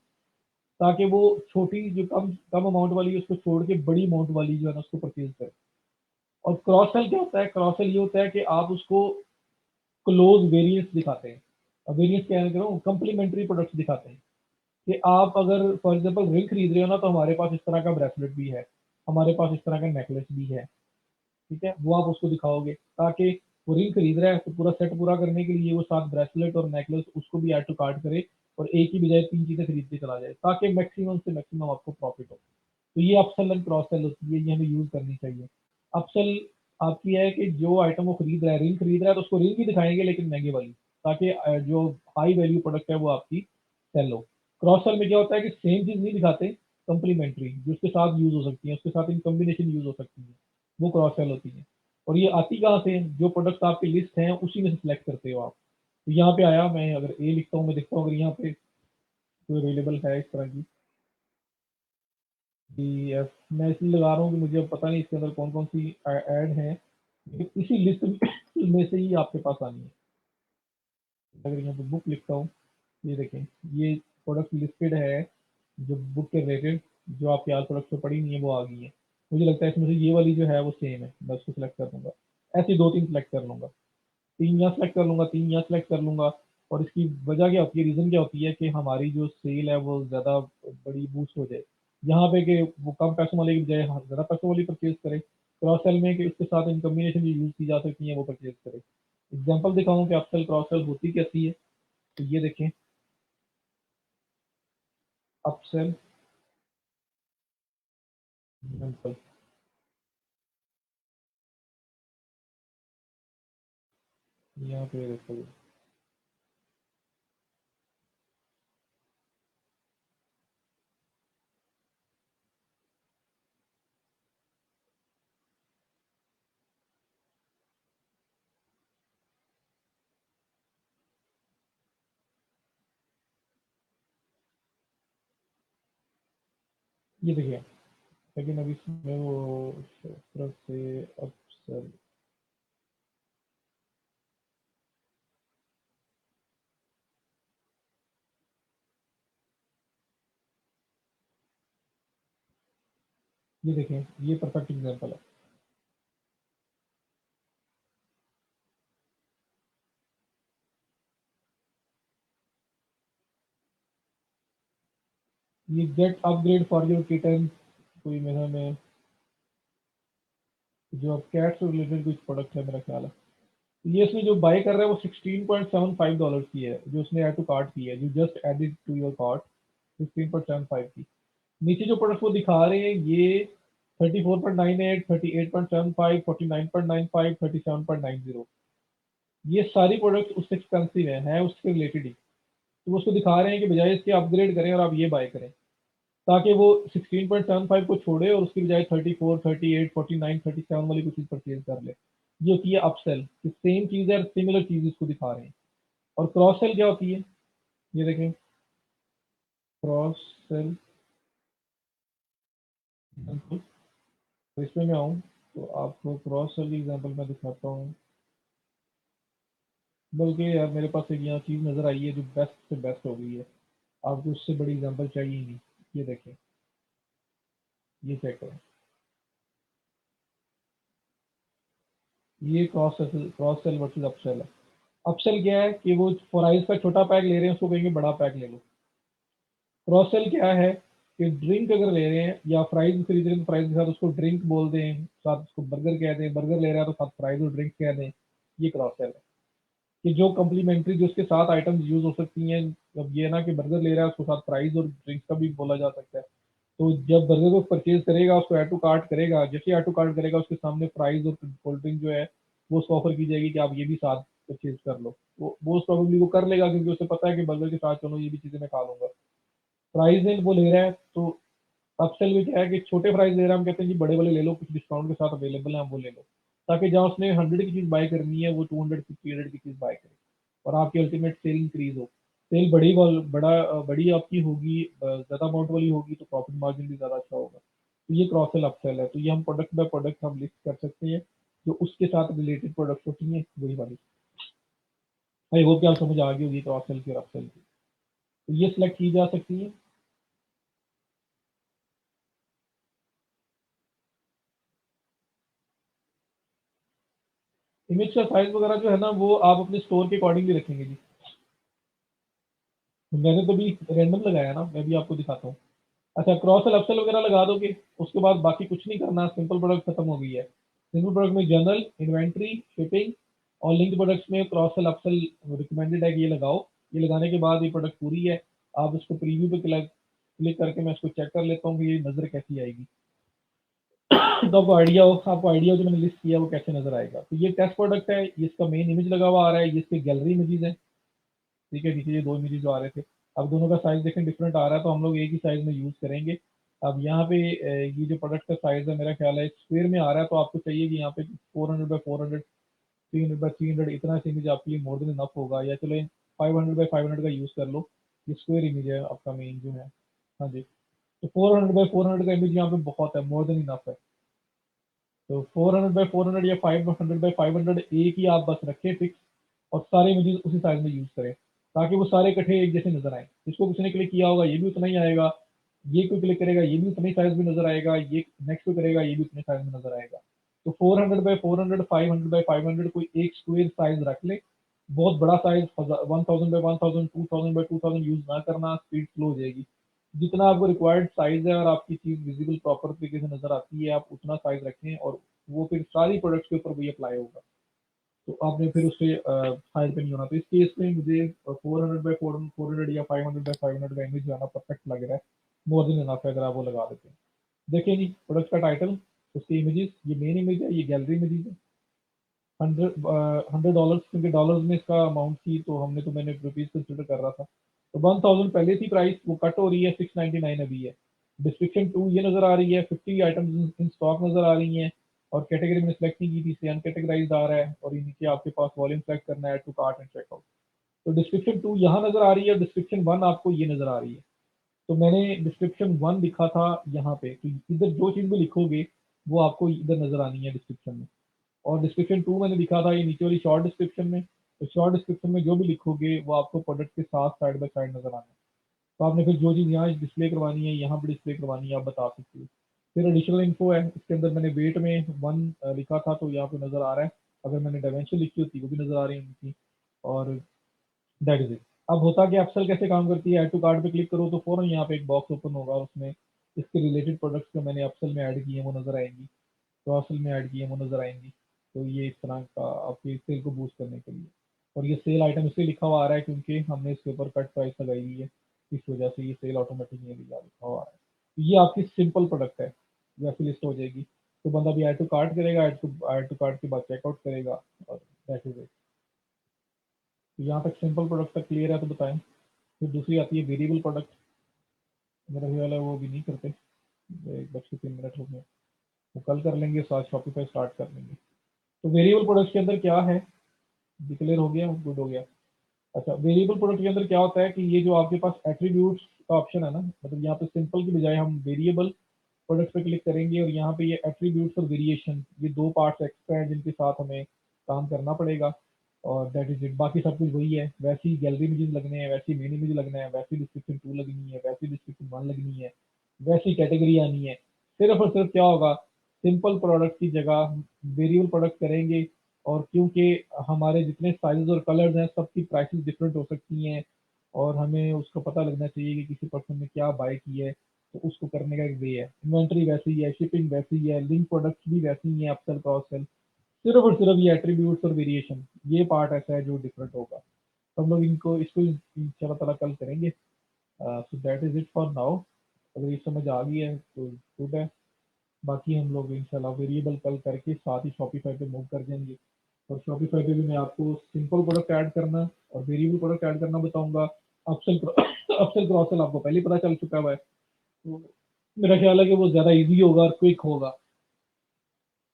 ताकि वो छोटी जो कम कम अमाउंट वाली है उसको छोड़ के बड़ी अमाउंट वाली जो है ना उसको परचेज करे। और क्रॉस सेल क्या होता है? क्रॉस सेल ये होता है कि आप उसको क्लोज वेरिएंट्स दिखाते हैं। अब वेरिएंट्स क्या है, कंप्लीमेंट्री प्रोडक्ट्स दिखाते हैं कि आप अगर फॉर एग्जांपल रिंग खरीद रहे हो ना तो हमारे पास इस तरह का ब्रेसलेट भी है, हमारे पास इस तरह का नेकलेस भी है। ठीक है, वो आप उसको दिखाओगे ताकि वो रिंग खरीद रहा है तो पूरा सेट पूरा करने के लिए वो साथ ब्रेसलेट और नेकलेस उसको भी ऐड टू कार्ट करे और एक ही बजाय 3 चीजें खरीद के चला जाए ताकि मैक्सिमम से मैक्सिमम आपको प्रॉफिट हो। तो ये अपसेल एंड क्रॉस सेल होती है, ये हमें यूज करनी चाहिए। अपसेल आपकी है कि जो आइटम वो खरीद रहा है, रिंग खरीद रहा है तो उसको रिंग ही दिखाएंगे लेकिन महंगे वाली, ताकि जो हाई वैल्यू प्रोडक्ट है वो आपकी सेल हो। क्रॉस सेल में क्या होता है कि सेम चीज नहीं दिखाते, कंप्लीमेंट्री जो उसके साथ यूज हो सकती है, उसके साथ इन कॉम्बिनेशन यूज हो सकती है, वो क्रॉस सेल होती है। और ये आती कहाँ से, जो प्रोडक्ट आपकी लिस्ट है उसी में से सिलेक्ट करते हो आप। तो यहाँ पे आया, मैं अगर ए लिखता हूँ, मैं देखता हूँ अगर यहाँ पे कोई अवेलेबल है इस तरह की डी एफ, मैं इसलिए लगा रहा हूँ कि मुझे अब पता नहीं इसके अंदर कौन कौन सी ऐड है, लेकिन इसी लिस्ट में से ही आपके पास आनी है। अगर यहाँ पे बुक लिखता हूँ, ये देखें, ये प्रोडक्ट लिस्टेड है जो बुक के रिलेटेड, जो आपके आज प्रोडक्ट पे पड़ी नहीं है वो आ गई है। मुझे लगता है इसमें से ये वाली जो है वो सेम है, मैं उसको सिलेक्ट कर लूँगा। ऐसे दो तीन सेलेक्ट कर लूँगा, तीन यहाँ सेलेक्ट कर लूँगा, तीन यहाँ सेलेक्ट कर लूँगा। और इसकी वजह क्या होती है, रीज़न क्या होती है कि हमारी जो सेल है वो ज़्यादा बड़ी बूस्ट हो जाए। यहाँ पे कि वो कम पैसों वाले की बजाय ज़्यादा पैसों वाली परचेज करे, क्रॉस सेल में कि उसके साथ इन कम्बिनेशन जो यूज़ की जा सकती है वो परचेज करे। एग्जाम्पल दिखाऊँ कि अपसेल क्रॉस सेल होती कैसी है, तो ये देखें, अपसेल एग्जाम्पल, यहाँ पे देखो, ये देखिए, लेकिन अभी इसमें वो तरफ से अपसेल, ये देखें, ये परफेक्ट एग्जाम्पल है। ये get upgrade for your kitten, कोई मेरा में जो अब कैट से रिलेटेड कुछ प्रोडक्ट है मेरा ख्याल है। तो ये इसमें जो बाय कर रहा है वो $16.75 की है, जो उसने ऐड टू कार्ट की है, जो just added to your cart, 16.75 की। नीचे जो प्रोडक्ट वो दिखा रहे हैं ये 34.98, 38.75, 49.95, 37.90, ये सारी प्रोडक्ट उससे एक्सपेंसिव है उसके रिलेटेड ही। तो वो उसको दिखा रहे हैं कि बजाय इसके अपग्रेड करें और आप ये बाय करें, ताकि वो 16.75 को छोड़े और उसकी बजाय 34, 38, 49, 37 वाली कोई चीज़ परचेज कर ले। ये होती है अपसेल, कि सेम चीज़ है, सिमिलर चीज़ इसको दिखा रहे हैं। और क्रॉस सेल क्या होती है, ये देखें, क्रॉस सेल, तो इसमें मैं आऊँ तो आपको क्रॉस सेल की एग्जाम्पल मैं दिखाता हूँ। बल्कि यार मेरे पास एक यहाँ चीज़ नज़र आई है जो बेस्ट से बेस्ट हो गई है, आपको उससे बड़ी एग्जाम्पल चाहिए ही नहीं। ये देखें, ये चेक करें, ये क्रॉस सेल वर्सेज अपसेल है। अपसेल क्या है कि वो फ्राइज का छोटा पैक ले रहे हैं, उसको कहेंगे बड़ा पैक ले लो। क्रॉस सेल क्या है कि ड्रिंक अगर ले रहे हैं या फ्राइज खरीद रहे हैं तो फ्राइज के साथ उसको ड्रिंक बोल दें, साथ उसको बर्गर कह दें, बर्गर ले रहा है तो साथ फ्राइज और ड्रिंक कह दें। ये क्रॉस सेल है कि जो कम्प्लीमेंट्री जो उसके साथ आइटम्स यूज हो सकती हैं। अब ये ना कि बर्गर ले रहा है उसको साथ फ्राइज और ड्रिंक्स का भी बोला जा सकता है। तो जब बर्गर को परचेज करेगा, उसको ऐड टू कार्ट करेगा, जैसे ऐड टू कार्ट करेगा उसके सामने फ्राइज और कोल्ड ड्रिंक जो है वो उसको ऑफर की जाएगी कि आप ये भी साथ परचेज कर लो। वो प्रॉब्लली वो कर लेगा, क्योंकि उसे पता है कि बर्गर के साथ चलो ये भी चीज़ें मैं खा लूंगा। प्राइस रेंज वो ले रहा है, तो अपसेल में क्या है कि छोटे प्राइस ले रहा है, हम कहते हैं जी बड़े वाले ले लो, कुछ डिस्काउंट के साथ अवेलेबल है, वो ले लो, ताकि जहाँ उसने 100 की चीज़ बाय करनी है वो 200 की 300 की चीज़ बाय करे और आपकी अल्टीमेट सेल इंक्रीज हो। सेल बड़ी आपकी होगी, ज़्यादा अमाउंट वाली होगी तो प्रॉफिट मार्जिन भी ज़्यादा अच्छा होगा। तो ये क्रॉस सेल अपसेल है। तो ये हम प्रोडक्ट बाय प्रोडक्ट हम लिस्ट कर सकते हैं, जो उसके साथ रिलेटेड प्रोडक्ट होती हैं वही वाली। आई होप कि आप समझ आ गई होगी क्रॉस सेल की और अपसेल की। तो ये सिलेक्ट की जा सकती है। इमेज का साइज वगैरह जो है ना वो आप अपने स्टोर के अकॉर्डिंग भी रखेंगे जी। मैंने तो भी रैंडम लगाया ना, मैं भी आपको दिखाता हूँ। अच्छा, क्रॉस सेल अपसेल वगैरह लगा दोगे, उसके बाद बाकी कुछ नहीं करना, सिंपल प्रोडक्ट खत्म हो गई है। सिंपल प्रोडक्ट में जनरल, इन्वेंट्री, शिपिंग और लिंक प्रोडक्ट्स में क्रॉस सेल अपसेल रिकमेंडेड है कि ये लगाओ। ये लगाने के बाद ये प्रोडक्ट पूरी है। आप इसको प्रीव्यू पे क्लिक करके मैं इसको चेक कर लेता हूँ कि ये नज़र कैसी आएगी। तो आपको आइडिया जो मैंने लिस्ट किया वो कैसे नजर आएगा। तो ये टेस्ट प्रोडक्ट है, ये इसका मेन इमेज लगा हुआ आ रहा है, ये इसके गैलरी इमेजेस है। ठीक है, नीचे ये दो इमेजेस जो आ रहे थे, अब दोनों का साइज देखें डिफरेंट आ रहा है, तो हम लोग एक ही साइज में यूज करेंगे। अब यहाँ पे ये जो प्रोडक्ट का साइज है मेरा ख्याल है स्क्वायर में आ रहा है, तो आपको चाहिए कि यहाँ पे 400 बाय 400, 300 बाय 300, इतना सा इमेज आपके लिए मोर देन इनफ होगा, या चलो 500 बाय 500 का यूज कर लो, ये स्क्वायर इमेज है आपका मेन जो है। हाँ जी, तो 400 बाय 400 का इमेज यहाँ पे बहुत है, मोर देन इनफ है। तो 400 बाय 400 या 500 बाय 500 एक ही आप बस रखें फिक्स, और सारे इमेजेस उसी साइज में यूज करें, ताकि वो सारे इकट्ठे एक जैसे नजर आए। जिसको किसी ने क्लिक किया होगा ये भी उतना ही आएगा, ये कोई क्लिक करेगा ये भी उतना ही साइज में नजर आएगा, ये नेक्स्ट को करेगा ये भी उतने साइज में नजर आएगा। तो 400 बाय 400, 500 बाय 500 कोई एक स्क्वायर साइज रख ले, बहुत बड़ा साइज 1000 बाय 1000, 2000 बाय 2000 यूज ना करना, स्पीड स्लो हो जाएगी। जितना आपको रिक्वायर्ड साइज है और आपकी चीज विजिबल प्रॉपर तरीके से नजर आती है, आप उतना साइज रखें, और वो फिर सारी प्रोडक्ट्स के ऊपर वही अप्लाई होगा, तो आपने फिर उससे साइज पे नहीं होना। तो इस केस में मुझे 400 बाय 400 या 500 बाय 500 का इमेज जो है ना परफेक्ट लग रहा है, मोर देन इनफ है अगर आप वो लगा देते हैं। देखिए जी, प्रोडक्ट का टाइटल, उसके इमेजेस, ये मेन इमेज है, ये गैलरी इमेजेस है। 100 डॉलर, क्योंकि डॉलर्स में इसका अमाउंट थी, तो हमने तो मैंने रुपीज कंसिडर कर रहा था। तो 1000 पहले थी प्राइस, वो कट हो रही है, 699 अभी है। डिस्क्रिप्शन 2 ये नजर आ रही है, 50 आइटम्स इन स्टॉक नजर आ रही हैं, और कैटेगरी में सिलेक्ट नहीं की थी, इसलिए अनकैटेगराइज्ड आ रहा है, और ये नीचे आपके पास वॉल्यूम सेलेक्ट करना है, टू कार्ट एंड चेकआउट। तो डिस्क्रिप्शन 2 यहाँ नजर आ रही है, डिस्क्रिप्शन 1 आपको ये नजर आ रही है। तो मैंने डिस्क्रिप्शन 1 लिखा था यहाँ पे, तो इधर जो चीज भी लिखोगे वो आपको इधर नजर आनी है डिस्क्रिप्शन में। और डिस्क्रिप्शन 2 मैंने लिखा था ये नीचे वाली शॉर्ट डिस्क्रिप्शन में, तो शॉर्ट डिस्क्रिप्शन में जो भी लिखोगे वो आपको प्रोडक्ट के साथ साइड बाय साइड नजर आना है। तो आपने फिर जो चीज़ यहाँ डिस्प्ले करवानी है यहाँ पर डिस्प्ले करवानी है, आप बता सकते हो। फिर एडिशनल इन्फो है, इसके अंदर मैंने वेट में 1 लिखा था, तो यहाँ पे नजर आ रहा है। अगर मैंने डायमेंशन लिखी होती वो भी नजर आ रही होती। और दैट इज इट। अब होता क्या, अपसेल कैसे काम करती है, ऐड टू कार्ट पे क्लिक करो तो फौरन यहाँ पे एक बॉक्स ओपन होगा, और उसमें इसके रिलेटेड प्रोडक्ट्स जो मैंने अपसेल में ऐड किए हैं वो नजर आएंगी, क्रॉस सेल में ऐड किए हैं वो नजर आएंगी। तो ये इस तरह का आपकी सेल को बूस्ट करने के लिए। और ये सेल आइटम इसलिए लिखा हुआ आ रहा है क्योंकि हमने इसके ऊपर कट प्राइस लगाई हुई है, इस वजह से ये सेल ऑटोमेटिक ये लिखा हुआ आ रहा है। तो ये आपकी सिंपल प्रोडक्ट है, वैसे लिस्ट हो जाएगी। तो बंदा भी ऐड टू कार्ट करेगा, ऐड टू कार्ट के बाद चेकआउट करेगा, और दैट इज इट। तो यहाँ तक सिंपल प्रोडक्ट तक क्लियर है, तो बताएं। फिर दूसरी आती है वेरिएबल प्रोडक्ट, मेरा ख्याल है वो भी नहीं करते, 1 बज के 3 मिनट हो गए, वो कल कर लेंगे, साथ शॉपिफाई स्टार्ट कर लेंगे। तो वेरिएबल प्रोडक्ट के अंदर क्या है, डिक्लेयर हो गया, गुड हो गया। अच्छा, वेरिएबल प्रोडक्ट के अंदर क्या होता है कि ये जो आपके पास एट्रीब्यूट्स का ऑप्शन है ना, मतलब यहाँ पे सिंपल की बजाय हम वेरिएबल प्रोडक्ट पे क्लिक करेंगे, और यहाँ पे ये एट्रीब्यूट्स और वेरिएशन, ये दो पार्ट्स एक्स्ट्रा हैं जिनके साथ हमें काम करना पड़ेगा। और दैट इज इट, बाकी सब कुछ वही है, वैसे ही गैलरी इमेजेस लगने हैं, वैसे ही मेन इमेज लगना है, वैसे ही डिस्क्रिप्शन 2 लगनी है, वैसे ही डिस्क्रिप्शन 1 लगनी है, वैसी कैटेगरी आनी है। सिर्फ और सिर्फ क्या होगा, सिंपल प्रोडक्ट की जगह वेरिएबल प्रोडक्ट करेंगे। और क्योंकि हमारे जितने साइजेस और कलर्स हैं सबकी प्राइसेस डिफरेंट हो सकती हैं, और हमें उसका पता लगना चाहिए कि किसी पर्सन ने क्या बाय की है, तो उसको करने का एक वे है। इन्वेंट्री वैसी है, शिपिंग वैसी है, लिंक प्रोडक्ट्स भी वैसी ही है, अपसेल क्रॉस सेल, सिर्फ और सिर्फ ये एट्रीब्यूट्स और वेरिएशन, ये पार्ट ऐसा है जो डिफरेंट होगा। तो हम लोग इनको इसको इंशाल्लाह ताला कल करेंगे। So that is it for now. अगर ये समझ आ गई है तो गुड है, बाकी हम लोग इंशाल्लाह वेरिएबल कल करके साथ ही शॉपिफाई पे मूव कर जाएंगे। और शॉपिफाई पे भी मैं आपको सिंपल प्रोडक्ट ऐड करना और वेरिएबल प्रोडक्ट ऐड करना बताऊंगा। अपसेल अपसेल क्रॉस सेल आपको पहले ही पता चल चुका हुआ है, तो मेरा ख्याल है कि वो ज़्यादा इजी होगा और क्विक होगा।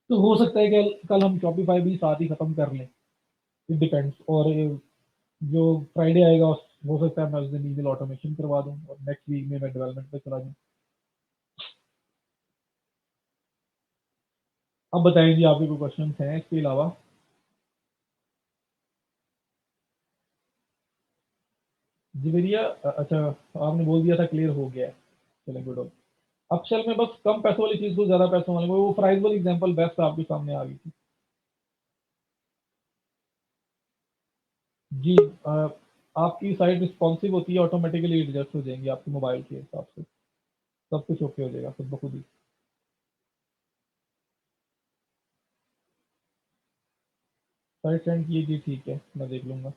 तो हो सकता है कि कल हम शॉपिफाई भी साथ ही खत्म कर लें, इट डिपेंड्स। और जो फ्राइडे आएगा हो सकता है मैं उस दिन ईमेल ऑटोमेशन करवा दूं, और नेक्स्ट वीक में मैं डेवलपमेंट पे चला जाऊँ। अब बताएं जी, आपके कोई क्वेश्चन हैं इसके अलावा। जी भैया, अच्छा, आपने बोल दिया था क्लियर हो गया है, चलें गुड हो। अपसेल में बस कम पैसों वाली चीज़ को ज़्यादा पैसों वाली, वो प्राइस वाली एग्जांपल बेस्ट आपके सामने आ गई थी। जी, आपकी साइट रिस्पॉन्सिव होती है, ऑटोमेटिकली एडजस्ट हो जाएंगी आपके मोबाइल के हिसाब से, सब कुछ ओके हो जाएगा खुद ब खुद ही। साइट सेंड किए जी, ठीक है, मैं देख लूंगा।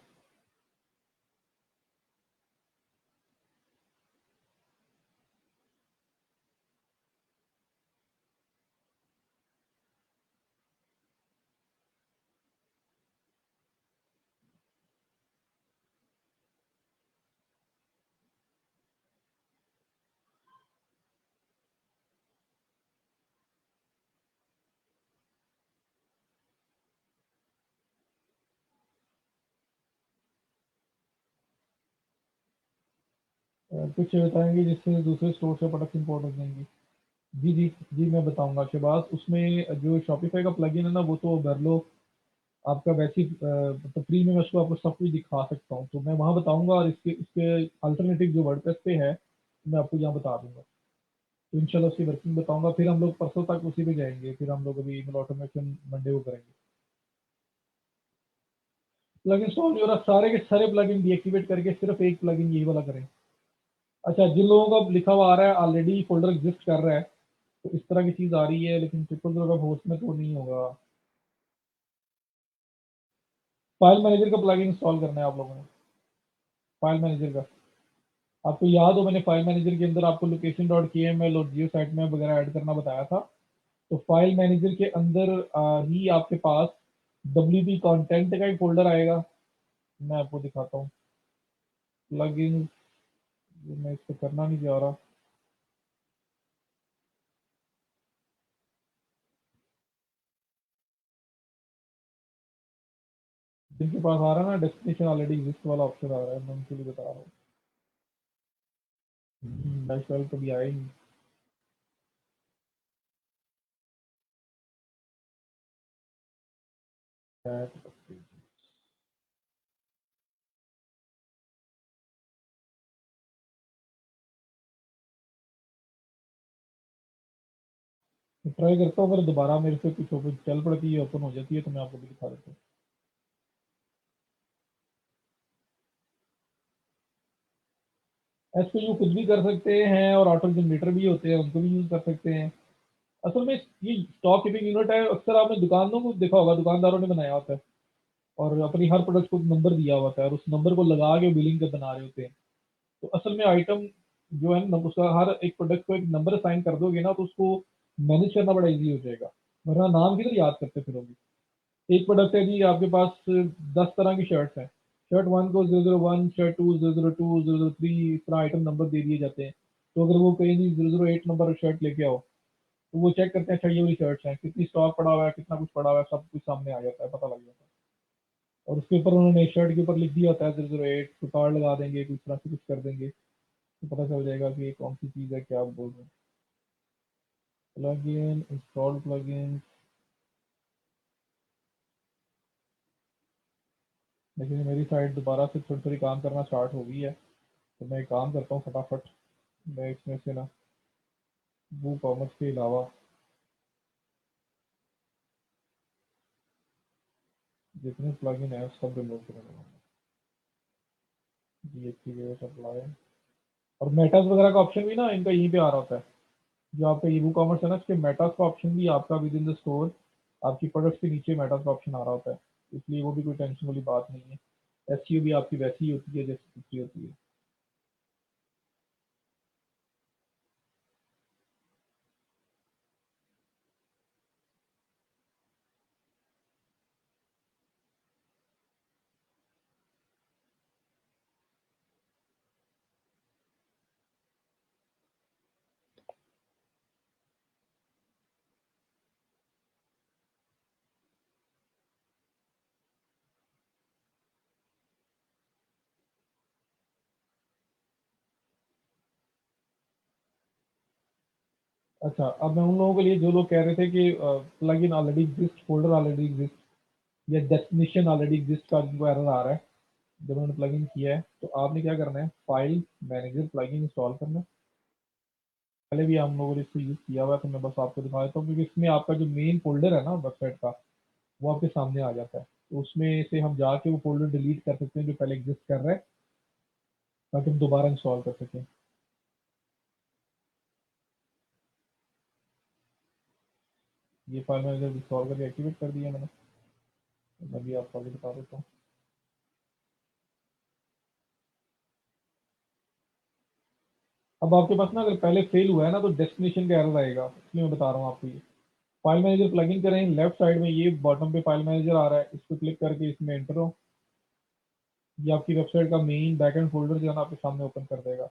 कुछ बताएंगे जिससे दूसरे स्टोर से प्रोडक्ट इंपोर्ट हो जाएंगे। जी जी जी, मैं बताऊंगा शहबाज। उसमें जो शॉपिफाई का प्लगइन है ना, वो तो भर लो। आपका वैसे तो फ्री में मैं उसको आपको सब कुछ दिखा सकता हूँ, तो मैं वहाँ बताऊंगा। और इसके इसके अल्टरनेटिव जो वर्डप्रेस पे है, मैं आपको यहाँ बता दूंगा। तो इंशाल्लाह उसकी वर्किंग बताऊंगा। फिर हम लोग परसों तक उसी पे जाएंगे। फिर हम लोग अभी ईमेल ऑटोमेशन मंडे को करेंगे। प्लग इंस्टॉल नहीं हो रहा, सारे के सारे प्लगइन डीएक्टिवेट करके सिर्फ एक प्लगइन यही वाला करें। अच्छा, जिन लोगों का लिखा हुआ आ रहा है ऑलरेडी फोल्डर एग्जिस्ट कर रहा है, तो इस तरह की चीज आ रही है, लेकिन ट्रिपल जीरो का होस्ट में तो नहीं होगा। फाइल मैनेजर का प्लगइन इंस्टॉल करना है आप लोगों ने। फाइल मैनेजर का आपको याद हो, मैंने फाइल मैनेजर के अंदर आपको लोकेशन डॉट के एम एल और जियो साइट में वगैरह ऐड करना बताया था। तो फाइल मैनेजर के अंदर ही आपके पास डब्ल्यू पी कॉन्टेंट का एक फोल्डर आएगा। मैं आपको दिखाता हूँ प्लगइन। मैं इसको करना नहीं चाह रहा। जिनके पास आ रहा है ना डेस्टिनेशन ऑलरेडी एग्जिस्ट वाला ऑप्शन आ रहा है, मैं उनके लिए बता रहा हूँ। डैश वाल कभी आए नहीं। ट्राई करता हूँ, अगर दोबारा मेरे से कुछ ओपन चल पड़ती है, ओपन हो जाती है, तो मैं आपको भी दिखा देता हूँ। एसपीयू कुछ भी कर सकते हैं, और ऑटो जनरेटर भी होते हैं, उनको भी यूज कर सकते हैं। असल में ये स्टॉक कीपिंग यूनिट है, अक्सर आपने दुकानों को देखा होगा, दुकानदारों ने बनाया होता है। और अपनी हर प्रोडक्ट को नंबर दिया होता है, और उस नंबर को लगा के बिलिंग का बना रहे होते हैं। तो असल में आइटम जो है ना, उसका हर एक प्रोडक्ट को एक नंबर असाइन कर दोगे ना, तो उसको मैनेज करना बड़ा इजी हो जाएगा। वरना नाम किधर याद करते फिरोगे। एक प्रोडक्ट है जी, आपके पास 10 तरह की शर्ट्स हैं। शर्ट वन को 001, शर्ट टू 002, 003, इस तरह आइटम नंबर दे दिए जाते हैं। तो अगर वो कहीं जी 008 नंबर शर्ट लेके आओ, तो वो चेक करते हैं, अच्छा ये वाली शर्ट्स हैं, कितनी स्टॉक पड़ा हुआ है, कितना कुछ पड़ा हुआ है, सब कुछ सामने आ जाता है, पता लग जाता है। और उसके ऊपर उन्होंने शर्ट के ऊपर लिख दिया होता है 008, तो कार्ड लगा देंगे, कुछ तरह से कुछ कर देंगे, तो पता चल जाएगा कि ये कौन सी चीज़ है, क्या आप बोल रहे हैं। Plug in install plug in. लेकिन मेरी साइड दोबारा से थोड़ी थोड़ी काम करना स्टार्ट हो गई है। तो मैं एक काम करता हूँ फटाफट। मैं इसमें से ना वो कॉमर्स के अलावा जितने प्लगइन है सब रिमूव करूँगा। Deactivate apply. और मेटास वगैरह का ऑप्शन भी ना इनका यहीं पे आ रहा होता है। जो आपका ई बुक कॉमर्स है ना, इसके मेटास का ऑप्शन भी आपका विद इन द स्टोर, आपकी प्रोडक्ट्स के नीचे मेटास का ऑप्शन आ रहा होता है। इसलिए वो भी कोई टेंशन वाली बात नहीं है। एसईओ भी आपकी वैसी ही होती है जैसी दूसरी होती है। अच्छा, अब मैं उन लोगों के लिए जो लोग कह रहे थे कि plug in already exist, folder already exist, या डेस्टिनेशन ऑलरेडी एग्जिस्ट का जिनको एरर आ रहा है जब उन्होंने प्लग इन किया है, तो आपने क्या करना है, file manager plug in install करना है। पहले भी हम लोगों ने इसको यूज़ किया हुआ है, तो मैं बस आपको दिखा देता हूँ, क्योंकि इसमें आपका जो मेन फोल्डर है ना वेबसाइट का, वो आपके सामने आ जाता है। तो उसमें से हम जाके वो फोल्डर डिलीट कर सकते हैं जो पहले एग्जिस्ट कर रहा है, ताकि हम दोबारा इंस्टॉल कर सकें। ये फाइल मैनेजर इंस्टॉल करके एक्टिवेट कर दिया मैंने। तो मैं भी आपको आगे बता देता हूँ। अब आपके पास ना अगर पहले फेल हुआ है ना, तो डेस्टिनेशन का एरर आएगा, इसलिए मैं बता रहा हूँ आपको। ये फाइल मैनेजर प्लगइन करें, लेफ्ट साइड में ये बॉटम पे फाइल मैनेजर आ रहा है, इस पर क्लिक करके इसमें एंटर हो। ये आपकी वेबसाइट का मेन बैकएंड फोल्डर जो है ना आपके सामने ओपन कर देगा।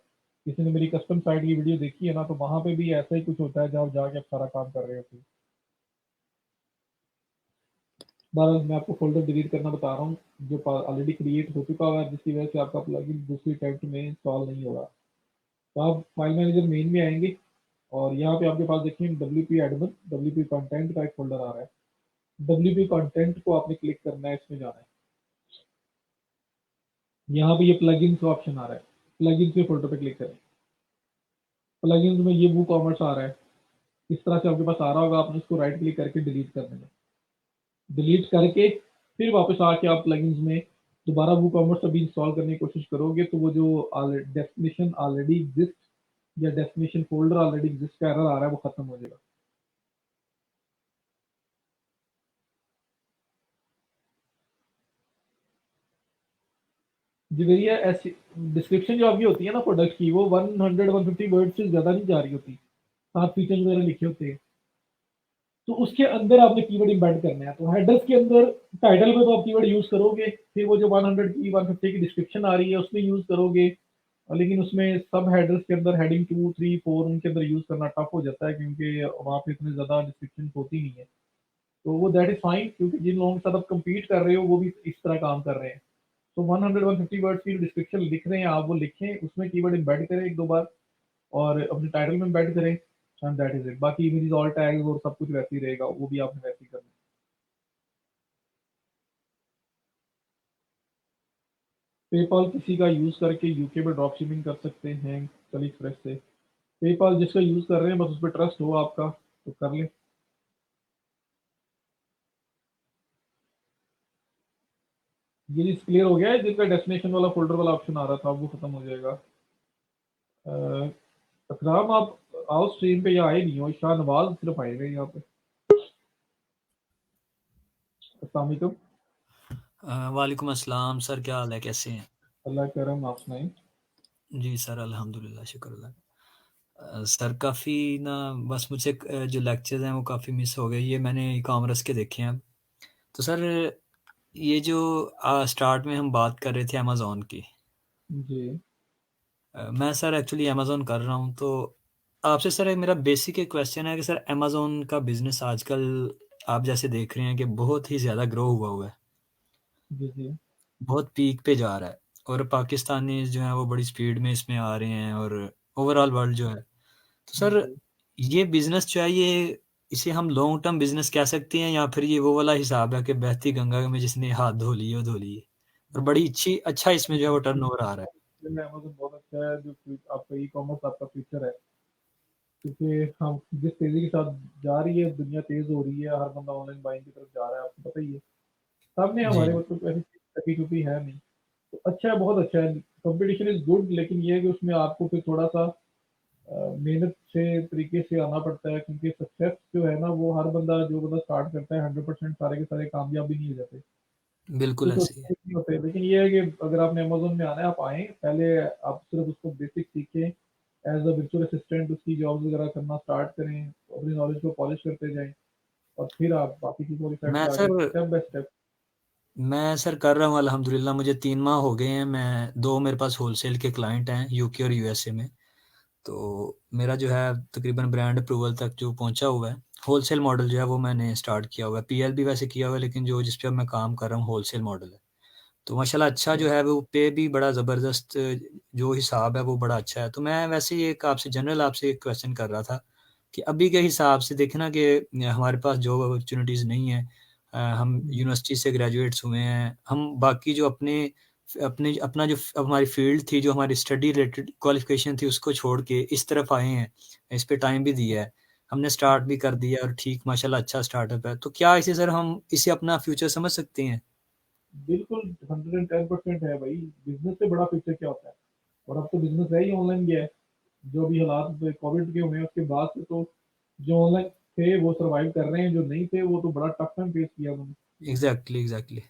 किसी ने मेरी कस्टम साइट की वीडियो देखी है ना, तो वहां पे भी ऐसा ही कुछ होता है जब जाके आप सारा काम कर रहे होते हैं। बहरहाल मैं आपको फोल्डर डिलीट करना बता रहा हूँ जो ऑलरेडी क्रिएट हो चुका हुआ है, जिसकी वजह से आपका प्लगइन दूसरी अटेम्प्ट में इंस्टॉल नहीं होगा। तो आप फाइल मैनेजर मेन में आएंगे और यहाँ पे आपके पास देखिए WP एडमिन, WP कंटेंट का एक फोल्डर आ रहा है। WP कंटेंट को आपने क्लिक करना है, इसमें जाना है। यहाँ पे ये प्लगइन्स का ऑप्शन आ रहा है, प्लगइन्स के फोल्डर पे क्लिक करें। प्लगइन्स में ये वो कॉमर्स आ रहा है, इस तरह से आपके पास आ रहा होगा, आपने इसको राइट क्लिक करके डिलीट कर देना। डिलीट करके फिर वापस आके आप प्लगइन्स में दोबारा वो कॉमर्स अभी इंस्टॉल करने की कोशिश करोगे तो वो जो डेस्टिनेशन ऑलरेडी एग्जिस्ट या डेस्टिनेशन फोल्डर ऑलरेडी एग्जिस्ट का एरर आ रहा है वो खत्म हो जाएगा। जी भैया, ऐसी डिस्क्रिप्शन जो आपकी होती है ना प्रोडक्ट की, वो 100-150 वर्ड से ज्यादा नहीं जा रही होती, 7 फीचर्स वगैरह लिखे होते हैं। तो उसके अंदर आपने कीवर्ड इम्बेड करना है। तो हेडर्स के अंदर टाइटल में तो आप कीवर्ड यूज करोगे, फिर वो जो 100 की 150 की डिस्क्रिप्शन आ रही है उसमें यूज करोगे, लेकिन उसमें सब हेडर्स के अंदर हेडिंग 2, 3, 4 उनके अंदर यूज करना टफ हो जाता है क्योंकि वहाँ पे इतने ज्यादा डिस्क्रिप्शन होती नहीं है। तो वो दैट इज फाइन, क्योंकि जिन लोगों के साथ आप compete कर रहे हो वो भी इस तरह काम कर रहे हैं। तो 100-150 वर्ड्स की डिस्क्रिप्शन लिख रहे हैं आप, वो लिखें, उसमें कीवर्ड एम्बेड करें एक दो बार और अपने टाइटल में एम्बेड करें, एंड दैट इज इट। बाकी इमेजेस ऑल टैग्स और सब कुछ वैसे ही रहेगा, वो भी आपने वैसे ही करना है। पेपाल किसी का यूज करके यूके में ड्रॉप शिपिंग कर सकते हैं कल एक्सप्रेस से। पेपाल जिसका यूज कर रहे हैं बस उस पर ट्रस्ट हो आपका तो कर ले। ये चीज क्लियर हो गया है, जिनका डेस्टिनेशन वाला फोल्डर वाला ऑप्शन आ रहा था वो खत्म हो जाएगा। अकराम आप आओ स्ट्रीम पे, या आए नहीं हो, शाहनवाज सिर्फ आएगा यहाँ पे। अस्सलाम वालेकुम। वालेकुम अस्सलाम सर, क्या हाल है, कैसे हैं? अल्लाह करम, आप सुनाएं। जी सर, अल्हम्दुलिल्लाह, शुक्र अल्लाह का। सर काफ़ी ना, बस मुझे जो लेक्चर्स हैं वो काफ़ी मिस हो गए। ये मैंने ई कॉमर्स के देखे हैं। तो सर, ये जो स्टार्ट में हम बात कर रहे थे अमेज़ॉन की, जी मैं सर एक्चुअली अमेज़ॉन कर रहा हूँ। तो आपसे सर एक मेरा बेसिक एक क्वेश्चन है कि सर अमेज़ॉन का बिज़नेस आजकल आप जैसे देख रहे हैं कि बहुत ही ज़्यादा ग्रो हुआ है, जी जी बहुत पीक पे जा रहा है, और पाकिस्तानी जो हैं वो बड़ी स्पीड में इसमें आ रहे हैं, और ओवरऑल वर्ल्ड जो है। तो सर, जी। ये बिज़नेस जो है, ये इसे हम लॉन्ग टर्म बिज़नेस कह सकते हैं, या फिर ये वो वाला हिसाब है कि बहती गंगा में जिसने हाथ धो लिए वो धो लिए, और बड़ी अच्छी अच्छा इसमें जो है वो टर्नओवर आ रहा है। अमेज़न बहुत अच्छा है, जो आपका ई कॉमर्स आपका फ्यूचर है, क्योंकि हम जिस तेजी के साथ जा रही है दुनिया, तेज हो रही है, हर बंदा ऑनलाइन बाइंग की तरफ जा रहा है, आपको पता ही है। सामने जी, हमारे मतलब ऐसी टकी टुकी है नहीं। तो अच्छा है, बहुत अच्छा है। कंपटीशन इज गुड, लेकिन ये है कि उसमें आपको फिर थोड़ा सा मेहनत से तरीके से आना पड़ता है, क्योंकि सक्सेस जो है ना वो हर बंदा जो बंदा स्टार्ट करता है 100% सारे के सारे कामयाब भी नहीं हो जाते। बिल्कुल कुछ ऐसे ही है। होते हैं, नहीं होते, लेकिन ये है कि अगर आपने अमेजोन में आना है, आप आएँ, पहले आप सिर्फ उसको बेसिक सीखें, एज़ अ वर्चुअल असिस्टेंट उसकी जॉब्स वगैरह करना स्टार्ट करें, अपनी नॉलेज को पॉलिश करते जाएँ और फिर आप बाकी चीज़ों के साइड मैं पे आगे सर स्टेप बाय स्टेप। मैं सर कर रहा हूँ अल्हम्दुलिल्लाह, मुझे 3 माह हो गए हैं। मैं दो मेरे पास होलसेल के क्लाइंट हैं यूके और यूएसए में। तो मेरा जो है तकरीबन ब्रांड अप्रूवल तक जो पहुंचा हुआ है। होलसेल मॉडल जो है वो मैंने स्टार्ट किया हुआ है, पीएल भी वैसे किया हुआ है, लेकिन जो जिस पे अब मैं काम कर रहा हूँ होलसेल मॉडल है। तो माशाल्लाह अच्छा जो है वो पे भी बड़ा ज़बरदस्त, जो हिसाब है वो बड़ा अच्छा है। तो मैं वैसे ही एक आपसे जनरल आपसे एक क्वेश्चन कर रहा था कि अभी के हिसाब से देखें ना, कि हमारे पास जॉब अपॉर्चुनिटीज़ नहीं है। हम यूनिवर्सिटी से ग्रेजुएट्स हुए हैं, हम बाकी जो अपने अपने अपना जो हमारी फील्ड थी, जो हमारी स्टडी रिलेटेड क्वालिफिकेशन थी, उसको छोड़ के इस तरफ आए हैं। इस पे टाइम भी दिया है, हमने स्टार्ट भी कर दिया, और ठीक माशाल्लाह अच्छा स्टार्टअप है। तो क्या इसे सर हम इसे अपना फ्यूचर समझ सकते हैं? बिल्कुल 110% है भाई। बिजनेस से बड़ा फ्यूचर क्या होता है? और अब तो बिजनेस है ही ऑनलाइन गया है। जो भी हालात कोविड के हुए हैं उसके बाद से तो जो ऑनलाइन थे वो सर्वाइव कर रहे हैं, जो नहीं थे वो तो बड़ा टफ टाइम फेस किया उन्होंने। Exactly, exactly.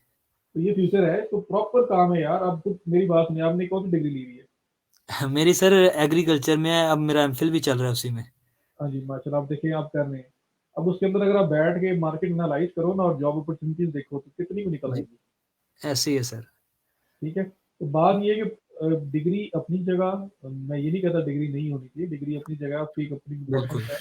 तो ये फ्यूचर है, तो प्रॉपर काम है यार। अब खुद मेरी बात सुनिए, आपने कौन सी डिग्री ली हुई है? मेरी सर एग्रीकल्चर में है, अब मेरा एमफिल भी चल रहा है उसी में। हाँ जी, माशाल्लाह, आप देखिए आप कर रहे हैं। अब उसके अंदर अगर आप बैठ के मार्केट एनालाइज करो ना और जॉब अपॉर्चुनिटीज देखो तो कितनी को निकल जी, आएंगी। ऐसे ही है सर। ठीक है, तो बात ये है कि डिग्री अपनी जगह, मैं ये नहीं कहता डिग्री नहीं होनी चाहिए, डिग्री अपनी जगह, उसकी एक अपनी बिल्कुल, इम्पोर्टेंस है।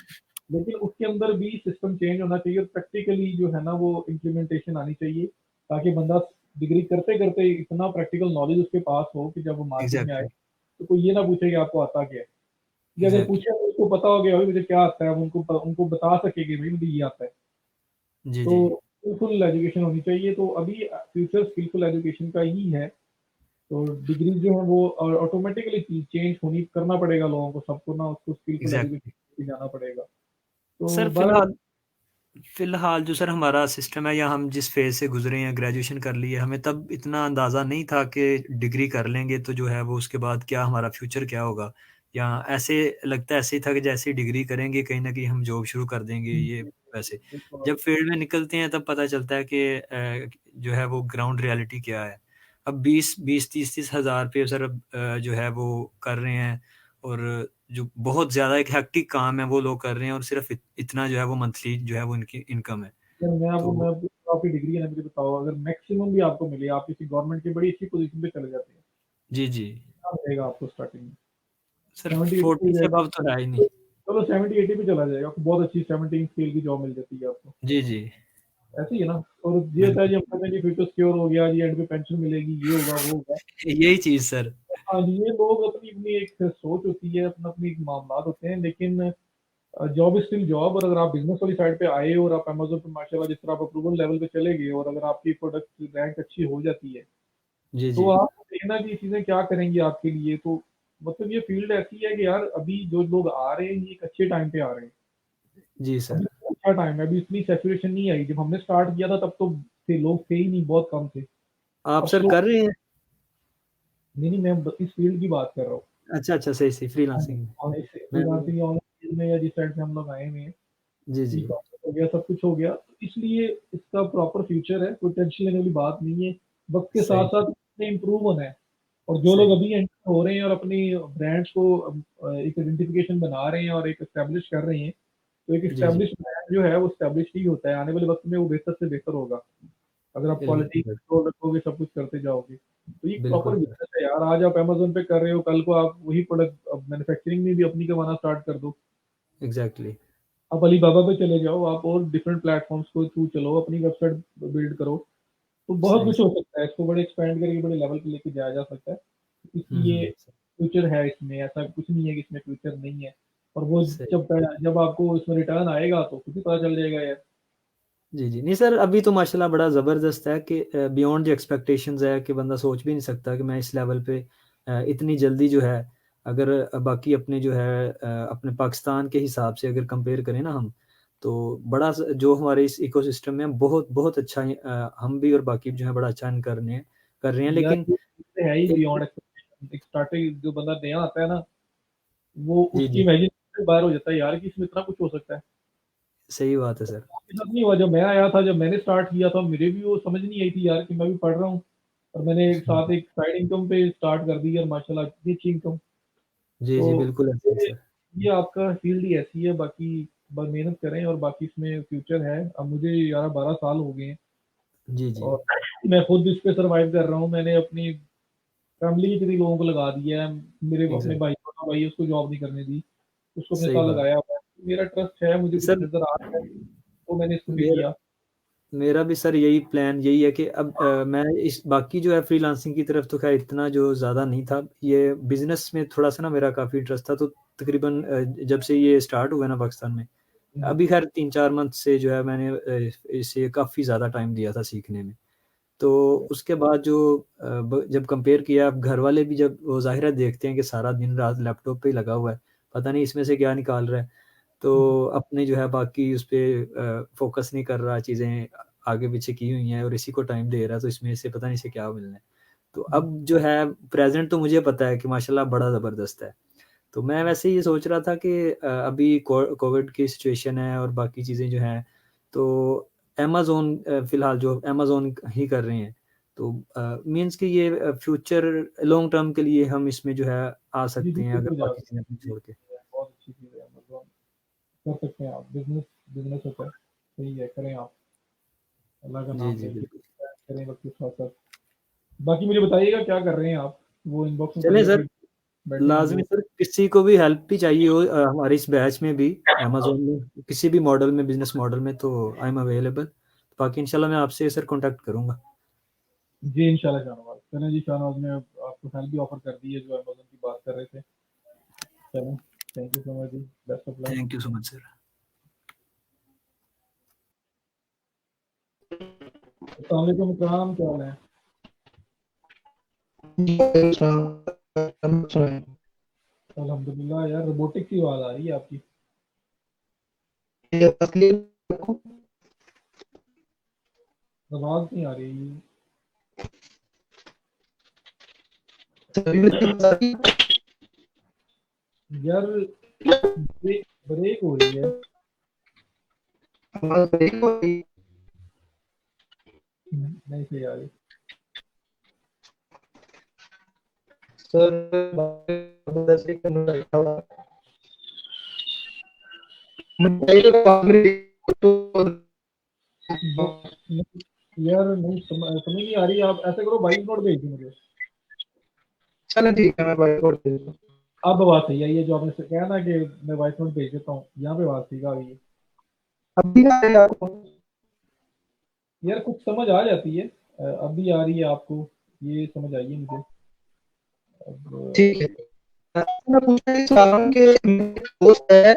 लेकिन उसके अंदर भी सिस्टम चेंज होना चाहिए और प्रैक्टिकली जो है ना वो इम्प्लीमेंटेशन आनी चाहिए, ताकि बंदा डिग्री करते करते इतना प्रैक्टिकल नॉलेज उसके पास हो कि जब वो मार्केट में आए एग्ज़ैक्टली। तो कोई ये ना पूछे कि आपको आता क्या है। ये अगर एग्ज़ैक्टली। पूछे तो उसको पता हो गया भाई मुझे क्या आता है, उनको बता सके कि भाई मुझे ये आता है। जी, तो जी। स्किलफुल एजुकेशन होनी चाहिए, तो अभी फ्यूचर स्किलफुल एजुकेशन का ही है। तो डिग्री जो है वो ऑटोमेटिकली चेंज होनी करना पड़ेगा लोगों को, सबको ना उसको स्किलफुल एग्ज़ैक्टली। एजुकेशन जाना पड़ेगा। तो सर बहरहाल फ़िलहाल जो सर हमारा सिस्टम है या हम जिस फ़ेज़ से गुज़रे हैं, ग्रेजुएशन कर ली है, हमें तब इतना अंदाज़ा नहीं था कि डिग्री कर लेंगे तो जो है वो उसके बाद क्या हमारा फ्यूचर क्या होगा? या ऐसे लगता ऐसे ही था कि जैसे ही डिग्री करेंगे कहीं न कहीं हम जॉब शुरू कर देंगे ये वैसे। बिल्कुल, जब फ़ील्ड में निकलते हैं तब पता चलता है कि जो है वो ग्राउंड रियलिटी क्या है। अब 20-20 30-30 हज़ार पे सर अब जो है वो कर रहे हैं और जो बहुत ज़्यादा एक हेक्टिक काम है वो लोग कर रहे हैं और सिर्फ़ इतना जो है वो मंथली जो है वो इनकी इनकम है। अगर तो मैं आपको आपकी डिग्री है ना मुझे बताओ, अगर मैक्सिमम भी आपको मिले, आप किसी गवर्नमेंट की बड़ी अच्छी पोज़ीशन पे चले जाते हैं, जी, जी। कितना मिलेगा आपको स्टार्टिंग में? सर 70-80 मिल 40 से जाएगा। अबव तो है ही नहीं। चलो 70-80 पे चला जाएगा, आपको बहुत अच्छी 17 स्केल की जॉब मिल जाती है आपको। जी, जी। ऐसे ही है ना? और ये होता है बिल्कुल। जी हम कहते हैं कि फ्यूचर सिक्योर हो गया जी, एंड पे पेंशन मिलेगी, ये होगा, वो होगा। यही चीज़ सर। हाँ जी, ये लोग अपनी-अपनी एक सोच होती है, अपना-अपनी एक मामलात होते हैं, लेकिन जॉब इज़ स्टिल जॉब। और अगर आप बिज़नेस वाली साइड पे आए और आप अमेज़न पे माशाल्लाह जिस तरह आप अप्रूवल लेवल पे चले गए और अगर आपकी प्रोडक्ट रैंक अच्छी हो जाती है, जी, तो जी। आप देखना कि ये चीज़ें क्या करेंगी आपके लिए। तो मतलब ये फ़ील्ड ऐसी है कि यार अभी जो लोग आ रहे हैं, ये एक अच्छे टाइम पे आ रहे हैं। जी अभी सर। अच्छा टाइम है, अभी इतनी सैचुरेशन नहीं आई। जब हमने स्टार्ट किया था तब तो लोग थे ही नहीं, बहुत कम थे। आप अब सर स्लो कर रहे हैं? नहीं, नहीं, मैं ब इस फ़ील्ड की बात कर रहा हूँ। अच्छा, अच्छा, सही, सही हाँ जी, फ्रीलांसिंग में। हाँ, इस मैं फ्रीलांसिंग ऑनलाइन फ़ील्ड में या जिस साइड से हम लोग आए हुए हैं, जी, जी। ई-कॉमर्स हो गया, सब कुछ हो गया। तो इसलिए इसका प्रॉपर फ्यूचर है, कोई टेंशन लेने वाली बात नहीं है। वक़्त के सही, साथ-साथ इसमें इम्प्रूव होना है। और जो लोग सही। अभी एंटर हो रहे हैं और अपनी ब्रांड्स को एक आइडेंटिफिकेशन बना रहे हैं और एक एस्टेब्लिश कर रहे हैं, तो एक जी, जी। एस्टेब्लिश ब्रांड जो है वो एस्टेब्लिश ही होता है। आने वाले वक़्त में वो बेहतर से बेहतर होगा। अगर आप क्वालिटी बिल्कुल सर, कंट्रोल रखोगे, सब कुछ करते जाओगे। तो ये प्रॉपर बिल्कुल सर। बिज़नेस है यार। आज आप अमेज़न पे कर रहे हो, कल को आप वही प्रोडक्ट मैन्युफैक्चरिंग में भी अपनी कमाना स्टार्ट कर दो। एग्ज़ैक्टली। आप अलीबाबा पे चले जाओ, आप और डिफरेंट प्लेटफ़ॉर्म्स के थ्रू चलो, अपनी वेबसाइट बिल्ड करो। तो बहुत सही, कुछ हो सही। सकता है, इसको बड़े एक्सपेंड करके बड़े लेवल पे लेके जाया जा सकता है। हुँ, इसलिए हुँ। फ्यूचर है इसमें, ऐसा कुछ नहीं है कि इसमें फ्यूचर नहीं है। और वो सही। जब आपको इसमें रिटर्न आएगा तो खुद ही पता चल जाएगा यार। जी, जी। नहीं सर, अभी तो माशाल्लाह बड़ा ज़बरदस्त है कि बियॉन्ड द एक्सपेक्टेशंस है कि बंदा सोच भी नहीं सकता कि मैं इस लेवल पे इतनी जल्दी जो है अगर बाकी अपने जो है अपने पाकिस्तान के हिसाब से अगर कंपेयर करें ना हम, तो बड़ा स जो हमारे इस इकोसिस्टम में बहुत बहुत अच्छा हम भी और बाकी जो है बड़ा अच्छा अर्न कर रहे हैं यार लेकिन ये चीज़ें है ही एक बियॉन्ड एक्सपेक्टेशन। एक स्टार्टिंग जो बंदा नया आता है ना, वो जी, उसकी जी। इमेजिनेशन से बाहर हो जाता है यार कि इसमें इतना कुछ हो सकता है। सही बात है सर। आपके साथ नहीं हुआ? जब मैं आया था, जब मैंने स्टार्ट किया था, मुझे भी वो समझ नहीं आई थी यार कि मैं भी पढ़ रहा हूँ और मैंने एक हुँ। साथ एक साइड इनकम पे स्टार्ट कर दी और माशाल्लाह इतनी अच्छी इनकम। जी, जी, तो बिल्कुल ऐसे ही ये सर। ये आपका फील्ड ही ऐसी है, बाकी बस मेहनत करें और बाकी इसमें फ्यूचर है। अब मुझे 11-12 साल हो गए हैं जी, जी। और मैं खुद इस पे सर्वाइव कर रहा हूँ। मैंने अपनी फैमिली के कितने लोगों को लगा दिया है। मेरे अपने एग्ज़ैक्ट भाई, छोटा भाई है, उसको जॉब नहीं करने दी, उसको अपने सही साथ बात। लगाया हुआ है। मेरा ट्रस्ट है, मुझे कुछ सर नज़र आ रहा है, तो मैंने इस पे मेरा किया। मेरा भी सर यही प्लान यही है कि अब मैं इस बाकी जो है फ्रीलांसिंग की तरफ तो ख़ैर इतना जो ज़्यादा नहीं था। ये बिज़नेस में थोड़ा-सा ना मेरा काफ़ी इंटरेस्ट था तो तकरीबन जब से ये स्टार्ट हुआ ना पाकिस्तान में, हुँ, अभी ख़ैर 3-4 मंथ से जो है मैंने इसे काफ़ी ज़्यादा टाइम दिया था सीखने में। तो उसके बाद जो ब जब कंपेयर किया अब घर वाले भी जब वो ज़ाहिर है देखते हैं कि सारा दिन-रात लैपटॉप पे ही लगा हुआ है, पता नहीं इसमें से क्या निकाल रहा है। हुँ, तो अपने जो है बाकी उस पे फ़ोकस नहीं कर रहा, चीज़ें आगे-पीछे की हुई हैं और इसी को टाइम दे रहा है, तो इसमें से पता नहीं इसे क्या मिलना है। तो हुँ। अब जो है प्रेज़ेंट तो मुझे पता है कि माशाल्लाह बड़ा ज़बरदस्त है। तो मैं वैसे ये सोच रहा था कि अभी कोविड की सिचुएशन है और बाकी चीज़ें जो हैं, तो अमेज़न फ़िलहाल जो अमेज़न ही कर रहे हैं। तो मीन्स कि ये फ्यूचर लॉन्ग टर्म के लिए हम इसमें जो है आ जी, सकते हैं बिल्कुल अगर हो बाकी जाएगा। चीज़ें अपनी जी, छोड़ के। बहुत अच्छी चीज़ है अमेज़न, कर सकते हैं आप। बिज़नेस बिज़नेस होता है, सही है, करें आप। अल्लाह का जी, नाम जी, लेके बिल्कुल। करें वक़्त के साथ-साथ। बाकी मुझे बताइएगा क्या कर रहे हैं आप? वो इनबॉक्स में चलें कभी सर, अपडेट बैठे होंगे लाज़मी वो। सर किसी को भी हेल्प भी चाहिए हो हमारे इस बैच में भी अमेज़न में किसी भी मॉडल में बिज़नेस मॉडल में तो आई एम अवेलेबल। बाकी इंशाल्लाह मैं आपसे सर कॉन्टैक्ट करूँगा। जी, इंशाल्लाह शाहनवाज़। चलें जी, शाहनवाज़ ने आपको हेल्प भी ऑफ़र कर दी है जो अमेज़न की बात कर रहे थे। चलें। थैंक यू सो मच जी, best of luck. Thank you so much sir. अस्सलाम वालेकुम इकराम, क्या हाल है? अल्हम्दुलिल्लाह यार, रोबोटिक की आवाज आ रही है आपकी। आवाज नहीं आ रही। यार ब्रेक हो रही है। नहीं सही आ रही। यार नहीं समझ नहीं आ रही। आप ऐसे करो, वॉइस नोट भेज दो मुझे। चलो ठीक है, मैं बाइक और दे दूँ। अब आवाज सही आई है, जो आपने कहा ना कि मैं वॉइस नोट भेज देता हूँ, यहाँ पे आवाज ठीक आ गई है। अभी आ रही है आपको? यार कुछ समझ आ जाती है, अब भी आ रही है आपको, ये समझ आई है मुझे। अब ठीक है। मैं पूछना ये चाह रहा हूँ कि मेरे दोस्त है,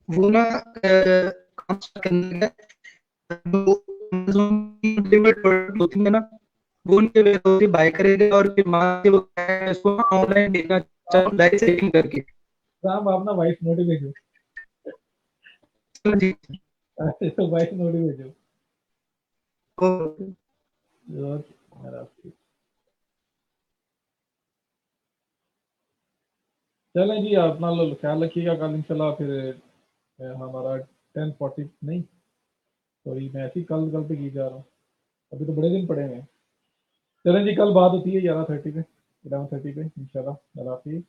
वो ना काम स्टार्ट करने लगा है, वो Amazon की डिलीवर्ड प्रोडक्ट होती है ना, वो उनके वजह से बाय करेगा और फिर वहाँ से वो क्या है, उसको ऑनलाइन बेचना चाहता हूँ डायरेक्ट सेलिंग करके। राम, आप ना वॉइस नोट ही भेजो। चलो ठीक है। ऐसे तो वॉइस नोट ही भेजो। ओके। और मेरा चलें जी, आप अपना ख्याल रखिएगा। कल इंशाल्लाह फिर हमारा 10:40 नहीं, सॉरी मैं ऐसी कल कल पे की जा रहा हूँ, अभी तो बड़े दिन पड़े हैं। चलें जी, कल बात होती है 11:30 पे, 11:30 पे इंशाल्लाह। अल्लाह हाफिज़।